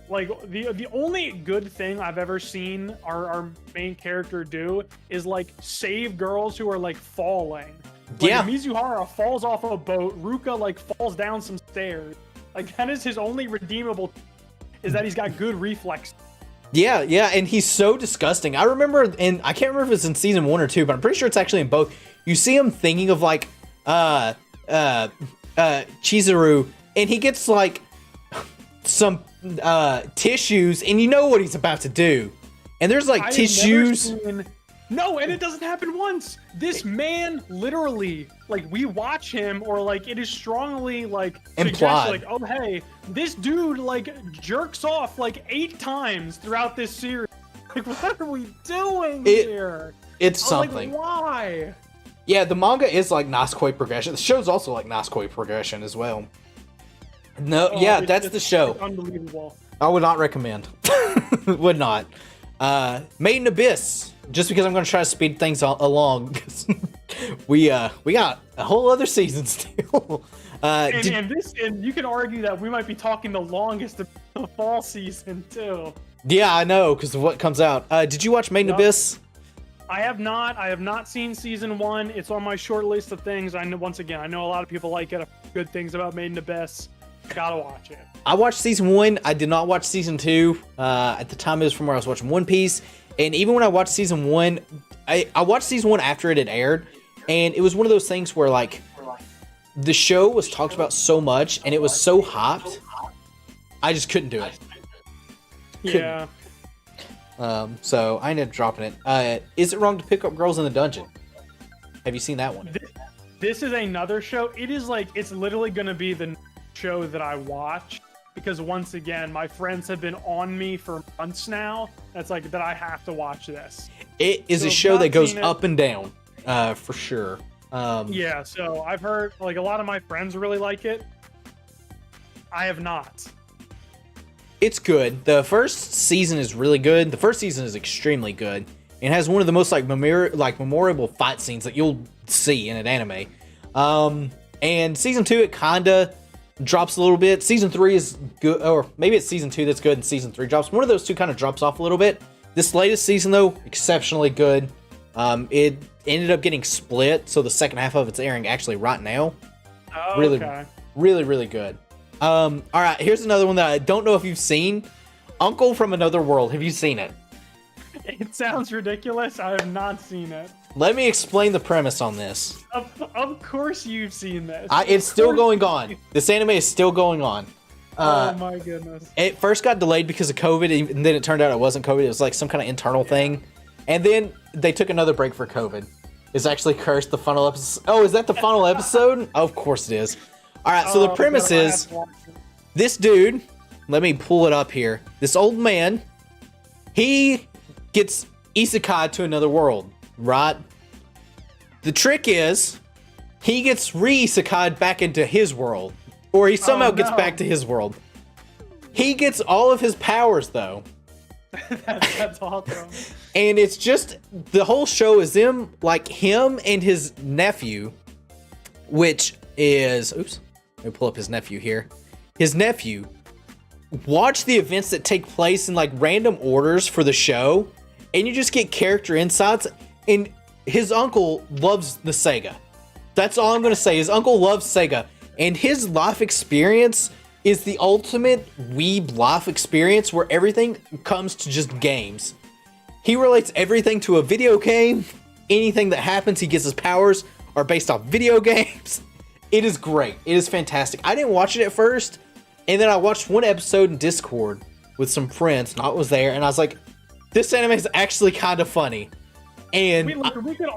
S2: Like the only good thing I've ever seen our main character do is like save girls who are like falling. Like,
S1: yeah.
S2: Mizuhara falls off a boat. Ruka like falls down some stairs. Like that is his only redeemable, is that he's got good reflex.
S1: Yeah, and he's so disgusting. I remember, and I can't remember if it's in season 1 or 2, but I'm pretty sure it's actually in both. You see him thinking of like Chizuru, and he gets like some tissues, and you know what he's about to do. And there's like tissues.
S2: No, and it doesn't happen once. This man literally, like, we watch him, or like it is strongly like
S1: implied,
S2: like, oh hey, this dude like jerks off like 8 times throughout this series. Like, what are we doing here?
S1: It's something.
S2: Like, why?
S1: Yeah, the manga is like Naskoi progression. The show's also like Naskoi progression as well. No, yeah, that's the show.
S2: It's unbelievable.
S1: I would not recommend. Would not. Made in Abyss. Just because I'm going to try to speed things along, because we got a whole other season still.
S2: And you can argue that we might be talking the longest of the fall season too.
S1: Yeah, I know, because of what comes out. Did you watch Made in Abyss?
S2: I have not. I have not seen season 1. It's on my short list of things. I know. Once again, I know a lot of people like it. Good things about Made in Abyss. Gotta watch it.
S1: I watched season 1. I did not watch season 2. At the time, it was from where I was watching One Piece. And even when I watched season 1, I watched season 1 after it had aired, and it was one of those things where like the show was talked about so much and it was so hyped, I just couldn't do it.
S2: Yeah.
S1: So I ended up dropping it. Is it wrong to pick up girls in the dungeon? Have you seen that one?
S2: This is another show. It is like, it's literally going to be the show that I watch. Because once again, my friends have been on me for months now. That's like that I have to watch this.
S1: It is a show that goes up and down, for sure.
S2: Yeah, so I've heard like a lot of my friends really like it. I have not.
S1: It's good. The first season is really good. The first season is extremely good. It has one of the most like memorable fight scenes that you'll see in an anime. And season 2, it kinda drops a little bit. Season 3 is good, or maybe it's season 2 that's good and season 3 drops. One of those two kind of drops off a little bit. This latest season though, exceptionally good. It ended up getting split, so the second half of it's airing actually right now.
S2: Oh,
S1: really,
S2: okay.
S1: really good. All right, here's another one that I don't know if you've seen. Uncle from Another World. Have you seen it?
S2: It sounds ridiculous. I have not seen it.
S1: Let me explain the premise on this.
S2: Of course you've seen this.
S1: It's still going on. This anime is still going on.
S2: Oh my goodness.
S1: It first got delayed because of COVID, and then it turned out it wasn't COVID. It was like some kind of internal thing. And then they took another break for COVID. It's actually cursed the final episode. Oh, is that the final episode? Of course it is. All right, so the premise is this dude, let me pull it up here. This old man, he gets isekai to another world, right? The trick is he gets re-isekai'd back into his world, or he somehow gets back to his world. He gets all of his powers though
S2: That's awesome.
S1: And it's just the whole show is him and his nephew, which is let me pull up his nephew here. His nephew watch the events that take place in like random orders for the show, and you just get character insights. And his uncle loves the Sega. That's all I'm gonna say. His uncle loves Sega, and his life experience is the ultimate weeb life experience where everything comes to just games. He relates everything to a video game. Anything that happens, he gets his powers are based off video games. It is great. It is fantastic. I didn't watch it at first, and then I watched one episode in Discord with some friends, and I was there, and I was like, this anime is actually kind of funny. And
S2: we could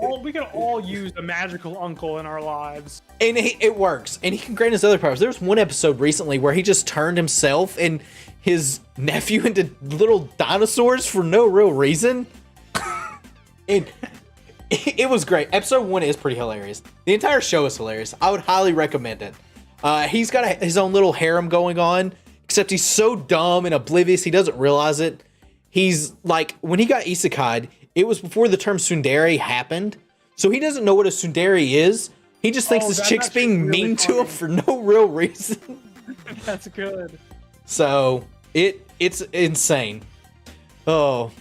S2: all use a magical uncle in our lives.
S1: And it works. And he can grant his other powers. There was one episode recently where he just turned himself and his nephew into little dinosaurs for no real reason. And it was great. Episode 1 is pretty hilarious. The entire show is hilarious. I would highly recommend it. He's got his own little harem going on, except he's so dumb and oblivious he doesn't realize it. He's like, when he got isekai'd, it was before the term tsundere happened, so he doesn't know what a tsundere is. He just thinks this chick's being really mean to him for no real reason.
S2: That's good.
S1: So it's insane. Oh,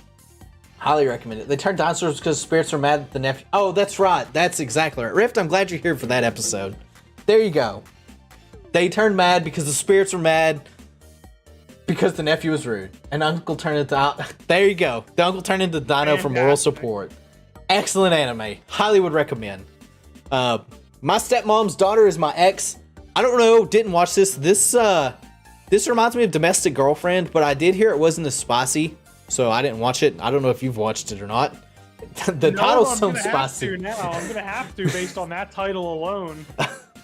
S1: highly recommend it. They turn dinosaurs because spirits are mad at the nephew. Oh, that's right. That's exactly right. Rift, I'm glad you're here for that episode. There you go. They turned mad because the spirits were mad because the nephew was rude. And uncle turned into... There you go. The uncle turned into Dino for moral support. Excellent anime. Highly would recommend. My stepmom's daughter is my ex. I don't know. Didn't watch this. This reminds me of Domestic Girlfriend, but I did hear it wasn't as spicy, so I didn't watch it. I don't know if you've watched it or not. The title's so spicy.
S2: I'm gonna have to based on that title alone.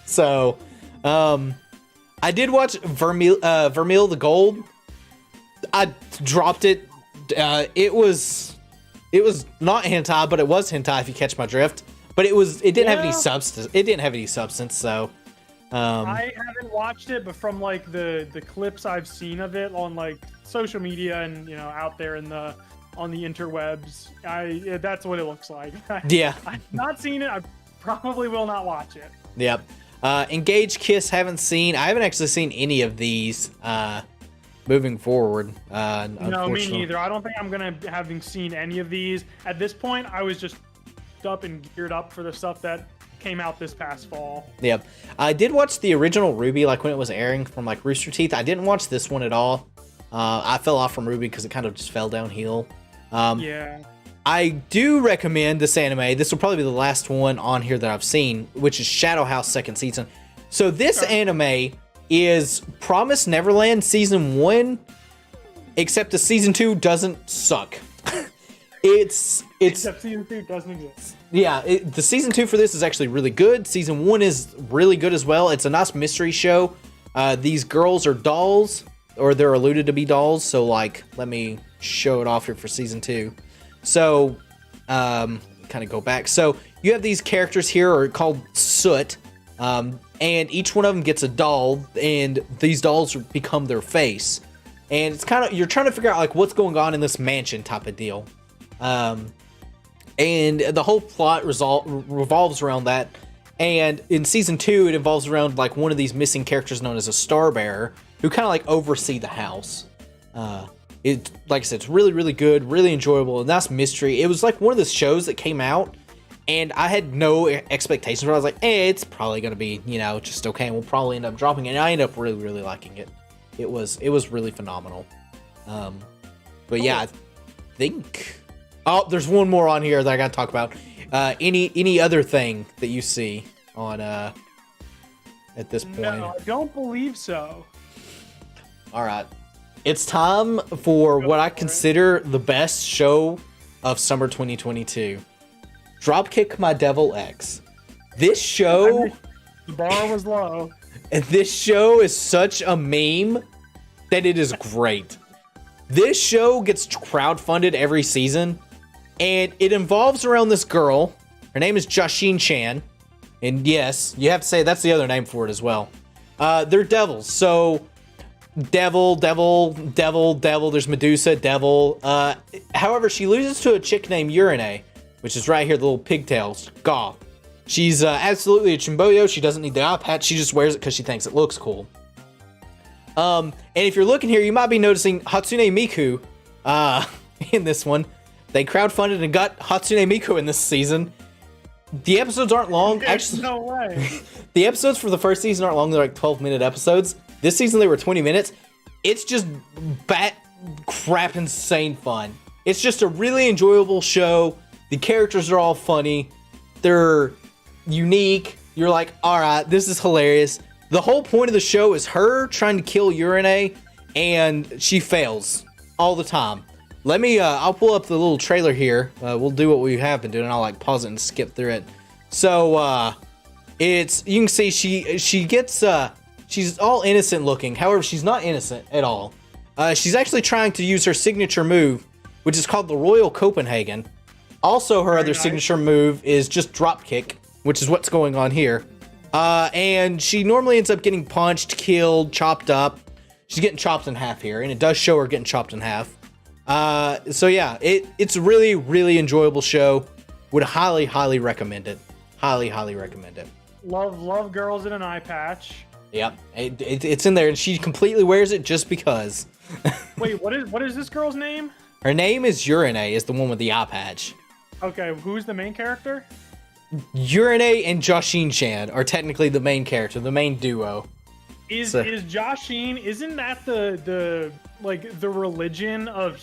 S1: So, I did watch Vermeil the Gold. I dropped it. It was not hentai, but it was hentai if you catch my drift. But it didn't have any substance. It didn't have any substance, so
S2: I haven't watched it, but from like the clips I've seen of it on like social media and out there on the interwebs, that's what it looks like.
S1: Yeah.
S2: I've not seen it. I probably will not watch it.
S1: Yep. Engage Kiss haven't seen. I haven't actually seen any of these moving forward.
S2: No, me neither. I don't think I'm gonna having seen any of these at this point. I was just up and geared up for the stuff that came out this past fall.
S1: Yep. I did watch the original RWBY like when it was airing from like Rooster Teeth. I didn't watch this one at all. I fell off from RWBY because it kind of just fell downhill.
S2: Yeah.
S1: I do recommend this anime. This will probably be the last one on here that I've seen, which is Shadow House second season. So this anime is Promise Neverland season 1, except the season 2 doesn't suck.
S2: Except season 2 doesn't exist.
S1: Yeah, the season 2 for this is actually really good. Season 1 is really good as well. It's a nice mystery show. These girls are dolls, or they're alluded to be dolls. So like, let me show it off here for season 2. So, kind of go back. So you have these characters here are called Soot, and each one of them gets a doll, and these dolls become their face. And it's kind of, you're trying to figure out like what's going on in this mansion type of deal. And the whole plot revolves around that. And in season 2, it involves around like one of these missing characters known as a star bearer, who kind of like oversee the house. It, like I said, it's really, really good, really enjoyable, and that's mystery. It was like one of the shows that came out, and I had no expectations. But I was like, it's probably gonna be, just okay, and we'll probably end up dropping it. And I ended up really, really liking it. It was really phenomenal. But yeah, I think. Oh, there's one more on here that I gotta talk about. Any other thing that you see on at this point?
S2: No, I don't believe so.
S1: All right. It's time for what I consider the best show of summer 2022. Dropkick My Devil X. This show...
S2: The bar was low.
S1: This show is such a meme that it is great. This show gets crowdfunded every season, and it involves around this girl. Her name is Joshine Chan. And yes, you have to say that's the other name for it as well. They're devils, so... Devil, devil, devil, devil. There's Medusa, devil. However, she loses to a chick named Urine, which is right here, the little pigtails. Goth. She's absolutely a chimboyo. She doesn't need the eye patch. She just wears it because she thinks it looks cool. And if you're looking here, you might be noticing Hatsune Miku in this one. They crowdfunded and got Hatsune Miku in this season. The episodes aren't long. Actually,
S2: no way.
S1: The episodes for the first season aren't long. They're like 12-minute episodes. This season, they were 20 minutes. It's just bat crap insane fun. It's just a really enjoyable show. The characters are all funny. They're unique. You're like, all right, this is hilarious. The whole point of the show is her trying to kill Urine, and she fails all the time. Let me, I'll pull up the little trailer here. We'll do what we have been doing. I'll like pause it and skip through it. So, you can see she gets, she's all innocent looking. However, she's not innocent at all. She's actually trying to use her signature move, which is called the Royal Copenhagen. Also, her other signature move is just drop kick, which is what's going on here. And she normally ends up getting punched, killed, chopped up. She's getting chopped in half here, and it does show her getting chopped in half. So yeah, it's a really, really enjoyable show. Would highly, highly recommend it. Highly, highly recommend it.
S2: Love girls in an eye patch.
S1: Yep, it's in there, and she completely wears it just because.
S2: Wait, what is this girl's name?
S1: Her name is Urine, is the one with the eye patch.
S2: Okay, who's the main character?
S1: Urine and Joshine Chan are technically the main character, the main duo.
S2: Is Joshine, isn't that the religion of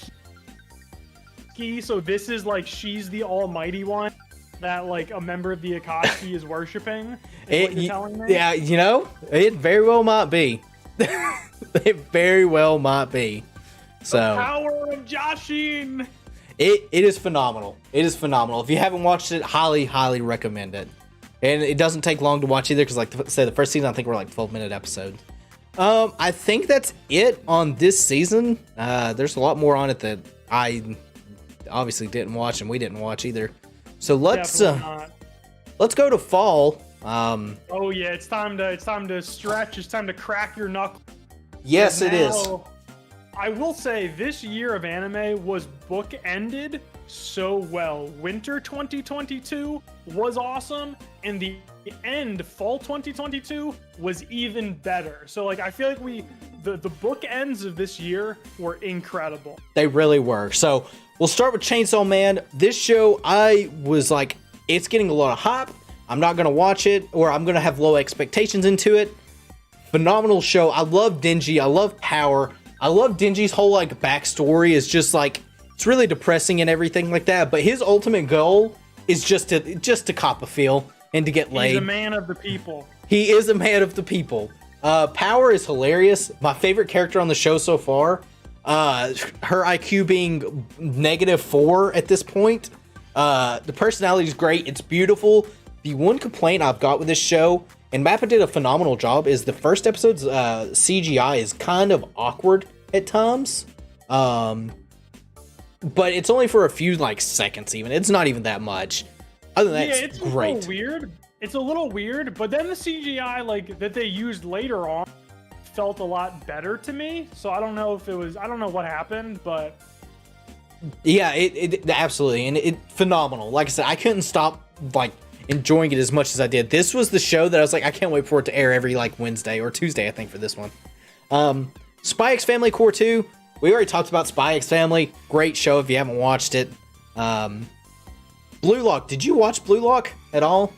S2: Hiki? So this is like she's the almighty one that like a member of the Akatsuki is worshiping? Is what you're telling me?
S1: Yeah, you know, it very well might be. It very well might be. So
S2: the power of Joshine.
S1: It is phenomenal. It is phenomenal. If you haven't watched it, highly, highly recommend it. And it doesn't take long to watch either, because like say the first season, I think we're like 12-minute episodes. I think that's it on this season. There's a lot more on it that I obviously didn't watch, and we didn't watch either. So let's go to fall.
S2: Oh yeah, it's time to stretch. It's time to crack your knuckle.
S1: Yes, it is.
S2: I will say this year of anime was bookended so well. Winter 2022 was awesome, and the end, fall 2022, was even better. So like I feel like the bookends of this year were incredible.
S1: They really were. So we'll start with Chainsaw Man. This show, I was like, it's getting a lot of hype. I'm not gonna watch it, or I'm gonna have low expectations into it. Phenomenal show. I love Denji. I love Power. I love Denji's whole like backstory. Is just like, it's really depressing and everything like that. But his ultimate goal is just to cop a feel and to get laid.
S2: He's a man of the people.
S1: He is a man of the people. Power is hilarious. My favorite character on the show so far. Her IQ being -4 at this point. The personality is great. It's beautiful. The one complaint I've got with this show, and Mappa did a phenomenal job, is the first episode's CGI is kind of awkward at times. But it's only for a few like seconds even. It's not even that much. Other than that, it's great.
S2: A little weird. It's a little weird, but then the CGI like that they used later on felt a lot better to me. So I don't know if it was, I don't know what happened, but
S1: yeah, it absolutely, and it phenomenal. Like I said, I couldn't stop like enjoying it as much as I did. This was the show that I was like, I can't wait for it to air every like Wednesday or Tuesday, I think, for this one. Spy X Family Core 2. We already talked about Spy X Family. Great show if you haven't watched it. Blue Lock. Did you watch Blue Lock at all?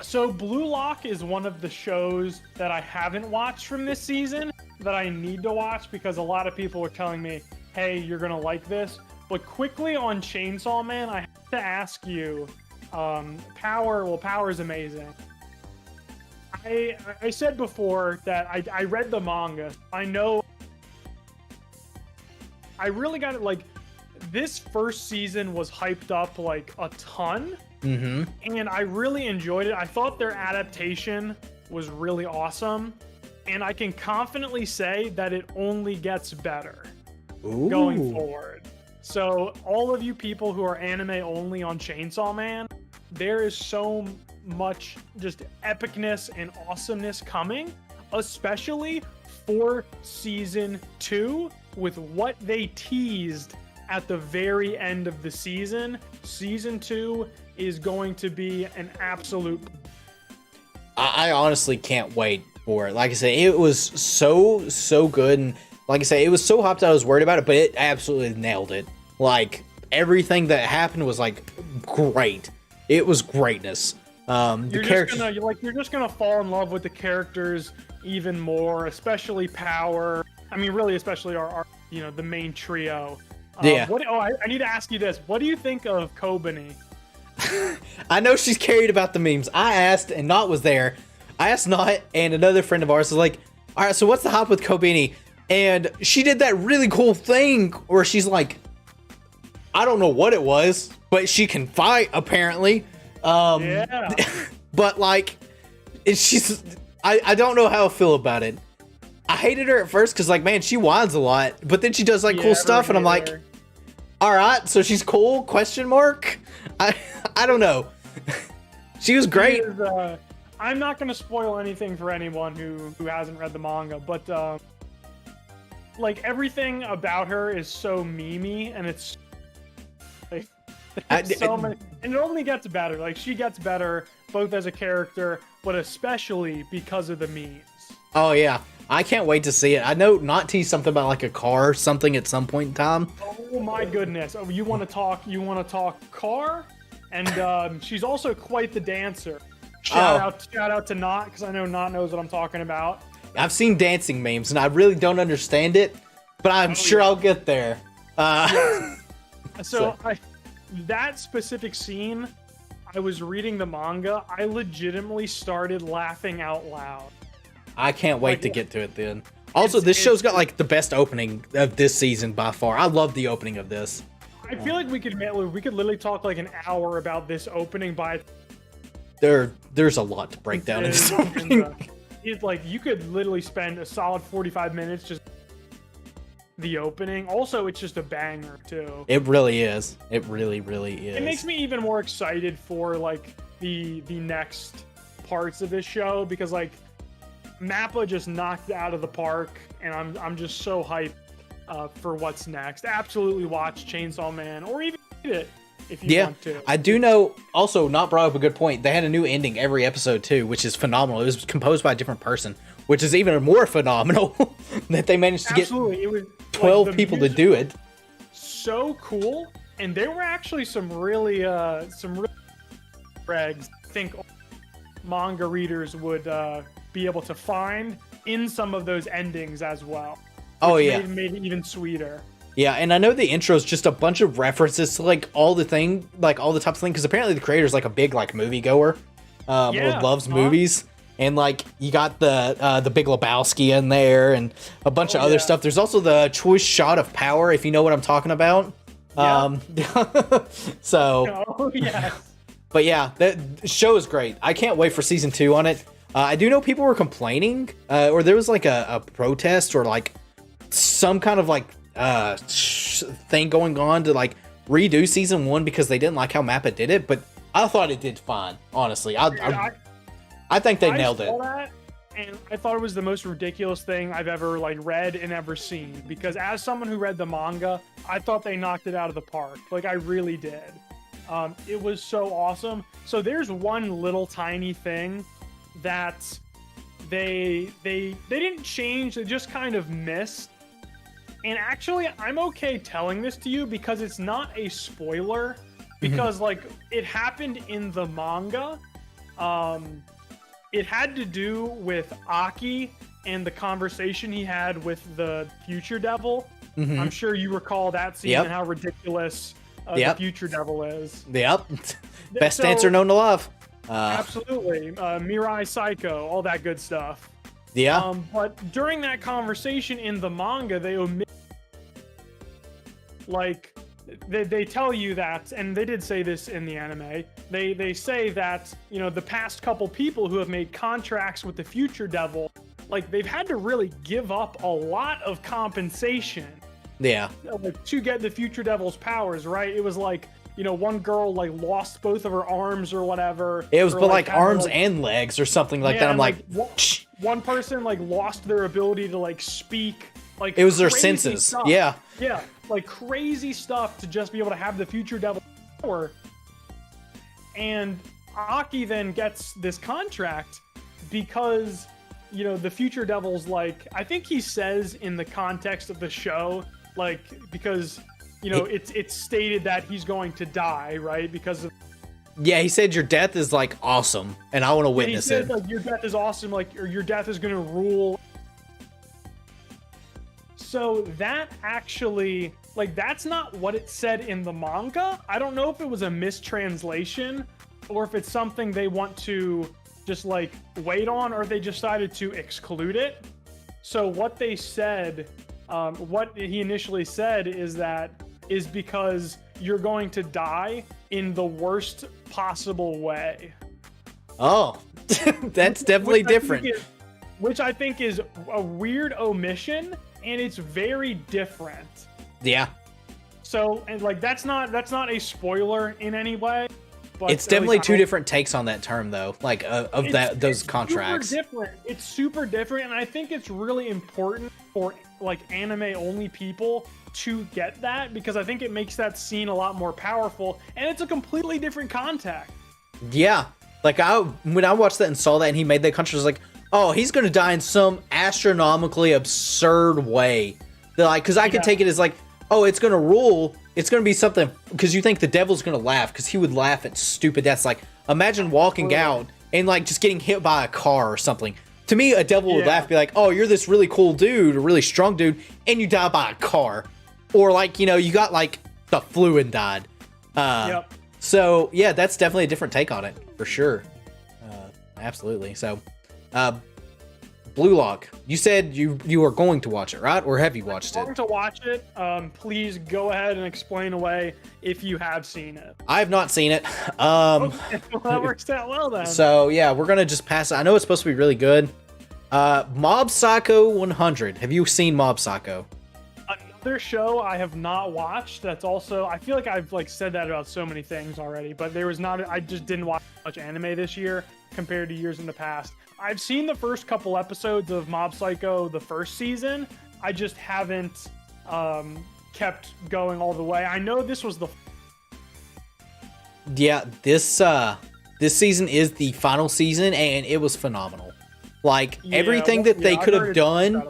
S2: So Blue Lock is one of the shows that I haven't watched from this season that I need to watch, because a lot of people are telling me, hey, you're gonna like this. But quickly on Chainsaw Man, I have to ask you, Power is amazing. I said before that I read the manga. I know I really got it. Like, this first season was hyped up like a ton.
S1: Mm-hmm.
S2: And I really enjoyed it. I thought their adaptation was really awesome. And I can confidently say that it only gets better going forward. So all of you people who are anime only on Chainsaw Man, there is so much just epicness and awesomeness coming. especially for season 2 with what they teased at the very end of the season. Season 2 is going to be an absolute.
S1: I honestly can't wait for it. Like I said, it was so good, and like I said, it was so hyped that I was worried about it, but it absolutely nailed it. Like everything that happened was like great. It was greatness. The characters,
S2: you're just gonna fall in love with the characters even more, especially Power. I mean, really, especially our the main trio.
S1: Yeah.
S2: I need to ask you this. What do you think of Kobani?
S1: I know she's carried about the memes. I asked, and Not was there. I asked Not, and another friend of ours was like, all right, so what's the hype with Kobani? And she did that really cool thing where she's like, I don't know what it was, but she can fight, apparently.
S2: Yeah.
S1: But like, I don't know how I feel about it. I hated her at first because like, man, she whines a lot, but then she does like cool stuff, and I'm like, all right, so she's cool? Question mark. I don't know. She was great.
S2: I'm not gonna spoil anything for anyone who hasn't read the manga, but like everything about her is so memey, and it's like so many, and it only gets better. Like she gets better both as a character, but especially because of the memes.
S1: Oh yeah, I can't wait to see it. I know Not teased something about like a car or something at some point in time.
S2: Oh my goodness! Oh, you want to talk car? And she's also quite the dancer. Shout out to Not, because I know Not knows what I'm talking about.
S1: I've seen dancing memes, and I really don't understand it, but I'm sure I'll get there.
S2: So that specific scene, I was reading the manga. I legitimately started laughing out loud.
S1: I can't wait to get to it then. Also, this show's got like the best opening of this season by far. I love the opening of this.
S2: I feel like we could literally talk like an hour about this opening by.
S1: There's a lot to break down in this opening.
S2: It's like you could literally spend a solid 45 minutes just the opening. Also, it's just a banger too.
S1: It really is. It really is.
S2: It makes me even more excited for like the next parts of this show, because like Mappa just knocked it out of the park, and I'm just so hyped for what's next. Absolutely watch Chainsaw Man, or even read it if you want to.
S1: I do know. Also, Not brought up a good point. They had a new ending every episode too, which is phenomenal. It was composed by a different person, which is even more phenomenal that they managed to get
S2: it was
S1: 12
S2: like,
S1: people to do it.
S2: So cool, and there were actually some really regs I think manga readers would be able to find in some of those endings as well.
S1: Oh yeah,
S2: made it even sweeter.
S1: Yeah, and I know the intro is just a bunch of references to like all the types of things, because apparently the creator's like a big like movie goer, or loves movies, and like you got the Big Lebowski in there and a bunch of other stuff. There's also the choice shot of Power, if you know what I'm talking about. So.
S2: Oh yeah.
S1: But yeah, that show is great. I can't wait for season 2 on it. I do know people were complaining, or there was like a protest or like some kind of like thing going on to like redo season 1 because they didn't like how Mappa did it. But I thought it did fine, honestly. I think they nailed it.
S2: That, and I thought it was the most ridiculous thing I've ever like read and ever seen, because as someone who read the manga, I thought they knocked it out of the park. Like I really did. It was so awesome. So there's one little tiny thing that they didn't change. They just kind of missed. And actually, I'm okay telling this to you because it's not a spoiler. Because like it happened in the manga. It had to do with Aki and the conversation he had with the Future Devil. I'm sure you recall that scene and how ridiculous the Future Devil is.
S1: Yep. Best dancer known to love.
S2: Absolutely. Mirai Psycho, all that good stuff.
S1: Yeah.
S2: But during that conversation in the manga, they omit, like, they tell you that, and they did say this in the anime, they say that, you know, the past couple people who have made contracts with the Future Devil, like, they've had to really give up a lot of compensation.
S1: Yeah.
S2: To get the Future Devil's powers, right? It was like, you know, one girl like lost both of her arms or whatever.
S1: It was, but like arms and legs or something like that. I'm like,
S2: one person like lost their ability to like speak. Like
S1: It was their
S2: crazy
S1: senses.
S2: stuff.
S1: Yeah.
S2: Yeah, like crazy stuff to just be able to have the future devil power. And Aki then gets this contract because, you know, the future devil's like, I think he says in the context of the show, like, because, you know, it's stated that he's going to die, right? Because of,
S1: Yeah, he said your death is like awesome, and I want to
S2: he
S1: witness
S2: said,
S1: it.
S2: like, your death is awesome, like, or your death is going to rule. So that actually, like, that's not what it said in the manga. I don't know if it was a mistranslation or if it's something they want to just like wait on, or they decided to exclude it. So what they said, what he initially said is because you're going to die in the worst possible way.
S1: Oh, that's definitely different.
S2: Which I think is a weird omission, and it's very different.
S1: Yeah,
S2: So, and like that's not a spoiler in any way. But
S1: it's definitely
S2: like,
S1: two different takes on that term, though. Like those contracts.
S2: Super different. It's super different, and I think it's really important for like anime only people to get that, because I think it makes that scene a lot more powerful, and it's a completely different context.
S1: Yeah, like when I watched that and saw that, and he made that contract, I was like, oh, he's gonna die in some astronomically absurd way. Like, because I could take it as like, oh, it's gonna rule. It's gonna be something, because you think the devil's gonna laugh, because he would laugh at stupid deaths. Like, imagine walking out and like just getting hit by a car or something. To me, a devil would laugh, be like, oh, you're this really cool dude, a really strong dude, and you die by a car. Or like, you know, you got like the flu and died.
S2: Yep.
S1: So yeah, that's definitely a different take on it for sure. Absolutely. So, Blue Lock, you said you are going to watch it, right? Or have you watched
S2: I'm
S1: it?
S2: going to watch it. Please go ahead and explain away if you have seen it.
S1: I have not seen it.
S2: Well, that works out well then.
S1: So yeah, we're gonna just pass it. I know it's supposed to be really good. Mob Psycho 100. Have you seen Mob Psycho?
S2: Another show I have not watched. That's also, I feel like I've like said that about so many things already, but there was not. I just didn't watch much anime this year compared to years in the past. I've seen the first couple episodes of Mob Psycho, the first season. I just haven't kept going all the way. I know this was the
S1: Yeah, this season is the final season, and it was phenomenal. Like everything that they could have done,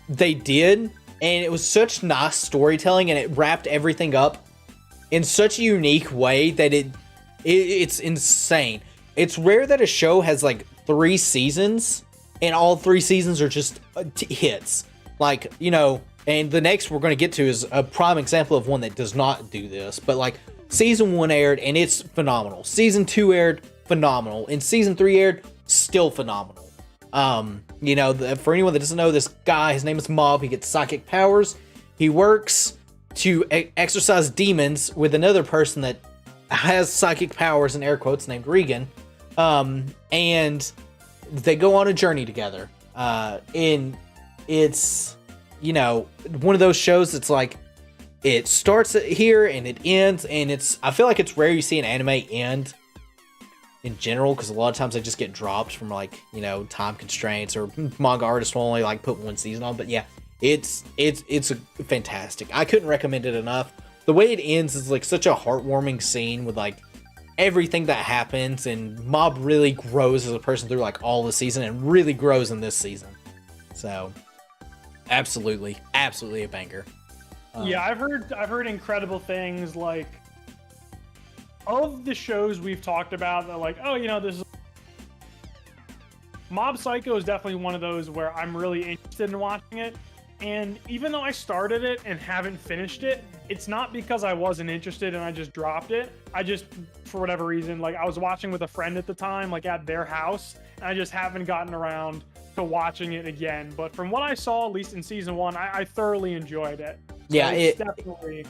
S1: they did, and it was such nice storytelling, and it wrapped everything up in such a unique way that it's insane. It's rare that a show has like 3 seasons, and all 3 seasons are just hits. Like, you know, and the next we're going to get to is a prime example of one that does not do this. But like, season 1 aired, and it's phenomenal. Season 2 aired, phenomenal. And season 3 aired, still phenomenal. You know, for anyone that doesn't know, this guy, his name is Mob. He gets psychic powers. He works to exorcise demons with another person that has psychic powers, in air quotes, named Regan. And they go on a journey together. And it's, you know, one of those shows that's like, it starts here and it ends, and I feel like it's rare you see an anime end in general, because a lot of times they just get dropped from like, you know, time constraints, or manga artists will only like put 1 season on. But yeah, it's a fantastic. I couldn't recommend it enough. The way it ends is like such a heartwarming scene with like everything that happens, and Mob really grows as a person through like all the season, and really grows in this season. So absolutely a banger.
S2: Yeah, I've heard incredible things, like of the shows we've talked about that, like, oh, you know, this is Mob Psycho is definitely one of those where I'm really interested in watching it. And even though I started it and haven't finished it, it's not because I wasn't interested and I just dropped it. I just, for whatever reason, like I was watching with a friend at the time, like at their house, and I just haven't gotten around to watching it again. But from what I saw, at least in season 1, I thoroughly enjoyed it. So
S1: yeah, it's a
S2: definitely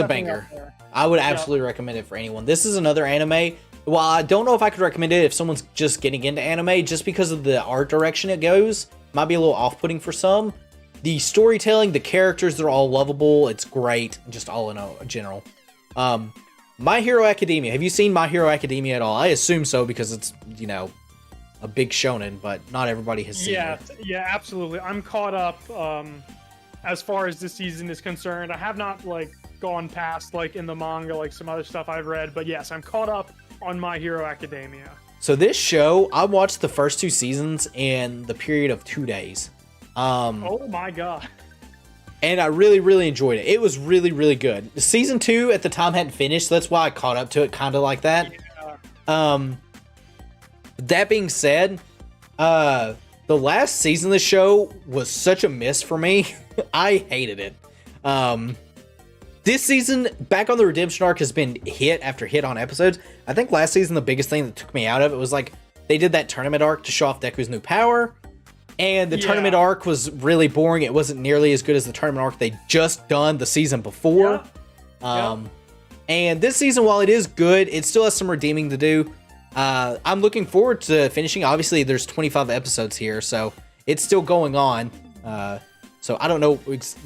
S1: banger. I would absolutely recommend it for anyone. This is another anime. Well, I don't know if I could recommend it if someone's just getting into anime, just because of the art direction it goes. Might be a little off-putting for some. The storytelling, the characters, they're all lovable. It's great, just all in general. My Hero Academia. Have you seen My Hero Academia at all? I assume so, because it's, you know, a big shonen, but not everybody has seen
S2: Yeah,
S1: it.
S2: yeah, absolutely. I'm caught up as far as this season is concerned. I have not like gone past like in the manga like some other stuff I've read, but yes, I'm caught up on My Hero Academia.
S1: So this show, I watched the first 2 seasons in the period of 2 days.
S2: Oh my god.
S1: And I really, really enjoyed it. It was really, really good. Season 2 at the time hadn't finished, so that's why I caught up to it kind of like that.
S2: Yeah.
S1: That being said, the last season of the show was such a miss for me. I hated it. This season, Back on the Redemption arc has been hit after hit on episodes. I think last season, the biggest thing that took me out of it was like, they did that tournament arc to show off Deku's new power. And the tournament arc was really boring. It wasn't nearly as good as the tournament arc they just done the season before. And this season, while it is good, it still has some redeeming to do. I'm looking forward to finishing. Obviously, there's 25 episodes here, so it's still going on. So I don't know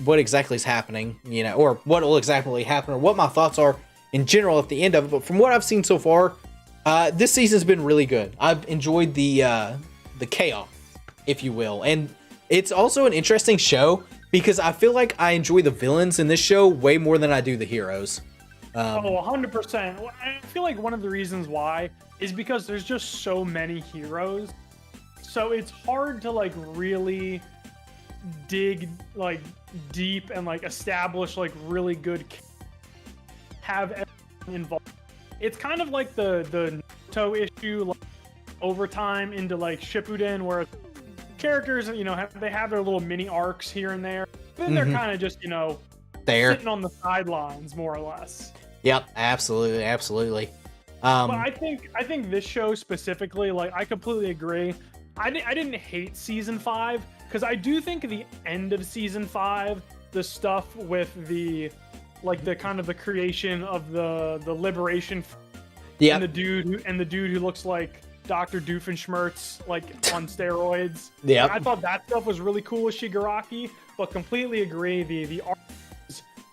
S1: what exactly is happening, you know, or what will exactly happen, or what my thoughts are in general at the end of it. But from what I've seen so far, this season's been really good. I've enjoyed the chaos, if you will, and it's also an interesting show because I feel like I enjoy the villains in this show way more than I do the heroes.
S2: 100%. Well, I feel like one of the reasons why is because there's just so many heroes. So it's hard to like really dig like deep and like establish like really good have everyone involved. It's kind of like the Naruto issue like, over time into like Shippuden where characters, you know, they have their little mini arcs here and there. Then they're kind of just, you know, sitting on the sidelines more or less.
S1: Yep, absolutely, absolutely.
S2: But I think this show specifically, like, I completely agree. I didn't hate season 5 because I do think the end of season 5, the stuff with the like the kind of the creation of the liberation, and the dude who looks like Dr. Doofenshmirtz, like on steroids.
S1: Yeah,
S2: I thought that stuff was really cool with Shigaraki, but completely agree. The art,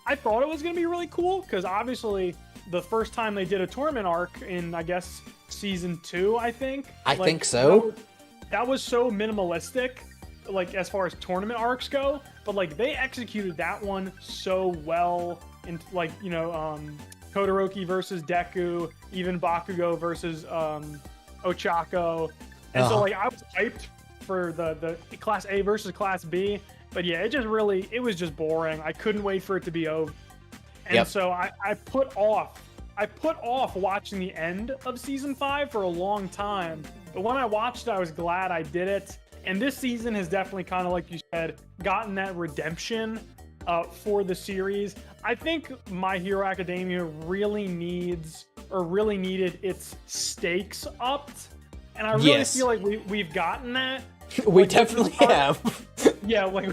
S2: I thought it was gonna be really cool because obviously the first time they did a tournament arc in, I guess, season 2, I think.
S1: I think so.
S2: That was so minimalistic, like as far as tournament arcs go, but like they executed that one so well. And like, you know, Todoroki versus Deku, even Bakugo versus Ochako. And so like I was hyped for the Class A versus Class B, but yeah, it was just boring. I couldn't wait for it to be over. And so I put off watching the end of season 5 for a long time. But when I watched it, I was glad I did it. And this season has definitely kind of, like you said, gotten that redemption for the series. I think My Hero Academia really needed its stakes upped. And I really feel like we've gotten that.
S1: We definitely have.
S2: Yeah, like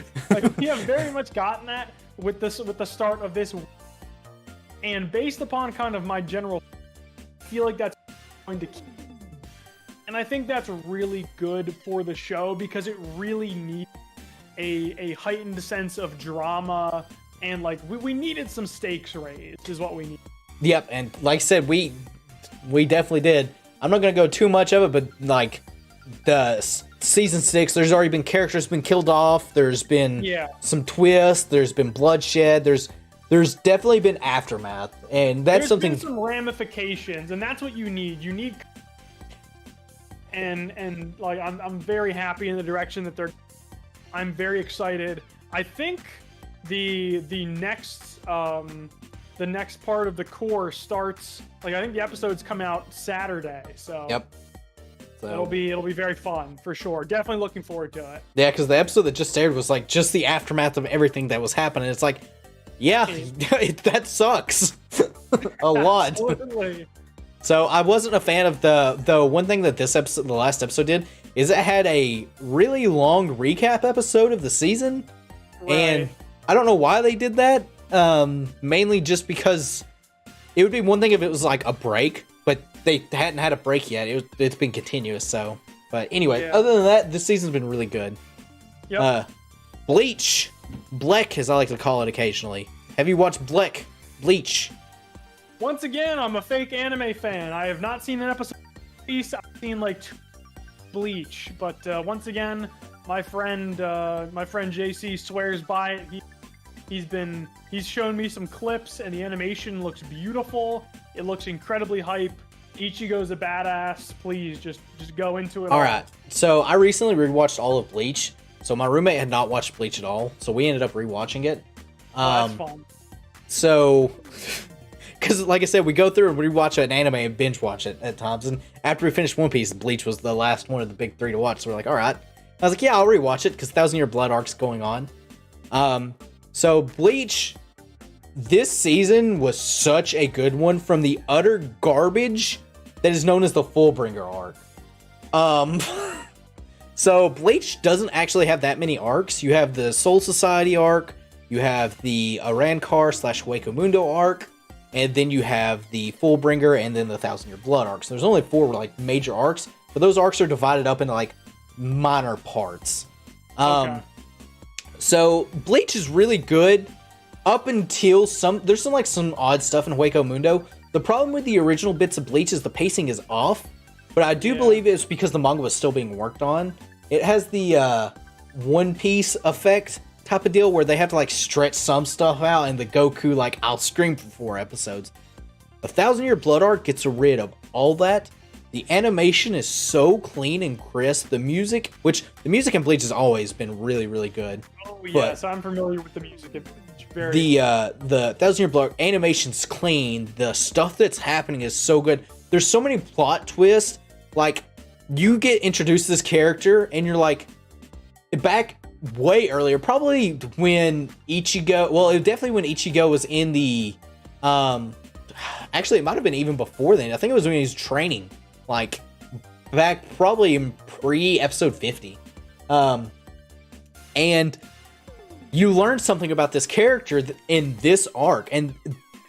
S2: we have very much gotten that with the start of this. And based upon kind of my general, I feel like that's going to keep. And I think that's really good for the show because it really needs a heightened sense of drama, and like we needed some stakes raised is what we need.
S1: Yep, and like I said, we definitely did. I'm not gonna go too much of it, but like the season 6, there's already been characters been killed off. There's been some twists. There's been bloodshed. There's definitely been aftermath, and that's something.
S2: There's been some ramifications, and that's what you need. You need, and like I'm very happy in the direction that they're. I'm very excited. I think the next part of the core starts, like I think the episodes come out Saturday, so so it'll be very fun for sure. Definitely looking forward to it.
S1: Yeah, because the episode that just aired was like just the aftermath of everything that was happening. It's like, yeah, that sucks a lot.
S2: Absolutely.
S1: So I wasn't a fan of the one thing that the last episode did is it had a really long recap episode of the season, and I don't know why they did that. Mainly just because it would be one thing if it was like a break, but they hadn't had a break yet. It's been continuous. So, but anyway, other than that, this season's been really good.
S2: Yep.
S1: Bleach, Bleck, as I like to call it occasionally. Have you watched Bleach?
S2: Once again, I'm a fake anime fan. I have not seen an episode. I've seen like Bleach. But once again, my friend JC swears by it. He's shown me some clips, and the animation looks beautiful. It looks incredibly hype. Ichigo's a badass. Please just go into it.
S1: All right. So I recently rewatched all of Bleach. So my roommate had not watched Bleach at all, so we ended up rewatching it.
S2: That's fun.
S1: So, because like I said, we go through and rewatch an anime and binge watch it at times. And after we finished One Piece, Bleach was the last one of the big three to watch. So we're like, all right. I was like, yeah, I'll rewatch it because Thousand Year Blood arc's going on. So Bleach, this season was such a good one from the utter garbage that is known as the Fullbringer arc. So Bleach doesn't actually have that many arcs. You have the Soul Society arc, you have the Arankar / Hueco Mundo arc, and then you have the Fullbringer and then the Thousand Year Blood arc. So there's only 4 like major arcs, but those arcs are divided up into like minor parts.
S2: Okay.
S1: So Bleach is really good up until there's some odd stuff in Hueco Mundo. The problem with the original bits of Bleach is the pacing is off, but I do believe it's because the manga was still being worked on. It has the One Piece effect type of deal where they have to like stretch some stuff out, and the Goku like I'll scream for 4 episodes. The Thousand Year Blood arc gets rid of all that. The animation is so clean and crisp. The music in Bleach has always been really, really good.
S2: Oh yes, I'm familiar with the music in Bleach.
S1: The Thousand Year Blood animation's clean. The stuff that's happening is so good. There's so many plot twists. Like, you get introduced to this character, and you're like, back way earlier, probably when Ichigo. Well, definitely when Ichigo was in the. Actually, it might have been even before then. I think it was when he was training, like back probably in pre-episode 50. And you learn something about this character in this arc, and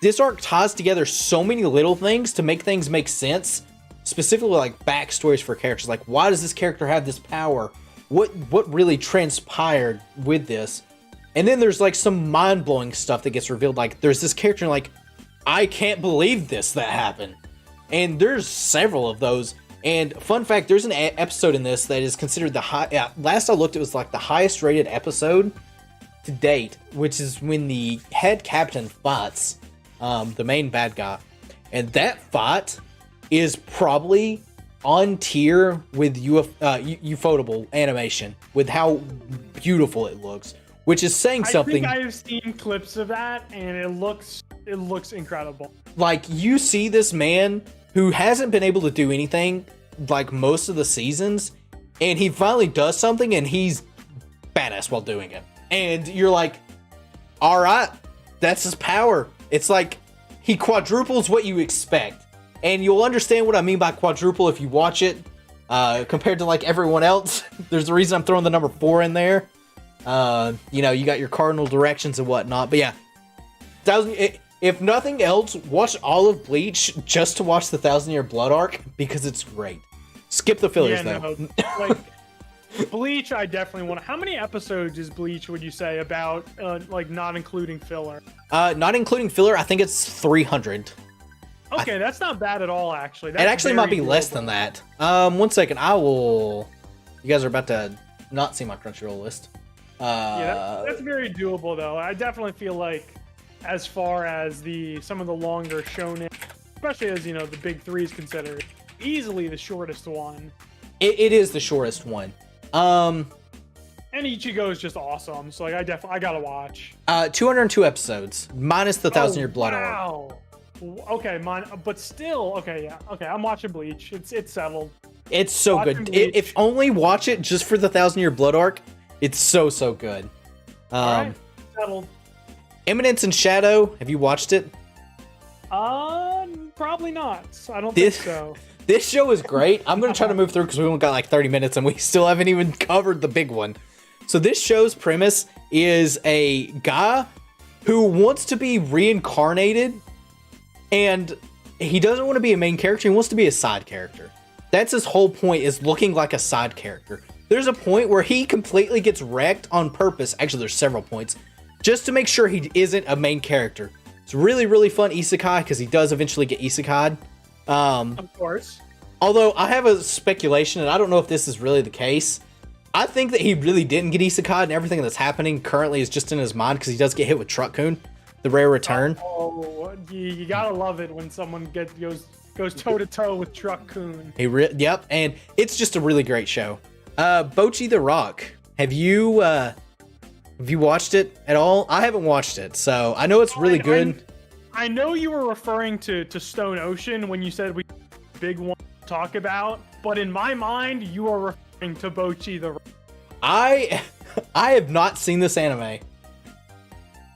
S1: this arc ties together so many little things to make things make sense, specifically like backstories for characters. Like, why does this character have this power? What really transpired with this? And then there's like some mind-blowing stuff that gets revealed. Like, there's this character like, I can't believe that happened. And there's several of those. And fun fact, there's an episode in this that is considered the high. Last I looked, it was like the highest rated episode to date, which is when the head captain fights the main bad guy, and that fight is probably on tier with Ufotable animation with how beautiful it looks, which is saying something.
S2: I think I've seen clips of that, and it looks incredible.
S1: Like, you see this man who hasn't been able to do anything like most of the seasons, and he finally does something, and he's badass while doing it. And you're like, all right, that's his power. It's like he quadruples what you expect. And you'll understand what I mean by quadruple if you watch it, compared to like everyone else. There's a reason I'm throwing the number 4 in there. You got your cardinal directions and whatnot. But yeah, if nothing else, watch all of Bleach just to watch the Thousand Year Blood arc, because it's great. Skip the fillers though.
S2: No, like Bleach, I definitely want to. How many episodes is Bleach, would you say, about like not including filler?
S1: Not including filler, I think it's 300.
S2: Okay, that's not bad at all, actually.
S1: It actually might be less than that. 1 second, you guys are about to not see my Crunchyroll list.
S2: That's very doable, though. I definitely feel like, as far as some of the longer shonen, especially as the big 3 is considered, easily the shortest one.
S1: It is the shortest one.
S2: And Ichigo is just awesome, so like I gotta watch.
S1: 202 episodes minus the Thousand Year Blood arc.
S2: Wow. Okay, but still, okay, yeah, okay. I'm watching Bleach. It's settled.
S1: It's so good. If only watch it just for the Thousand Year Blood arc. It's so good.
S2: All right, settled.
S1: Eminence in Shadow. Have you watched it?
S2: Probably not. I don't think so.
S1: This show is great. I'm gonna try to move through because we only got like 30 minutes and we still haven't even covered the big one. So this show's premise is a guy who wants to be reincarnated, and he doesn't want to be a main character. He wants to be a side character. That's his whole point, is looking like a side character. There's a point where he completely gets wrecked on purpose. Actually, there's several points, just to make sure he isn't a main character. It's really, really fun isekai because he does eventually get isekai'd.
S2: Of course.
S1: Although I have a speculation, and I don't know if this is really the case. I think that he really didn't get isekai, and everything that's happening currently is just in his mind because he does get hit with Truck-kun, the rare return.
S2: Oh, you gotta love it when someone goes toe to toe with Truck-kun.
S1: Yep, and it's just a really great show. Bocchi the Rock. Have you watched it at all? I haven't watched it, so I know it's really good.
S2: I know you were referring to Stone Ocean when you said we big one to talk about, but in my mind, you are referring to Bocchi the Rock.
S1: I have not seen this anime,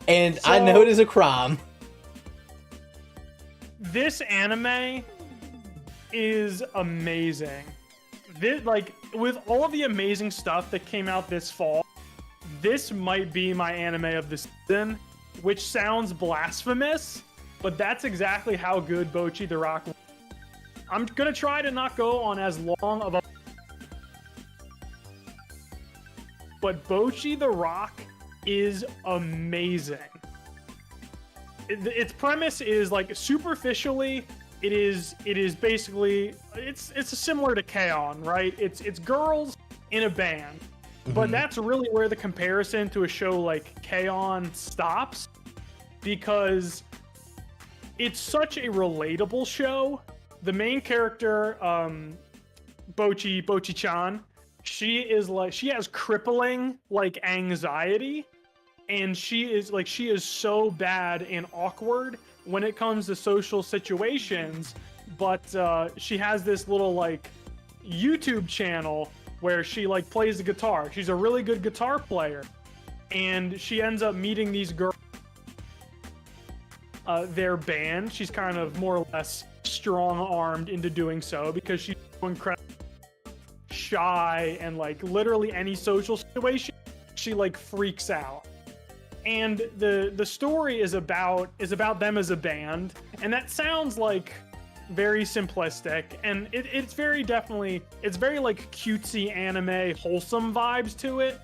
S1: and I know it is a crime.
S2: This anime is amazing. With all of the amazing stuff that came out this fall, this might be my anime of the season, which sounds blasphemous, but that's exactly how good Bocchi the Rock was. I'm gonna try to not go on as long of a... But Bocchi the Rock is amazing. Its premise is like superficially, it is basically it's similar to K-On!, right? It's girls in a band, but that's really where the comparison to a show like K-On! Stops, because it's such a relatable show. The main character, Bocchi-chan, she has crippling like anxiety, and she is so bad and awkward when it comes to social situations, but she has this little like YouTube channel where she like plays the guitar. She's a really good guitar player, and she ends up meeting these girls, their band. She's kind of more or less strong-armed into doing so because she's so incredibly shy, and like literally any social situation she like freaks out. And the story is about them as a band, and that sounds like very simplistic, and it's very like cutesy anime wholesome vibes to it,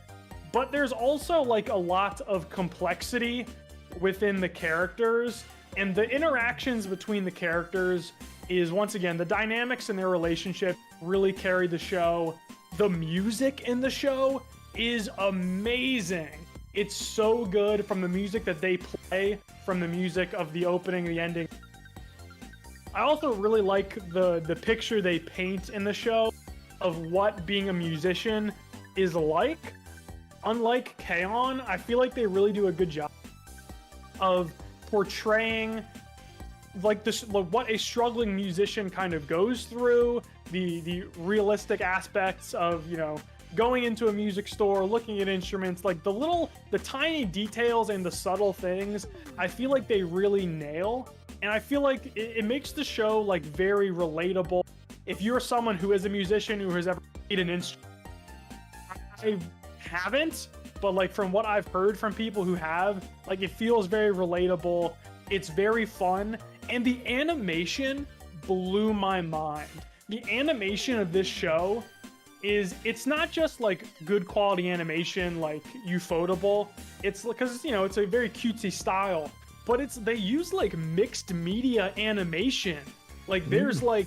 S2: but there's also like a lot of complexity within the characters, and the interactions between the characters is, once again, the dynamics in their relationship really carry the show. The music in the show is amazing. It's so good, from the music that they play, from the music of the opening, the ending. I also really like the picture they paint in the show of what being a musician is like. Unlike K-On!, I feel like they really do a good job of portraying like what a struggling musician kind of goes through, the realistic aspects of, you know, going into a music store, looking at instruments, like the tiny details and the subtle things, I feel like they really nail. And I feel like it makes the show like very relatable. If you're someone who is a musician who has ever played an instrument, I haven't, but like from what I've heard from people who have, like it feels very relatable. It's very fun, and the animation blew my mind. The animation of this show it's not just like good quality animation like Ufotable. It's because, you know, it's a very cutesy style, but they use like mixed media animation. Like there's like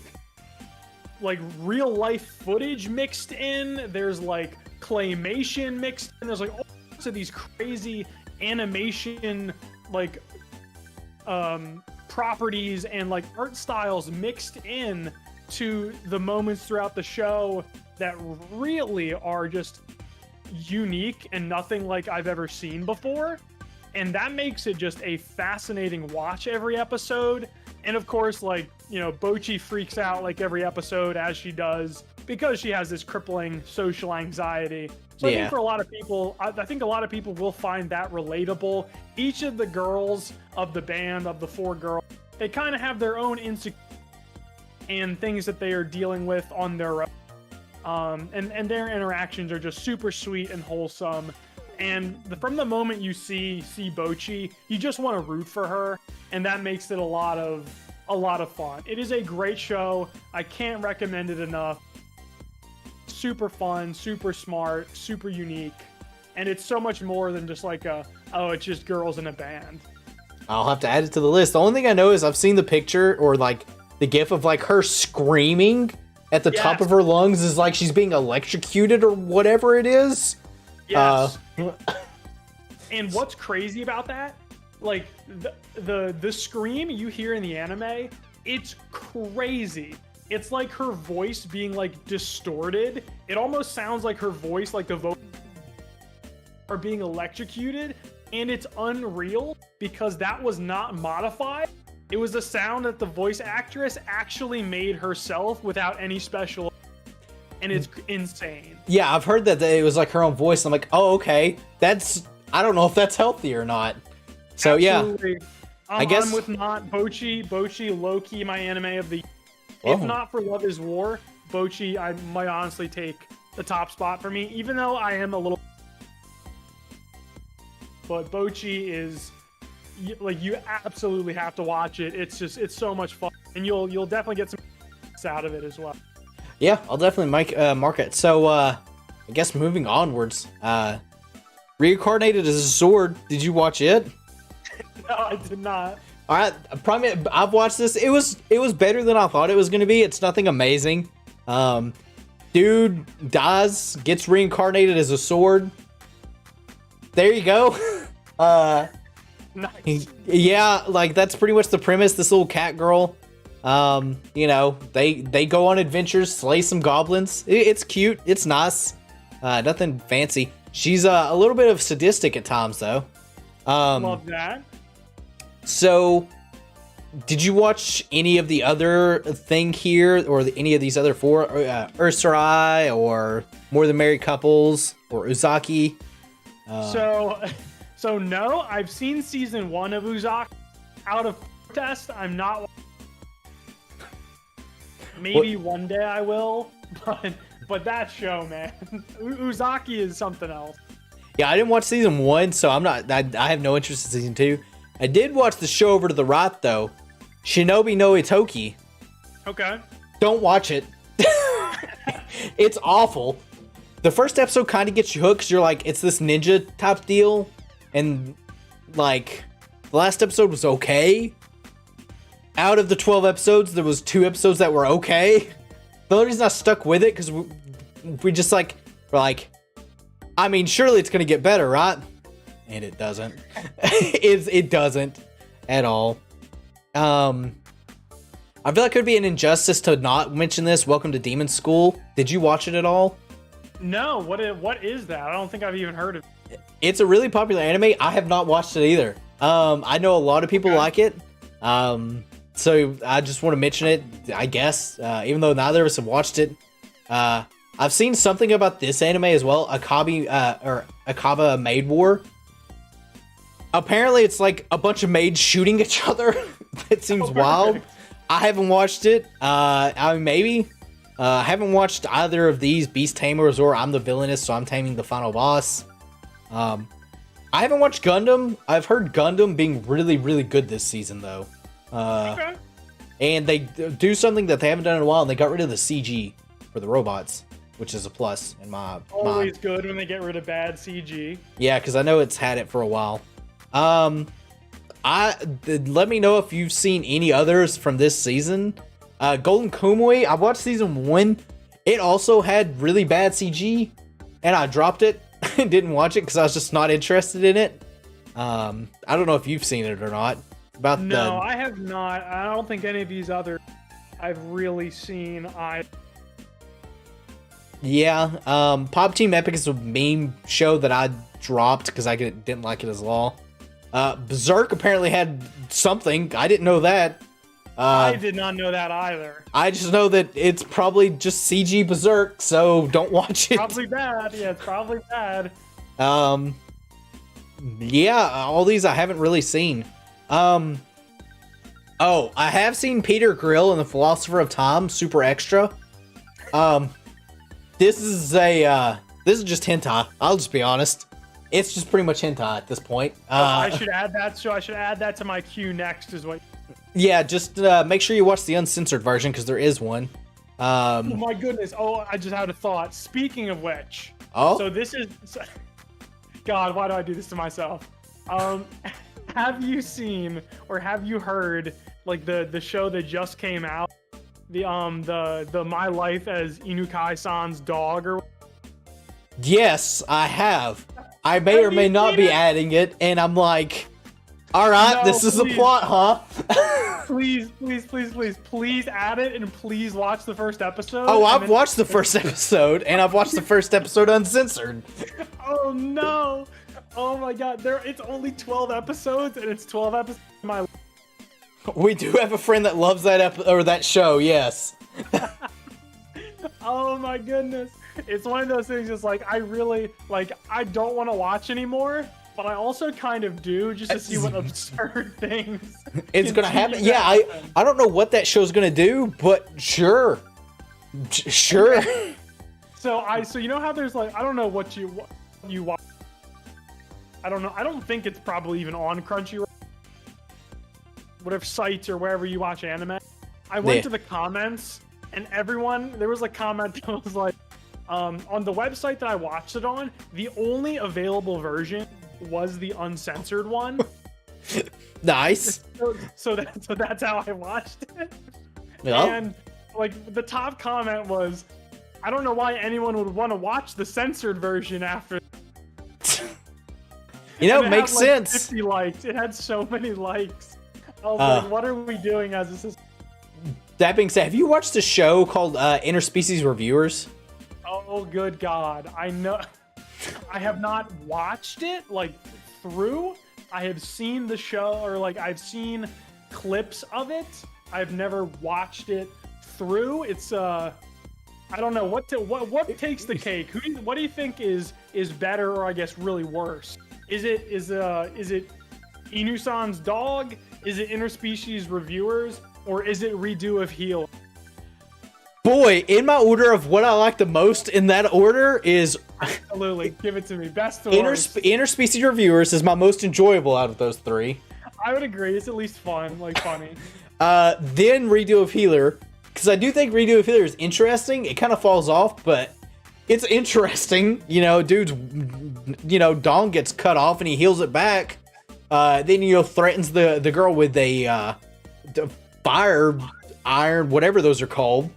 S2: real life footage mixed in, there's like claymation mixed in, there's like all sorts of these crazy animation like properties and like art styles mixed in to the moments throughout the show that really are just unique and nothing like I've ever seen before. And that makes it just a fascinating watch every episode. And of course, like, you know, Bocchi freaks out like every episode, as she does, because she has this crippling social anxiety. So I think for a lot of people, I think a lot of people will find that relatable. Each of the girls of the band, of the four girls, they kind of have their own insecurities and things that they are dealing with on their own. And their interactions are just super sweet and wholesome. And from the moment you see Bocchi, you just want to root for her, and that makes it a lot of fun. It is a great show. I can't recommend it enough. Super fun, super smart, super unique, and it's so much more than just like it's just girls in a band.
S1: I'll have to add it to the list. The only thing I know is I've seen the picture or like the gif of like her screaming at the top
S2: Yes.
S1: of her lungs is like she's being electrocuted or whatever it is.
S2: Yes. And what's crazy about that? Like the scream you hear in the anime, it's crazy. It's like her voice being like distorted. It almost sounds like her voice, like the vocal are being electrocuted, and it's unreal because that was not modified. It was a sound that the voice actress actually made herself without any special, and it's insane.
S1: Yeah, I've heard that it was like her own voice. I'm like, oh, okay. I don't know if that's healthy or not. So
S2: Absolutely.
S1: I guess
S2: I'm with not Bochi low-key my anime of the year.
S1: Oh.
S2: If not for Love is War, Bochi I might honestly take the top spot for me, even though I am a little, but Bochi is like, you absolutely have to watch it. It's so much fun, and you'll definitely get some out of it as well.
S1: Yeah, I'll definitely mark it. So I guess moving onwards, reincarnated as a sword. Did you watch it?
S2: No, I did not.
S1: All right, I've watched this. It was better than I thought it was gonna be. It's nothing amazing. Dude dies, gets reincarnated as a sword. There you go.
S2: Nice.
S1: Yeah, like that's pretty much the premise. This little cat girl, you know, they go on adventures, slay some goblins. It's cute. It's nice. Nothing fancy. She's a little bit of sadistic at times, though.
S2: Love that.
S1: So, did you watch any of the other thing here, or any of these other four, Ursarai, or More Than Married Couples, or Uzaki?
S2: So no, I've seen season 1 of Uzaki. Out of test, I'm not. Maybe one day I will, but that show, man, Uzaki is something else.
S1: Yeah, I didn't watch season 1, so I have no interest in season 2. I did watch the show over to the right, though. Shinobi no Itoki.
S2: Okay.
S1: Don't watch it. It's awful. The first episode kind of gets you hooked, 'cause you're like, it's this ninja type deal. And, like, the last episode was okay. Out of the 12 episodes, there was 2 episodes that were okay. The only reason I stuck with it, because we're like, I mean, surely it's going to get better, right? And it doesn't. It doesn't at all. I feel like it would be an injustice to not mention this. Welcome to Demon School. Did you watch it at all?
S2: No, what is that? I don't think I've even heard of it.
S1: It's a really popular anime. I have not watched it either. I know a lot of people like it. So I just want to mention it, I guess, even though neither of us have watched it. I've seen something about this anime as well, Akaba Maid War. Apparently it's like a bunch of maids shooting each other. It seems wild. I haven't watched it. I mean, maybe. I haven't watched either of these, Beast Tamers or I'm the Villainess, so I'm taming the final boss. I haven't watched Gundam. I've heard Gundam being really, really good this season, though.
S2: Okay.
S1: And they do something that they haven't done in a while, and they got rid of the CG for the robots, which is a plus in my
S2: Always
S1: mind.
S2: good when they get rid of bad CG.
S1: Yeah, because I know it's had it for a while. Let me know if you've seen any others from this season. Golden Kamuy, I watched season 1. It also had really bad CG, and I dropped it and didn't watch it because I was just not interested in it. I don't know if you've seen it or not.
S2: No, I have not. I don't think any of these other I've really seen.
S1: Yeah, Pop Team Epic is a meme show that I dropped because I didn't like it as well. Berserk apparently had something. I didn't know that.
S2: I did not know that either.
S1: I just know that it's probably just CG Berserk, so don't watch it.
S2: Probably bad. Yeah, it's probably bad.
S1: Yeah, all these I haven't really seen. Oh, I have seen Peter Grill and the Philosopher of Time, Super Extra. This is just hentai. I'll just be honest. It's just pretty much hentai at this point.
S2: I should add that. So I should add that to my queue next. Is what?
S1: Yeah, just make sure you watch the uncensored version because there is one.
S2: Oh my goodness! Oh, I just had a thought. Speaking of which, so this is. God, why do I do this to myself? Have you seen or have you heard like the show that just came out, the My Life as Inukai-san's dog or
S1: Yes, I have. I may or may not be adding it, and I'm like, all right,
S2: No,
S1: this is the
S2: please.
S1: plot, huh?
S2: please add it and please watch the first episode.
S1: Oh,
S2: and
S1: I've
S2: then-
S1: watched the first episode, and I've watched the first episode uncensored.
S2: Oh no! Oh my god, it's only 12 episodes and it's 12 episodes of My Life.
S1: We do have a friend that loves that show, yes.
S2: Oh my goodness. It's one of those things that's like I really I don't want to watch anymore, but I also kind of do just to see what absurd things
S1: It's gonna happen.
S2: continue to
S1: Yeah,
S2: happen.
S1: I don't know what that show's gonna do, but sure. Sure.
S2: So you know how there's I don't know what you watch. I don't know. I don't think it's probably even on Crunchyroll. Whatever sites or wherever you watch anime. I went
S1: Yeah.
S2: to the comments and there was a comment that was like, on the website that I watched it on, the only available version was the uncensored one.
S1: Nice.
S2: So that's how I watched it.
S1: Well,
S2: And the top comment was, I don't know why anyone would want to watch the censored version after.
S1: you know,
S2: And
S1: it
S2: it
S1: makes
S2: had,
S1: sense.
S2: 50 likes. It had so many likes. I was like, what are we doing as a system?
S1: That being said, have you watched a show called Interspecies Reviewers?
S2: Oh, good God. I know. I have not watched it through. I have seen the show or I've seen clips of it. I've never watched it through. It's I don't know what takes the cake. What do you think is better or I guess really worse? Is it Inu-san's dog? Is it Interspecies Reviewers? Or is it Redo of Heal?
S1: Boy, in my order of what I like the most in that order is
S2: Absolutely. Give it to me. Best of worst.
S1: Interspecies Reviewers is my most enjoyable out of those three.
S2: I would agree. It's at least fun, funny.
S1: Then Redo of Healer, because I do think Redo of Healer is interesting. It kind of falls off, but it's interesting. You know, dude's, dong gets cut off and he heals it back. Then, threatens the girl with a fire iron, whatever those are called.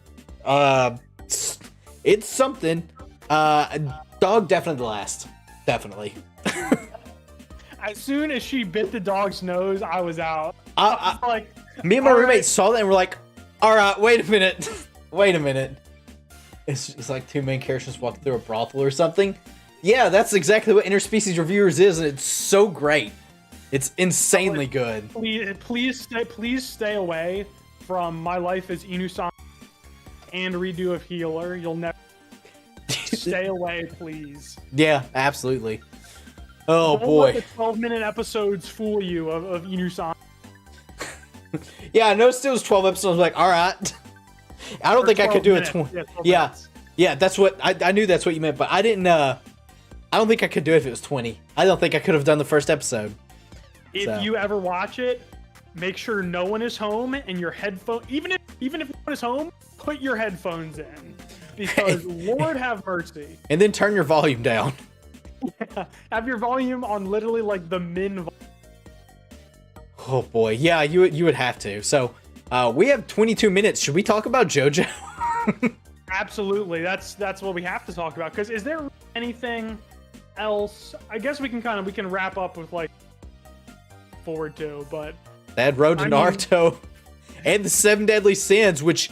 S1: It's something. Dog definitely last. Definitely.
S2: As soon as she bit the dog's nose, I was out.
S1: I-
S2: was like,
S1: Me and my
S2: all
S1: roommate
S2: right.
S1: saw that and we're like, all right, wait a minute. Wait a minute. It's like two main characters walking through a brothel or something. Yeah, that's exactly what Interspecies Reviewers is, and it's so great. It's insanely good.
S2: please stay away from My Life as Inu-san and Redo of Healer. You'll never stay away, please.
S1: Yeah, absolutely. Oh
S2: Don't
S1: boy.
S2: let the 12-minute episodes fool you of Inu-san.
S1: Yeah, I noticed it was 12 episodes. I was like, all right. I don't think I could do it.
S2: 12
S1: Yeah,
S2: minutes.
S1: yeah, that's what I knew. That's what you meant, but I didn't. I don't think I could do it if it was 20. I don't think I could have done the first episode.
S2: If
S1: So.
S2: you ever watch it, make sure no one is home and your headphone. Even if no one is home, put your headphones in because Lord have mercy.
S1: And then turn your volume down.
S2: Have your volume on literally the min.
S1: Oh boy, yeah, you would have to. So, we have 22 minutes. Should we talk about JoJo?
S2: Absolutely, that's what we have to talk about. Because is there anything else? I guess we can wrap up with forward to, but
S1: That Road to
S2: I mean-
S1: Naruto and the Seven Deadly Sins, which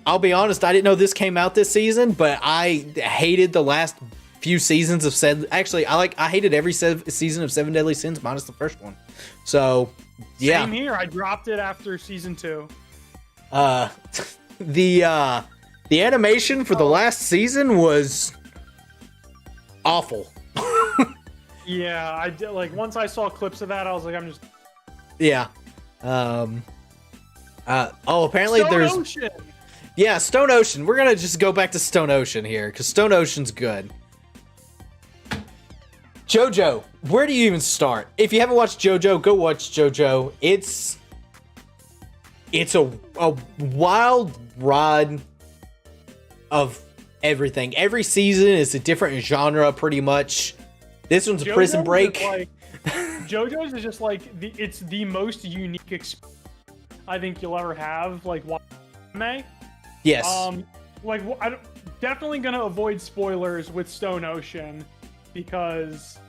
S1: I'll be honest, I didn't know this came out this season, but I hated the last few seasons of Actually, I hated every season of Seven Deadly Sins minus the first one. So, yeah.
S2: same here. I dropped it after season 2.
S1: The animation for the last season was awful.
S2: Yeah, I did. Once I saw clips of that, I was like, I'm just.
S1: Yeah. Apparently
S2: Stone
S1: there's
S2: Ocean!
S1: Yeah, Stone Ocean. We're gonna just go back to Stone Ocean here, because Stone Ocean's good. JoJo, where do you even start? If you haven't watched JoJo, go watch JoJo. It's a wild ride of everything. Every season is a different genre, pretty much. This one's a Prison Break.
S2: JoJo's is just it's the most unique experience I think you'll ever have. anime.
S1: Yes.
S2: Like I'm definitely gonna avoid spoilers with Stone Ocean, because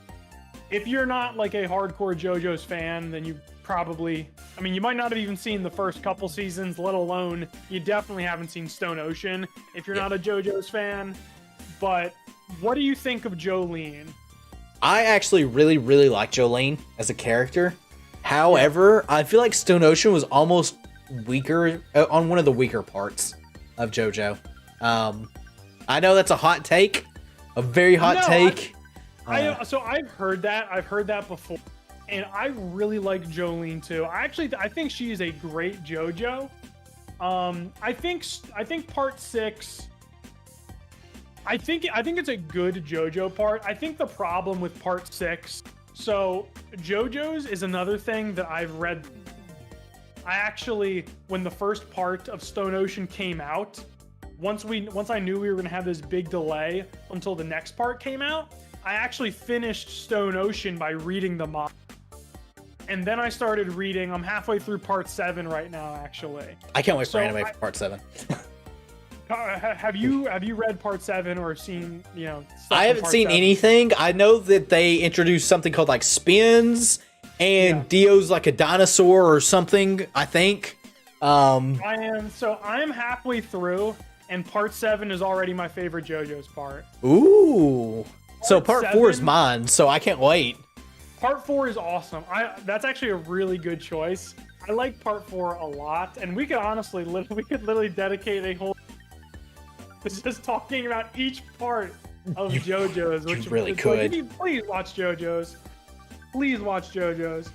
S2: if you're not like a hardcore JoJo's fan, then you probably, I mean, you might not have even seen the first couple seasons, let alone you definitely haven't seen Stone Ocean if you're not a JoJo's fan. But what do you think of Jolene?
S1: I actually really, really like Jolene as a character. However, I feel like Stone Ocean was almost weaker on one of the weaker parts of JoJo. I know that's a hot take, a very hot take.
S2: So I've heard that. I've heard that before, and I really like Jolene too. I think she is a great JoJo. I think part 6. I think it's a good JoJo part. I think the problem with part 6. So JoJo's is another thing that I've read. I actually, when the first part of Stone Ocean came out, once I knew we were gonna have this big delay until the next part came out, I actually finished Stone Ocean by reading the manga. And then I started reading. I'm halfway through part 7 right now, actually.
S1: I can't wait for anime for part 7.
S2: Have you read part 7 or seen, stuff
S1: I haven't seen
S2: 7?
S1: anything. I know that they introduced something called like spins, and Dio's like a dinosaur or something, I think.
S2: I'm halfway through, and part 7 is already my favorite JoJo's part.
S1: Ooh. So part 4 is mine, so I can't wait.
S2: Part 4 is awesome. That's actually a really good choice. I like part 4 a lot, and we could literally dedicate a whole just talking about each part of JoJo's. Which
S1: you really could.
S2: Like, please watch JoJo's. Please watch JoJo's.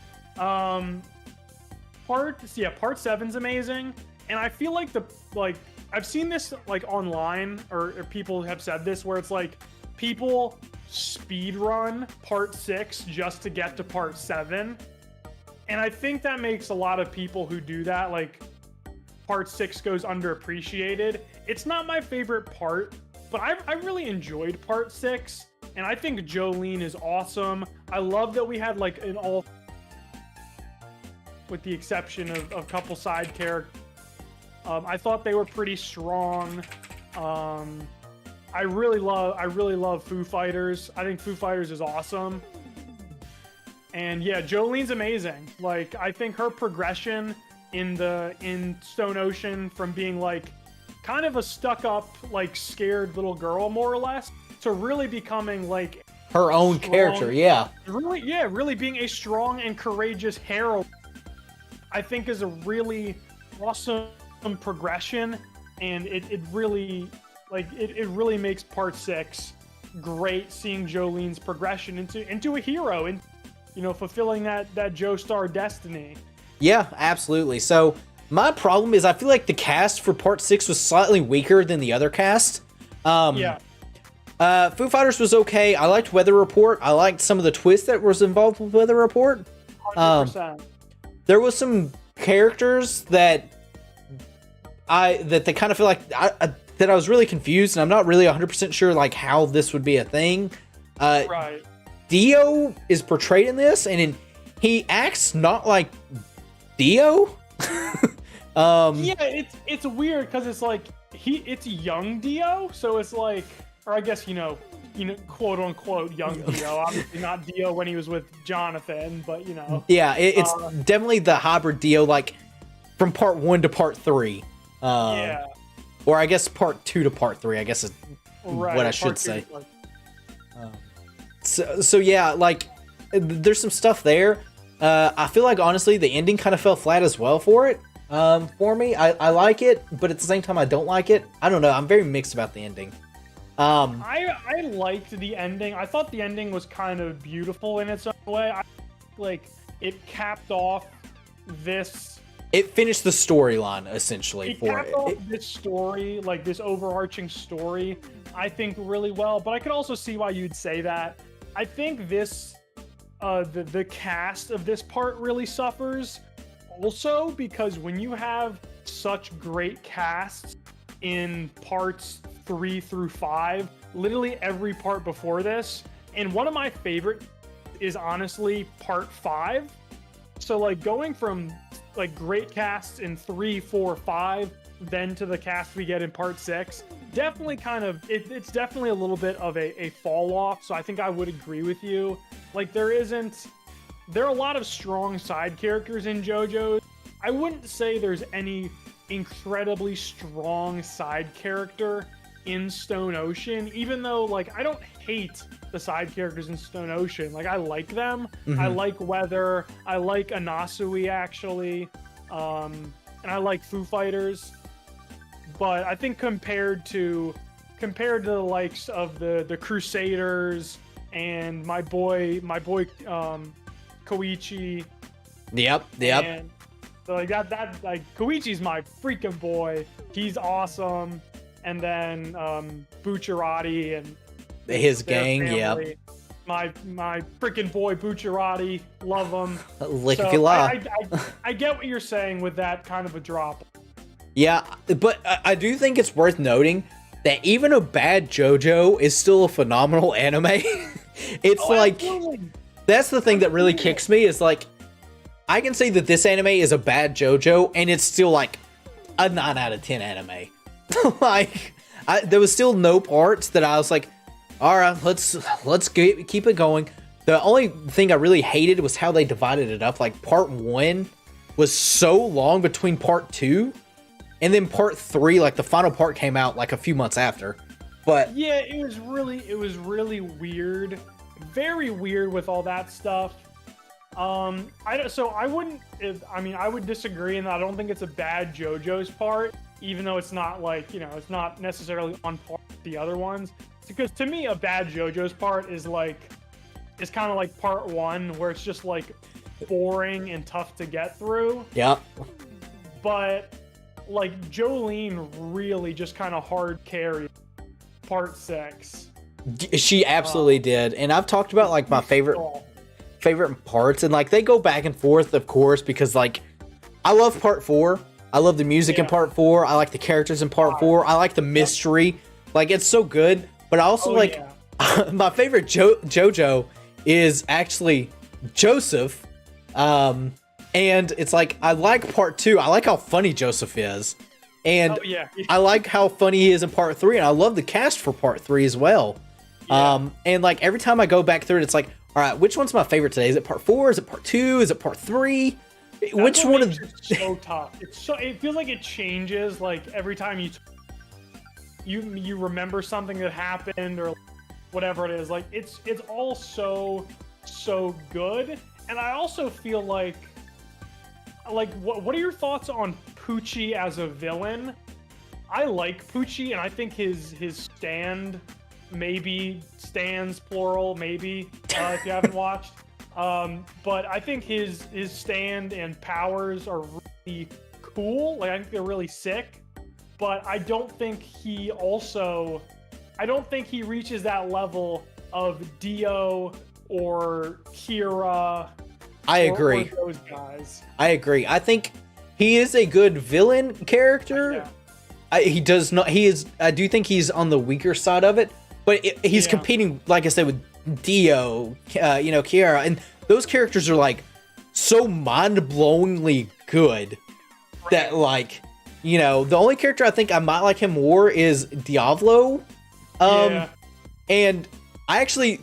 S2: Part 7's amazing, and I feel like I've seen this like online, or people have said this, where it's like people speed run part 6 just to get to part 7, and I think that makes a lot of people who do that, like, part 6 goes underappreciated. It's not my favorite part, but I really enjoyed part 6, and I think Jolene is awesome. I love that we had like an all, with the exception of a couple side characters. I thought they were pretty strong. I really love Foo Fighters. I think Foo Fighters is awesome. And yeah, Jolene's amazing. Like, I think her progression in Stone Ocean, from being like kind of a stuck-up, like, scared little girl more or less, to really becoming like
S1: her own character,
S2: really being a strong and courageous heroine, I think is a really awesome progression, and it really makes part 6 great, seeing Jolene's progression into a hero, and fulfilling that Joestar destiny.
S1: Yeah, absolutely. So my problem is I feel like the cast for part 6 was slightly weaker than the other cast. Foo Fighters was okay. I liked Weather Report. I liked some of the twists that was involved with Weather Report.
S2: 100%.
S1: There was some characters that they kind of feel like that I was really confused, and I'm not really 100% sure like how this would be a thing.
S2: Right.
S1: Dio is portrayed in this, and he acts not like Dio.
S2: It's weird because it's like it's young Dio, so it's like, or I guess quote unquote young Dio. Obviously not Dio when he was with Jonathan, but
S1: Yeah, it's definitely the hybrid Dio, like from part 1 to part 3. Or I guess part 2 to part 3, I guess is what I should say. So yeah, like there's some stuff there. I feel like honestly the ending kind of fell flat as well for it. For me, I like it, but at the same time I don't like it. I don't know. I'm very mixed about the ending.
S2: I liked the ending. I thought the ending was kind of beautiful in its own way. It capped off this.
S1: It finished the storyline essentially for it.
S2: This story, like this overarching story, I think really well. But I could also see why you'd say that. I think this, the cast of this part really suffers, also because when you have such great casts in parts 3 through 5, literally every part before this, and one of my favorite is honestly part 5. So like going from like great casts in 3, 4, 5 then to the cast we get in part 6, definitely kind of it's definitely a little bit of a fall off. So I think I would agree with you. Like there are a lot of strong side characters in JoJo. I wouldn't say there's any incredibly strong side character in Stone Ocean, even though like I don't hate the side characters in Stone Ocean. Like I like them. I like Weather. I like Anasui actually, and I like Foo Fighters. But I think compared to the likes of the Crusaders and my boy Koichi.
S1: Yep.
S2: And so like that like Koichi's my freaking boy. He's awesome. And then Bucciarati and
S1: His
S2: their
S1: gang,
S2: family. My freaking boy Bucciarati, love him.
S1: Lick if
S2: So
S1: you lie.
S2: I get what you're saying with that kind of a drop.
S1: Yeah, but I do think it's worth noting that even a bad JoJo is still a phenomenal anime. It's like,
S2: Absolutely.
S1: that's the thing that really kicks me is like, I can say that this anime is a bad JoJo and it's still like a 9 out of 10 anime. Like, there was still no parts that I was like, all right, let's keep it going. The only thing I really hated was how they divided it up. Like part 1 was so long between part 2, and then part 3, like the final part came out like a few months after. But
S2: yeah, it was really weird, very weird with all that stuff. I would disagree in that I don't think it's a bad JoJo's part, even though it's not like, it's not necessarily on par with the other ones. Because to me, a bad JoJo's part is kind of like part 1, where it's just like boring and tough to get through.
S1: yeah,
S2: But like Jolene really just kind of hard carried part 6.
S1: she absolutely did. And I've talked about like my favorite parts, and like they go back and forth, of course, because like I love part 4. I love the music in part 4. I like the characters in part 4. I like the mystery. Like it's so good. But I also my favorite JoJo is actually Joseph. And it's like I like part 2. I like how funny Joseph is. And I like how funny he is in part 3, and I love the cast for part 3 as well. And like every time I go back through it, it's like, all right, which one's my favorite today? Is it part 4? Is it part 2? Is it part 3? Which one of
S2: so tough. It feels like it changes like every time you remember something that happened or whatever it is. Like it's all so good. And I also feel like what are your thoughts on Poochie as a villain? I like Poochie, and I think his stand, maybe stands plural, maybe if you haven't watched. But I think his stand and powers are really cool. Like I think they're really sick. But I don't think he reaches that level of Dio or Kira.
S1: I agree.
S2: Or those guys.
S1: I agree. I think he is a good villain character.
S2: Yeah.
S1: He does not. He is. I do think he's on the weaker side of it, but he's competing, like I said, with Dio, Kiara, and those characters are like so mind-blowingly good that like, the only character I think I might like him more is Diavolo. And I actually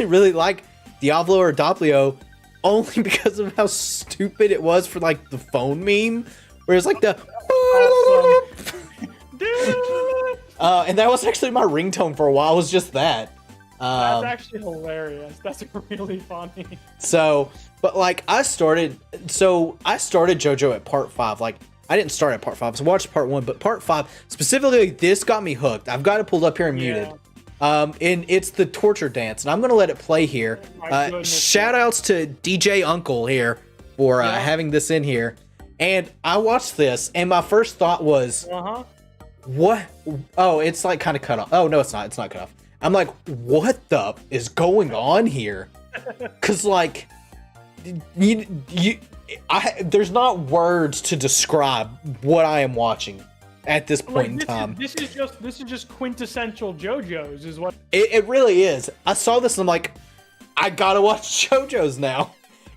S1: really like Diavolo or Doppio only because of how stupid it was for like the phone meme, where it's like the. And that was actually my ringtone for a while. Was just that.
S2: That's actually hilarious. That's really funny.
S1: So, but like I started JoJo at part 5. Like I didn't start at part 5. So I watched part 1, but part 5 specifically, this got me hooked. I've got it pulled up here and muted. And it's the torture dance, and I'm gonna let it play here. Shout outs to DJ Uncle here for having this in here. And I watched this, and my first thought was, what? Oh, it's like kind of cut off. Oh no, it's not. It's not cut off. I'm like, what the is going on here? Cause like, there's not words to describe what I am watching at this point in time.
S2: This is just quintessential JoJo's, is what
S1: it really is. I saw this and I'm like, I gotta watch JoJo's now.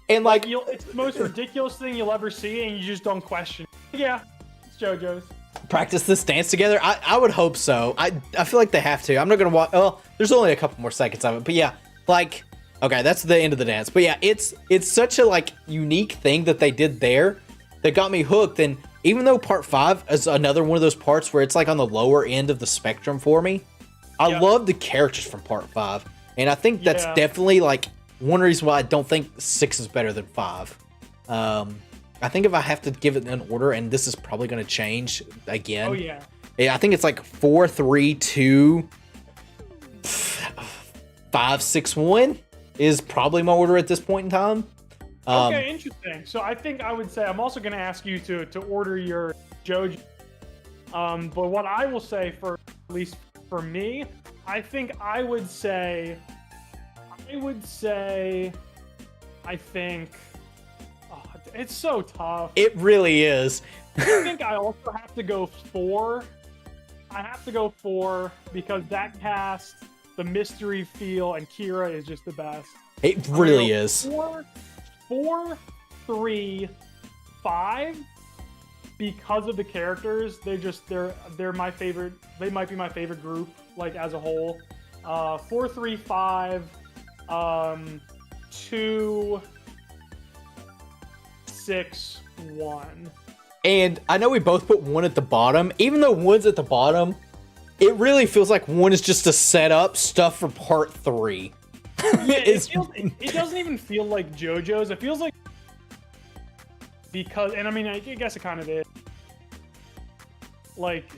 S1: And like
S2: it's the most ridiculous thing you'll ever see, and you just don't question. Yeah, it's JoJo's.
S1: practice this dance together? I would hope so. I feel like they have to. I'm not gonna watch. Oh, there's only a couple more seconds of it, but yeah, like, okay, that's the end of the dance. But yeah, it's such a like unique thing that they did there that got me hooked. And even though part 5 is another one of those parts where it's like on the lower end of the spectrum for me, I love the characters from part 5, and I think that's definitely like one reason why I don't think 6 is better than 5. I think if I have to give it an order, and this is probably going to change again.
S2: Oh yeah.
S1: Yeah, I think it's like 4, 3, 2, 5, 6, 1 is probably my order at this point in time.
S2: Okay, interesting. So I think I would say I'm also going to ask you to order your JoJo. But what I will say, for at least for me, I think I think it's so tough.
S1: It really is.
S2: I think I also have to go 4. I have to go 4 because that cast, the mystery feel, and Kira is just the best.
S1: It really is.
S2: 4, 3, 5. Because of the characters, they're my favorite. They might be my favorite group, like as a whole. 4, 3, 5, 2, 6, 1.
S1: And I know we both put 1 at the bottom. Even though 1's at the bottom, it really feels like 1 is just to set up stuff for part 3.
S2: Yeah, it doesn't even feel like JoJo's. It feels like, because, and I mean, I guess it kind of is. Like,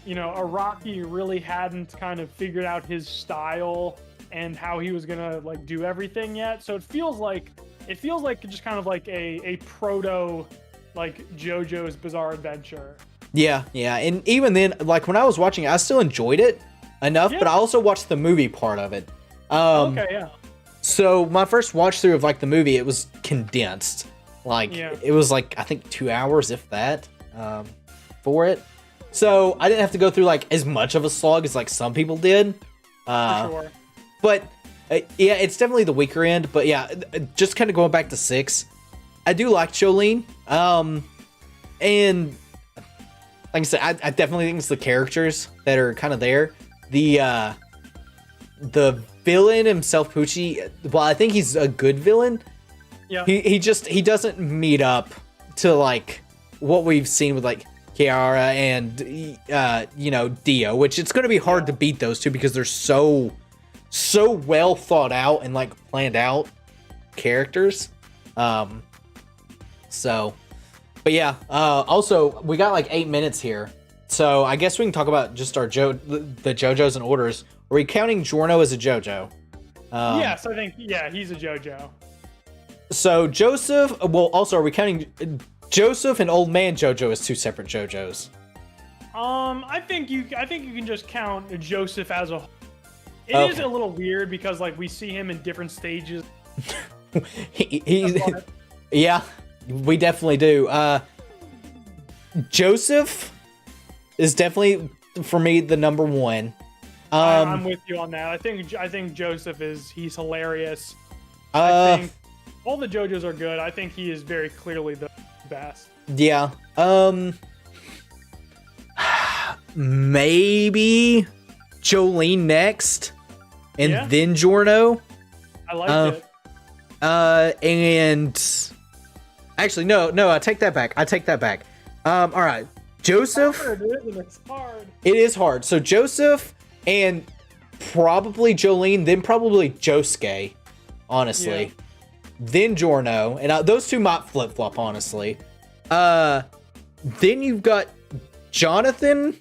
S2: you know, Araki really hadn't kind of figured out his style and how he was gonna like do everything yet. So it feels like just kind of like a proto like JoJo's Bizarre Adventure.
S1: Yeah, and even then, like when I was watching it, I still enjoyed it enough, but I also watched the movie part of it.
S2: Okay, yeah.
S1: So my first watch through of like the movie, it was condensed. Like it was like I think 2 hours, if that, for it. So I didn't have to go through like as much of a slog as like some people did.
S2: For sure.
S1: But yeah, it's definitely the weaker end. But yeah, just kind of going back to 6, I do like Jolene. And like I said, I definitely think it's the characters that are kind of there. The villain himself, Pucci, well, I think he's a good villain.
S2: Yeah.
S1: He doesn't meet up to like what we've seen with like Kiara and Dio, which it's going to be hard to beat those two because they're so well thought out and like planned out characters. But yeah, also we got like 8 minutes here, so I guess we can talk about just our the JoJos and orders. Are we counting Giorno as a JoJo?
S2: Yes, I think he's a JoJo.
S1: So Joseph, well, also are we counting Joseph and Old Man JoJo as 2 separate JoJos?
S2: I think you can just count Joseph as a. It is a little weird because like we see him in different stages.
S1: Yeah, we definitely do. Joseph is definitely for me the number 1.
S2: I'm with you on that. I think Joseph he's hilarious.
S1: I
S2: think all the JoJos are good. I think he is very clearly the best.
S1: Yeah. Maybe Jolene next, and then Giorno.
S2: I like it.
S1: And actually, no, I take that back. All right, Joseph.
S2: It's hard.
S1: It is hard. So Joseph and probably Jolene, then probably Josuke, honestly.
S2: Yeah.
S1: Then Giorno, and those two might flip flop, honestly. Then you've got Jonathan,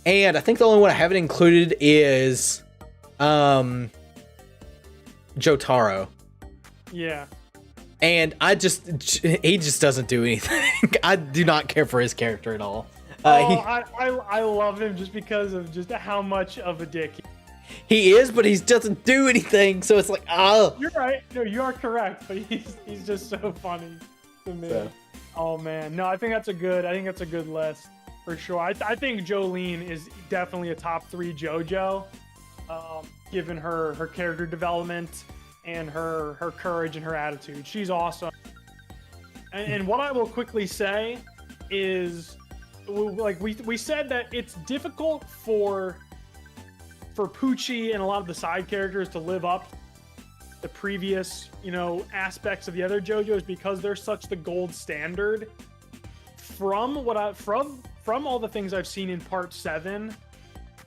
S1: and I think the only one I haven't included is Jotaro.
S2: Yeah.
S1: And he just doesn't do anything. I do not care for his character at all.
S2: I love him just because of just how much of a dick
S1: he is, but he doesn't do anything. So it's like, oh.
S2: You're right. No, you are correct. But he's just so funny to me. So. Oh man, no, I think that's a good list for sure. I think Jolene is definitely a top 3 JoJo, given her character development and her courage and her attitude. She's awesome. And what I will quickly say is like we said that it's difficult for Poochie and a lot of the side characters to live up the previous, aspects of the other JoJo's because they're such the gold standard. From all the things I've seen in Part 7,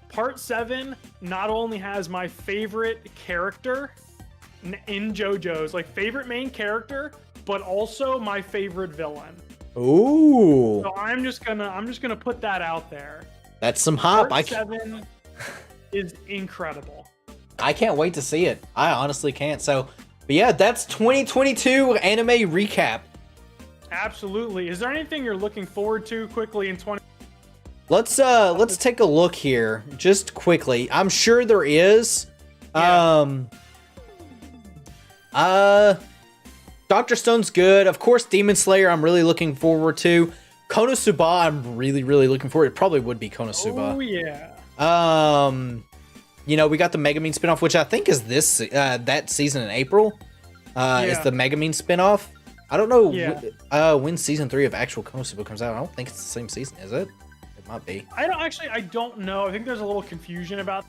S2: Part 7 not only has my favorite character in JoJo's, like favorite main character, but also my favorite villain.
S1: Ooh.
S2: So I'm just gonna put that out there.
S1: That's some hop.
S2: Part 7 is incredible.
S1: I can't wait to see it. I honestly can't. So, but yeah, that's 2022 anime recap.
S2: Absolutely. Is there anything you're looking forward to quickly in 20?
S1: Let's take a look here just quickly. I'm sure there is.
S2: Yeah.
S1: Dr. Stone's good. Of course, Demon Slayer I'm really looking forward to. Konosuba I'm really looking forward. It probably would be Konosuba.
S2: Oh yeah.
S1: We got the Megumin spinoff, which I think is that season in April. Is the Megumin spinoff. I don't know when season 3 of actual Konosuba comes out. I don't think it's the same season, is it? It might be.
S2: I don't know. I think there's a little confusion about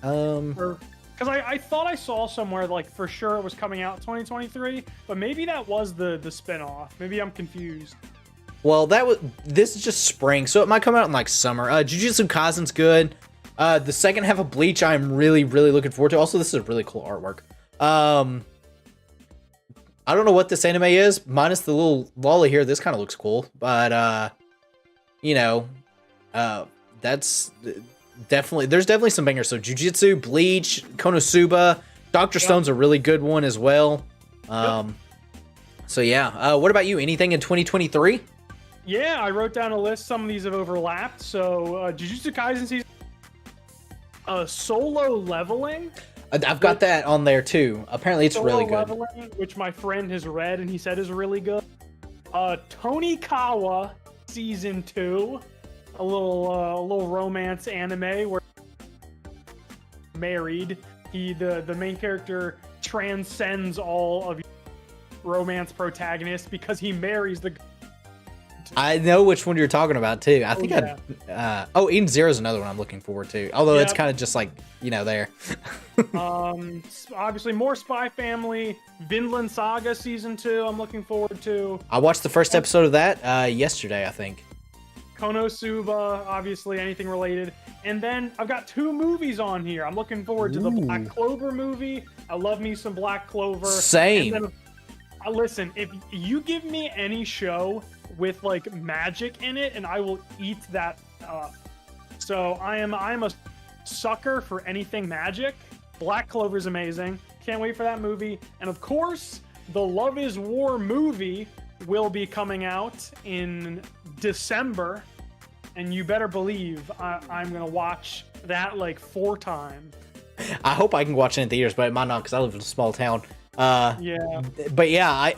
S2: because I thought I saw somewhere like for sure it was coming out 2023, but maybe that was the spinoff. Maybe I'm confused.
S1: Well, this is just spring, so it might come out in like summer. Jujutsu Kaisen's good. The second half of Bleach I'm really looking forward to. Also, this is really cool artwork. I don't know what this anime is, minus the little lolly here. This kind of looks cool, but that's there's definitely some bangers. So Jujutsu, Bleach, Konosuba, Dr. Stone's a really good one as well. So yeah, what about you? Anything in 2023?
S2: Yeah, I wrote down a list. Some of these have overlapped. So Jujutsu Kaisen season, Solo Leveling.
S1: I've got that on there too. Apparently, it's really good.
S2: Leveling, which my friend has read and he said is really good. Tonikawa season 2, a little romance anime where married. The main character transcends all of romance protagonists because he marries the.
S1: I know which one you're talking about too. I think Eden Zero is another one I'm looking forward to. Although it's kind of just like there.
S2: Obviously more Spy Family, Vinland Saga season 2. I'm looking forward to.
S1: I watched the first episode of that yesterday, I think.
S2: Konosuba, obviously anything related, and then I've got 2 movies on here. I'm looking forward to the Black Clover movie. I love me some Black Clover.
S1: Same.
S2: And then, listen, if you give me any show with like magic in it, and I will eat that up. So I'm a sucker for anything magic. Black Clover's amazing. Can't wait for that movie. And of course, the Love is War movie will be coming out in December, and you better believe I'm gonna watch that like 4 times.
S1: I hope I can watch it in theaters, but it might not because I live in a small town.
S2: Yeah.
S1: But yeah,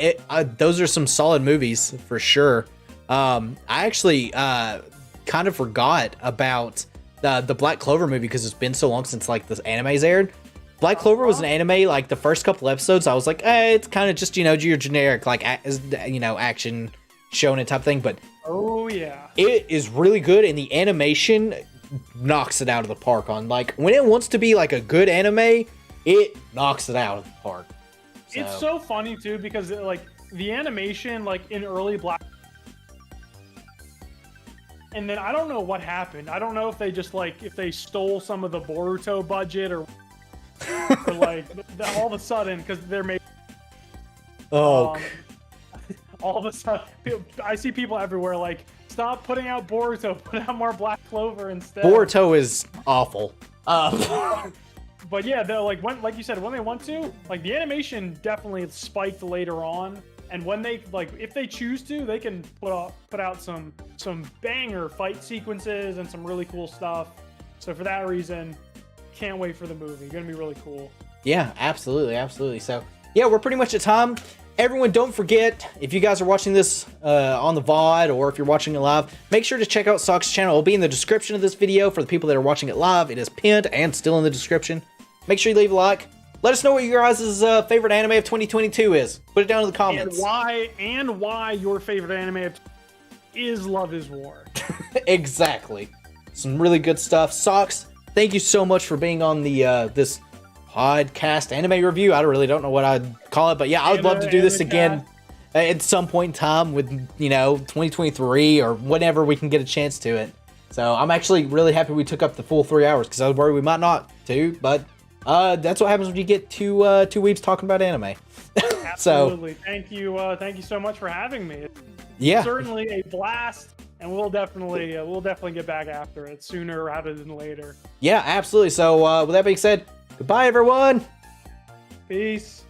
S1: those are some solid movies for sure. I actually kind of forgot about the Black Clover movie because it's been so long since like the animes aired. Black Clover was an anime, like the first couple episodes, I was like, it's kind of just, your generic, like, action shonen type thing. But
S2: oh yeah,
S1: it is really good, and the animation knocks it out of the park. On like when it wants to be like a good anime, it knocks it out of the park. So.
S2: It's so funny too because like the animation, like in early Black. And then I don't know what happened. I don't know if they just if they stole some of the Boruto budget or like all of a sudden because they're made.
S1: Oh.
S2: All of a sudden, I see people everywhere like, stop putting out Boruto, put out more Black Clover instead.
S1: Boruto is awful.
S2: But yeah, they're like you said, when they want to, like the animation definitely spiked later on. And when they if they choose to, they can put out some banger fight sequences and some really cool stuff. So for that reason, can't wait for the movie. Gonna be really cool.
S1: Yeah, absolutely. So yeah, we're pretty much at time. Everyone, don't forget, if you guys are watching this on the VOD or if you're watching it live, make sure to check out Sock's channel. It'll be in the description of this video for the people that are watching it live. It is pinned and still in the description. Make sure you leave a like. Let us know what your guys' favorite anime of 2022 is. Put it down in the comments.
S2: And why your favorite anime is Love is War.
S1: Exactly. Some really good stuff. Socks, thank you so much for being on the this podcast anime review. I really don't know what I'd call it, but yeah, I would love to do this again at some point in time with, 2023 or whenever we can get a chance to it. So I'm actually really happy we took up the full 3 hours because I was worried we might not too, but that's what happens when you get two weebs talking about anime.
S2: Absolutely. Thank you so much for having me.
S1: Yeah,
S2: Certainly a blast, and we'll definitely get back after it sooner rather than later.
S1: yeah, absolutely. So with that being said, goodbye everyone.
S2: Peace.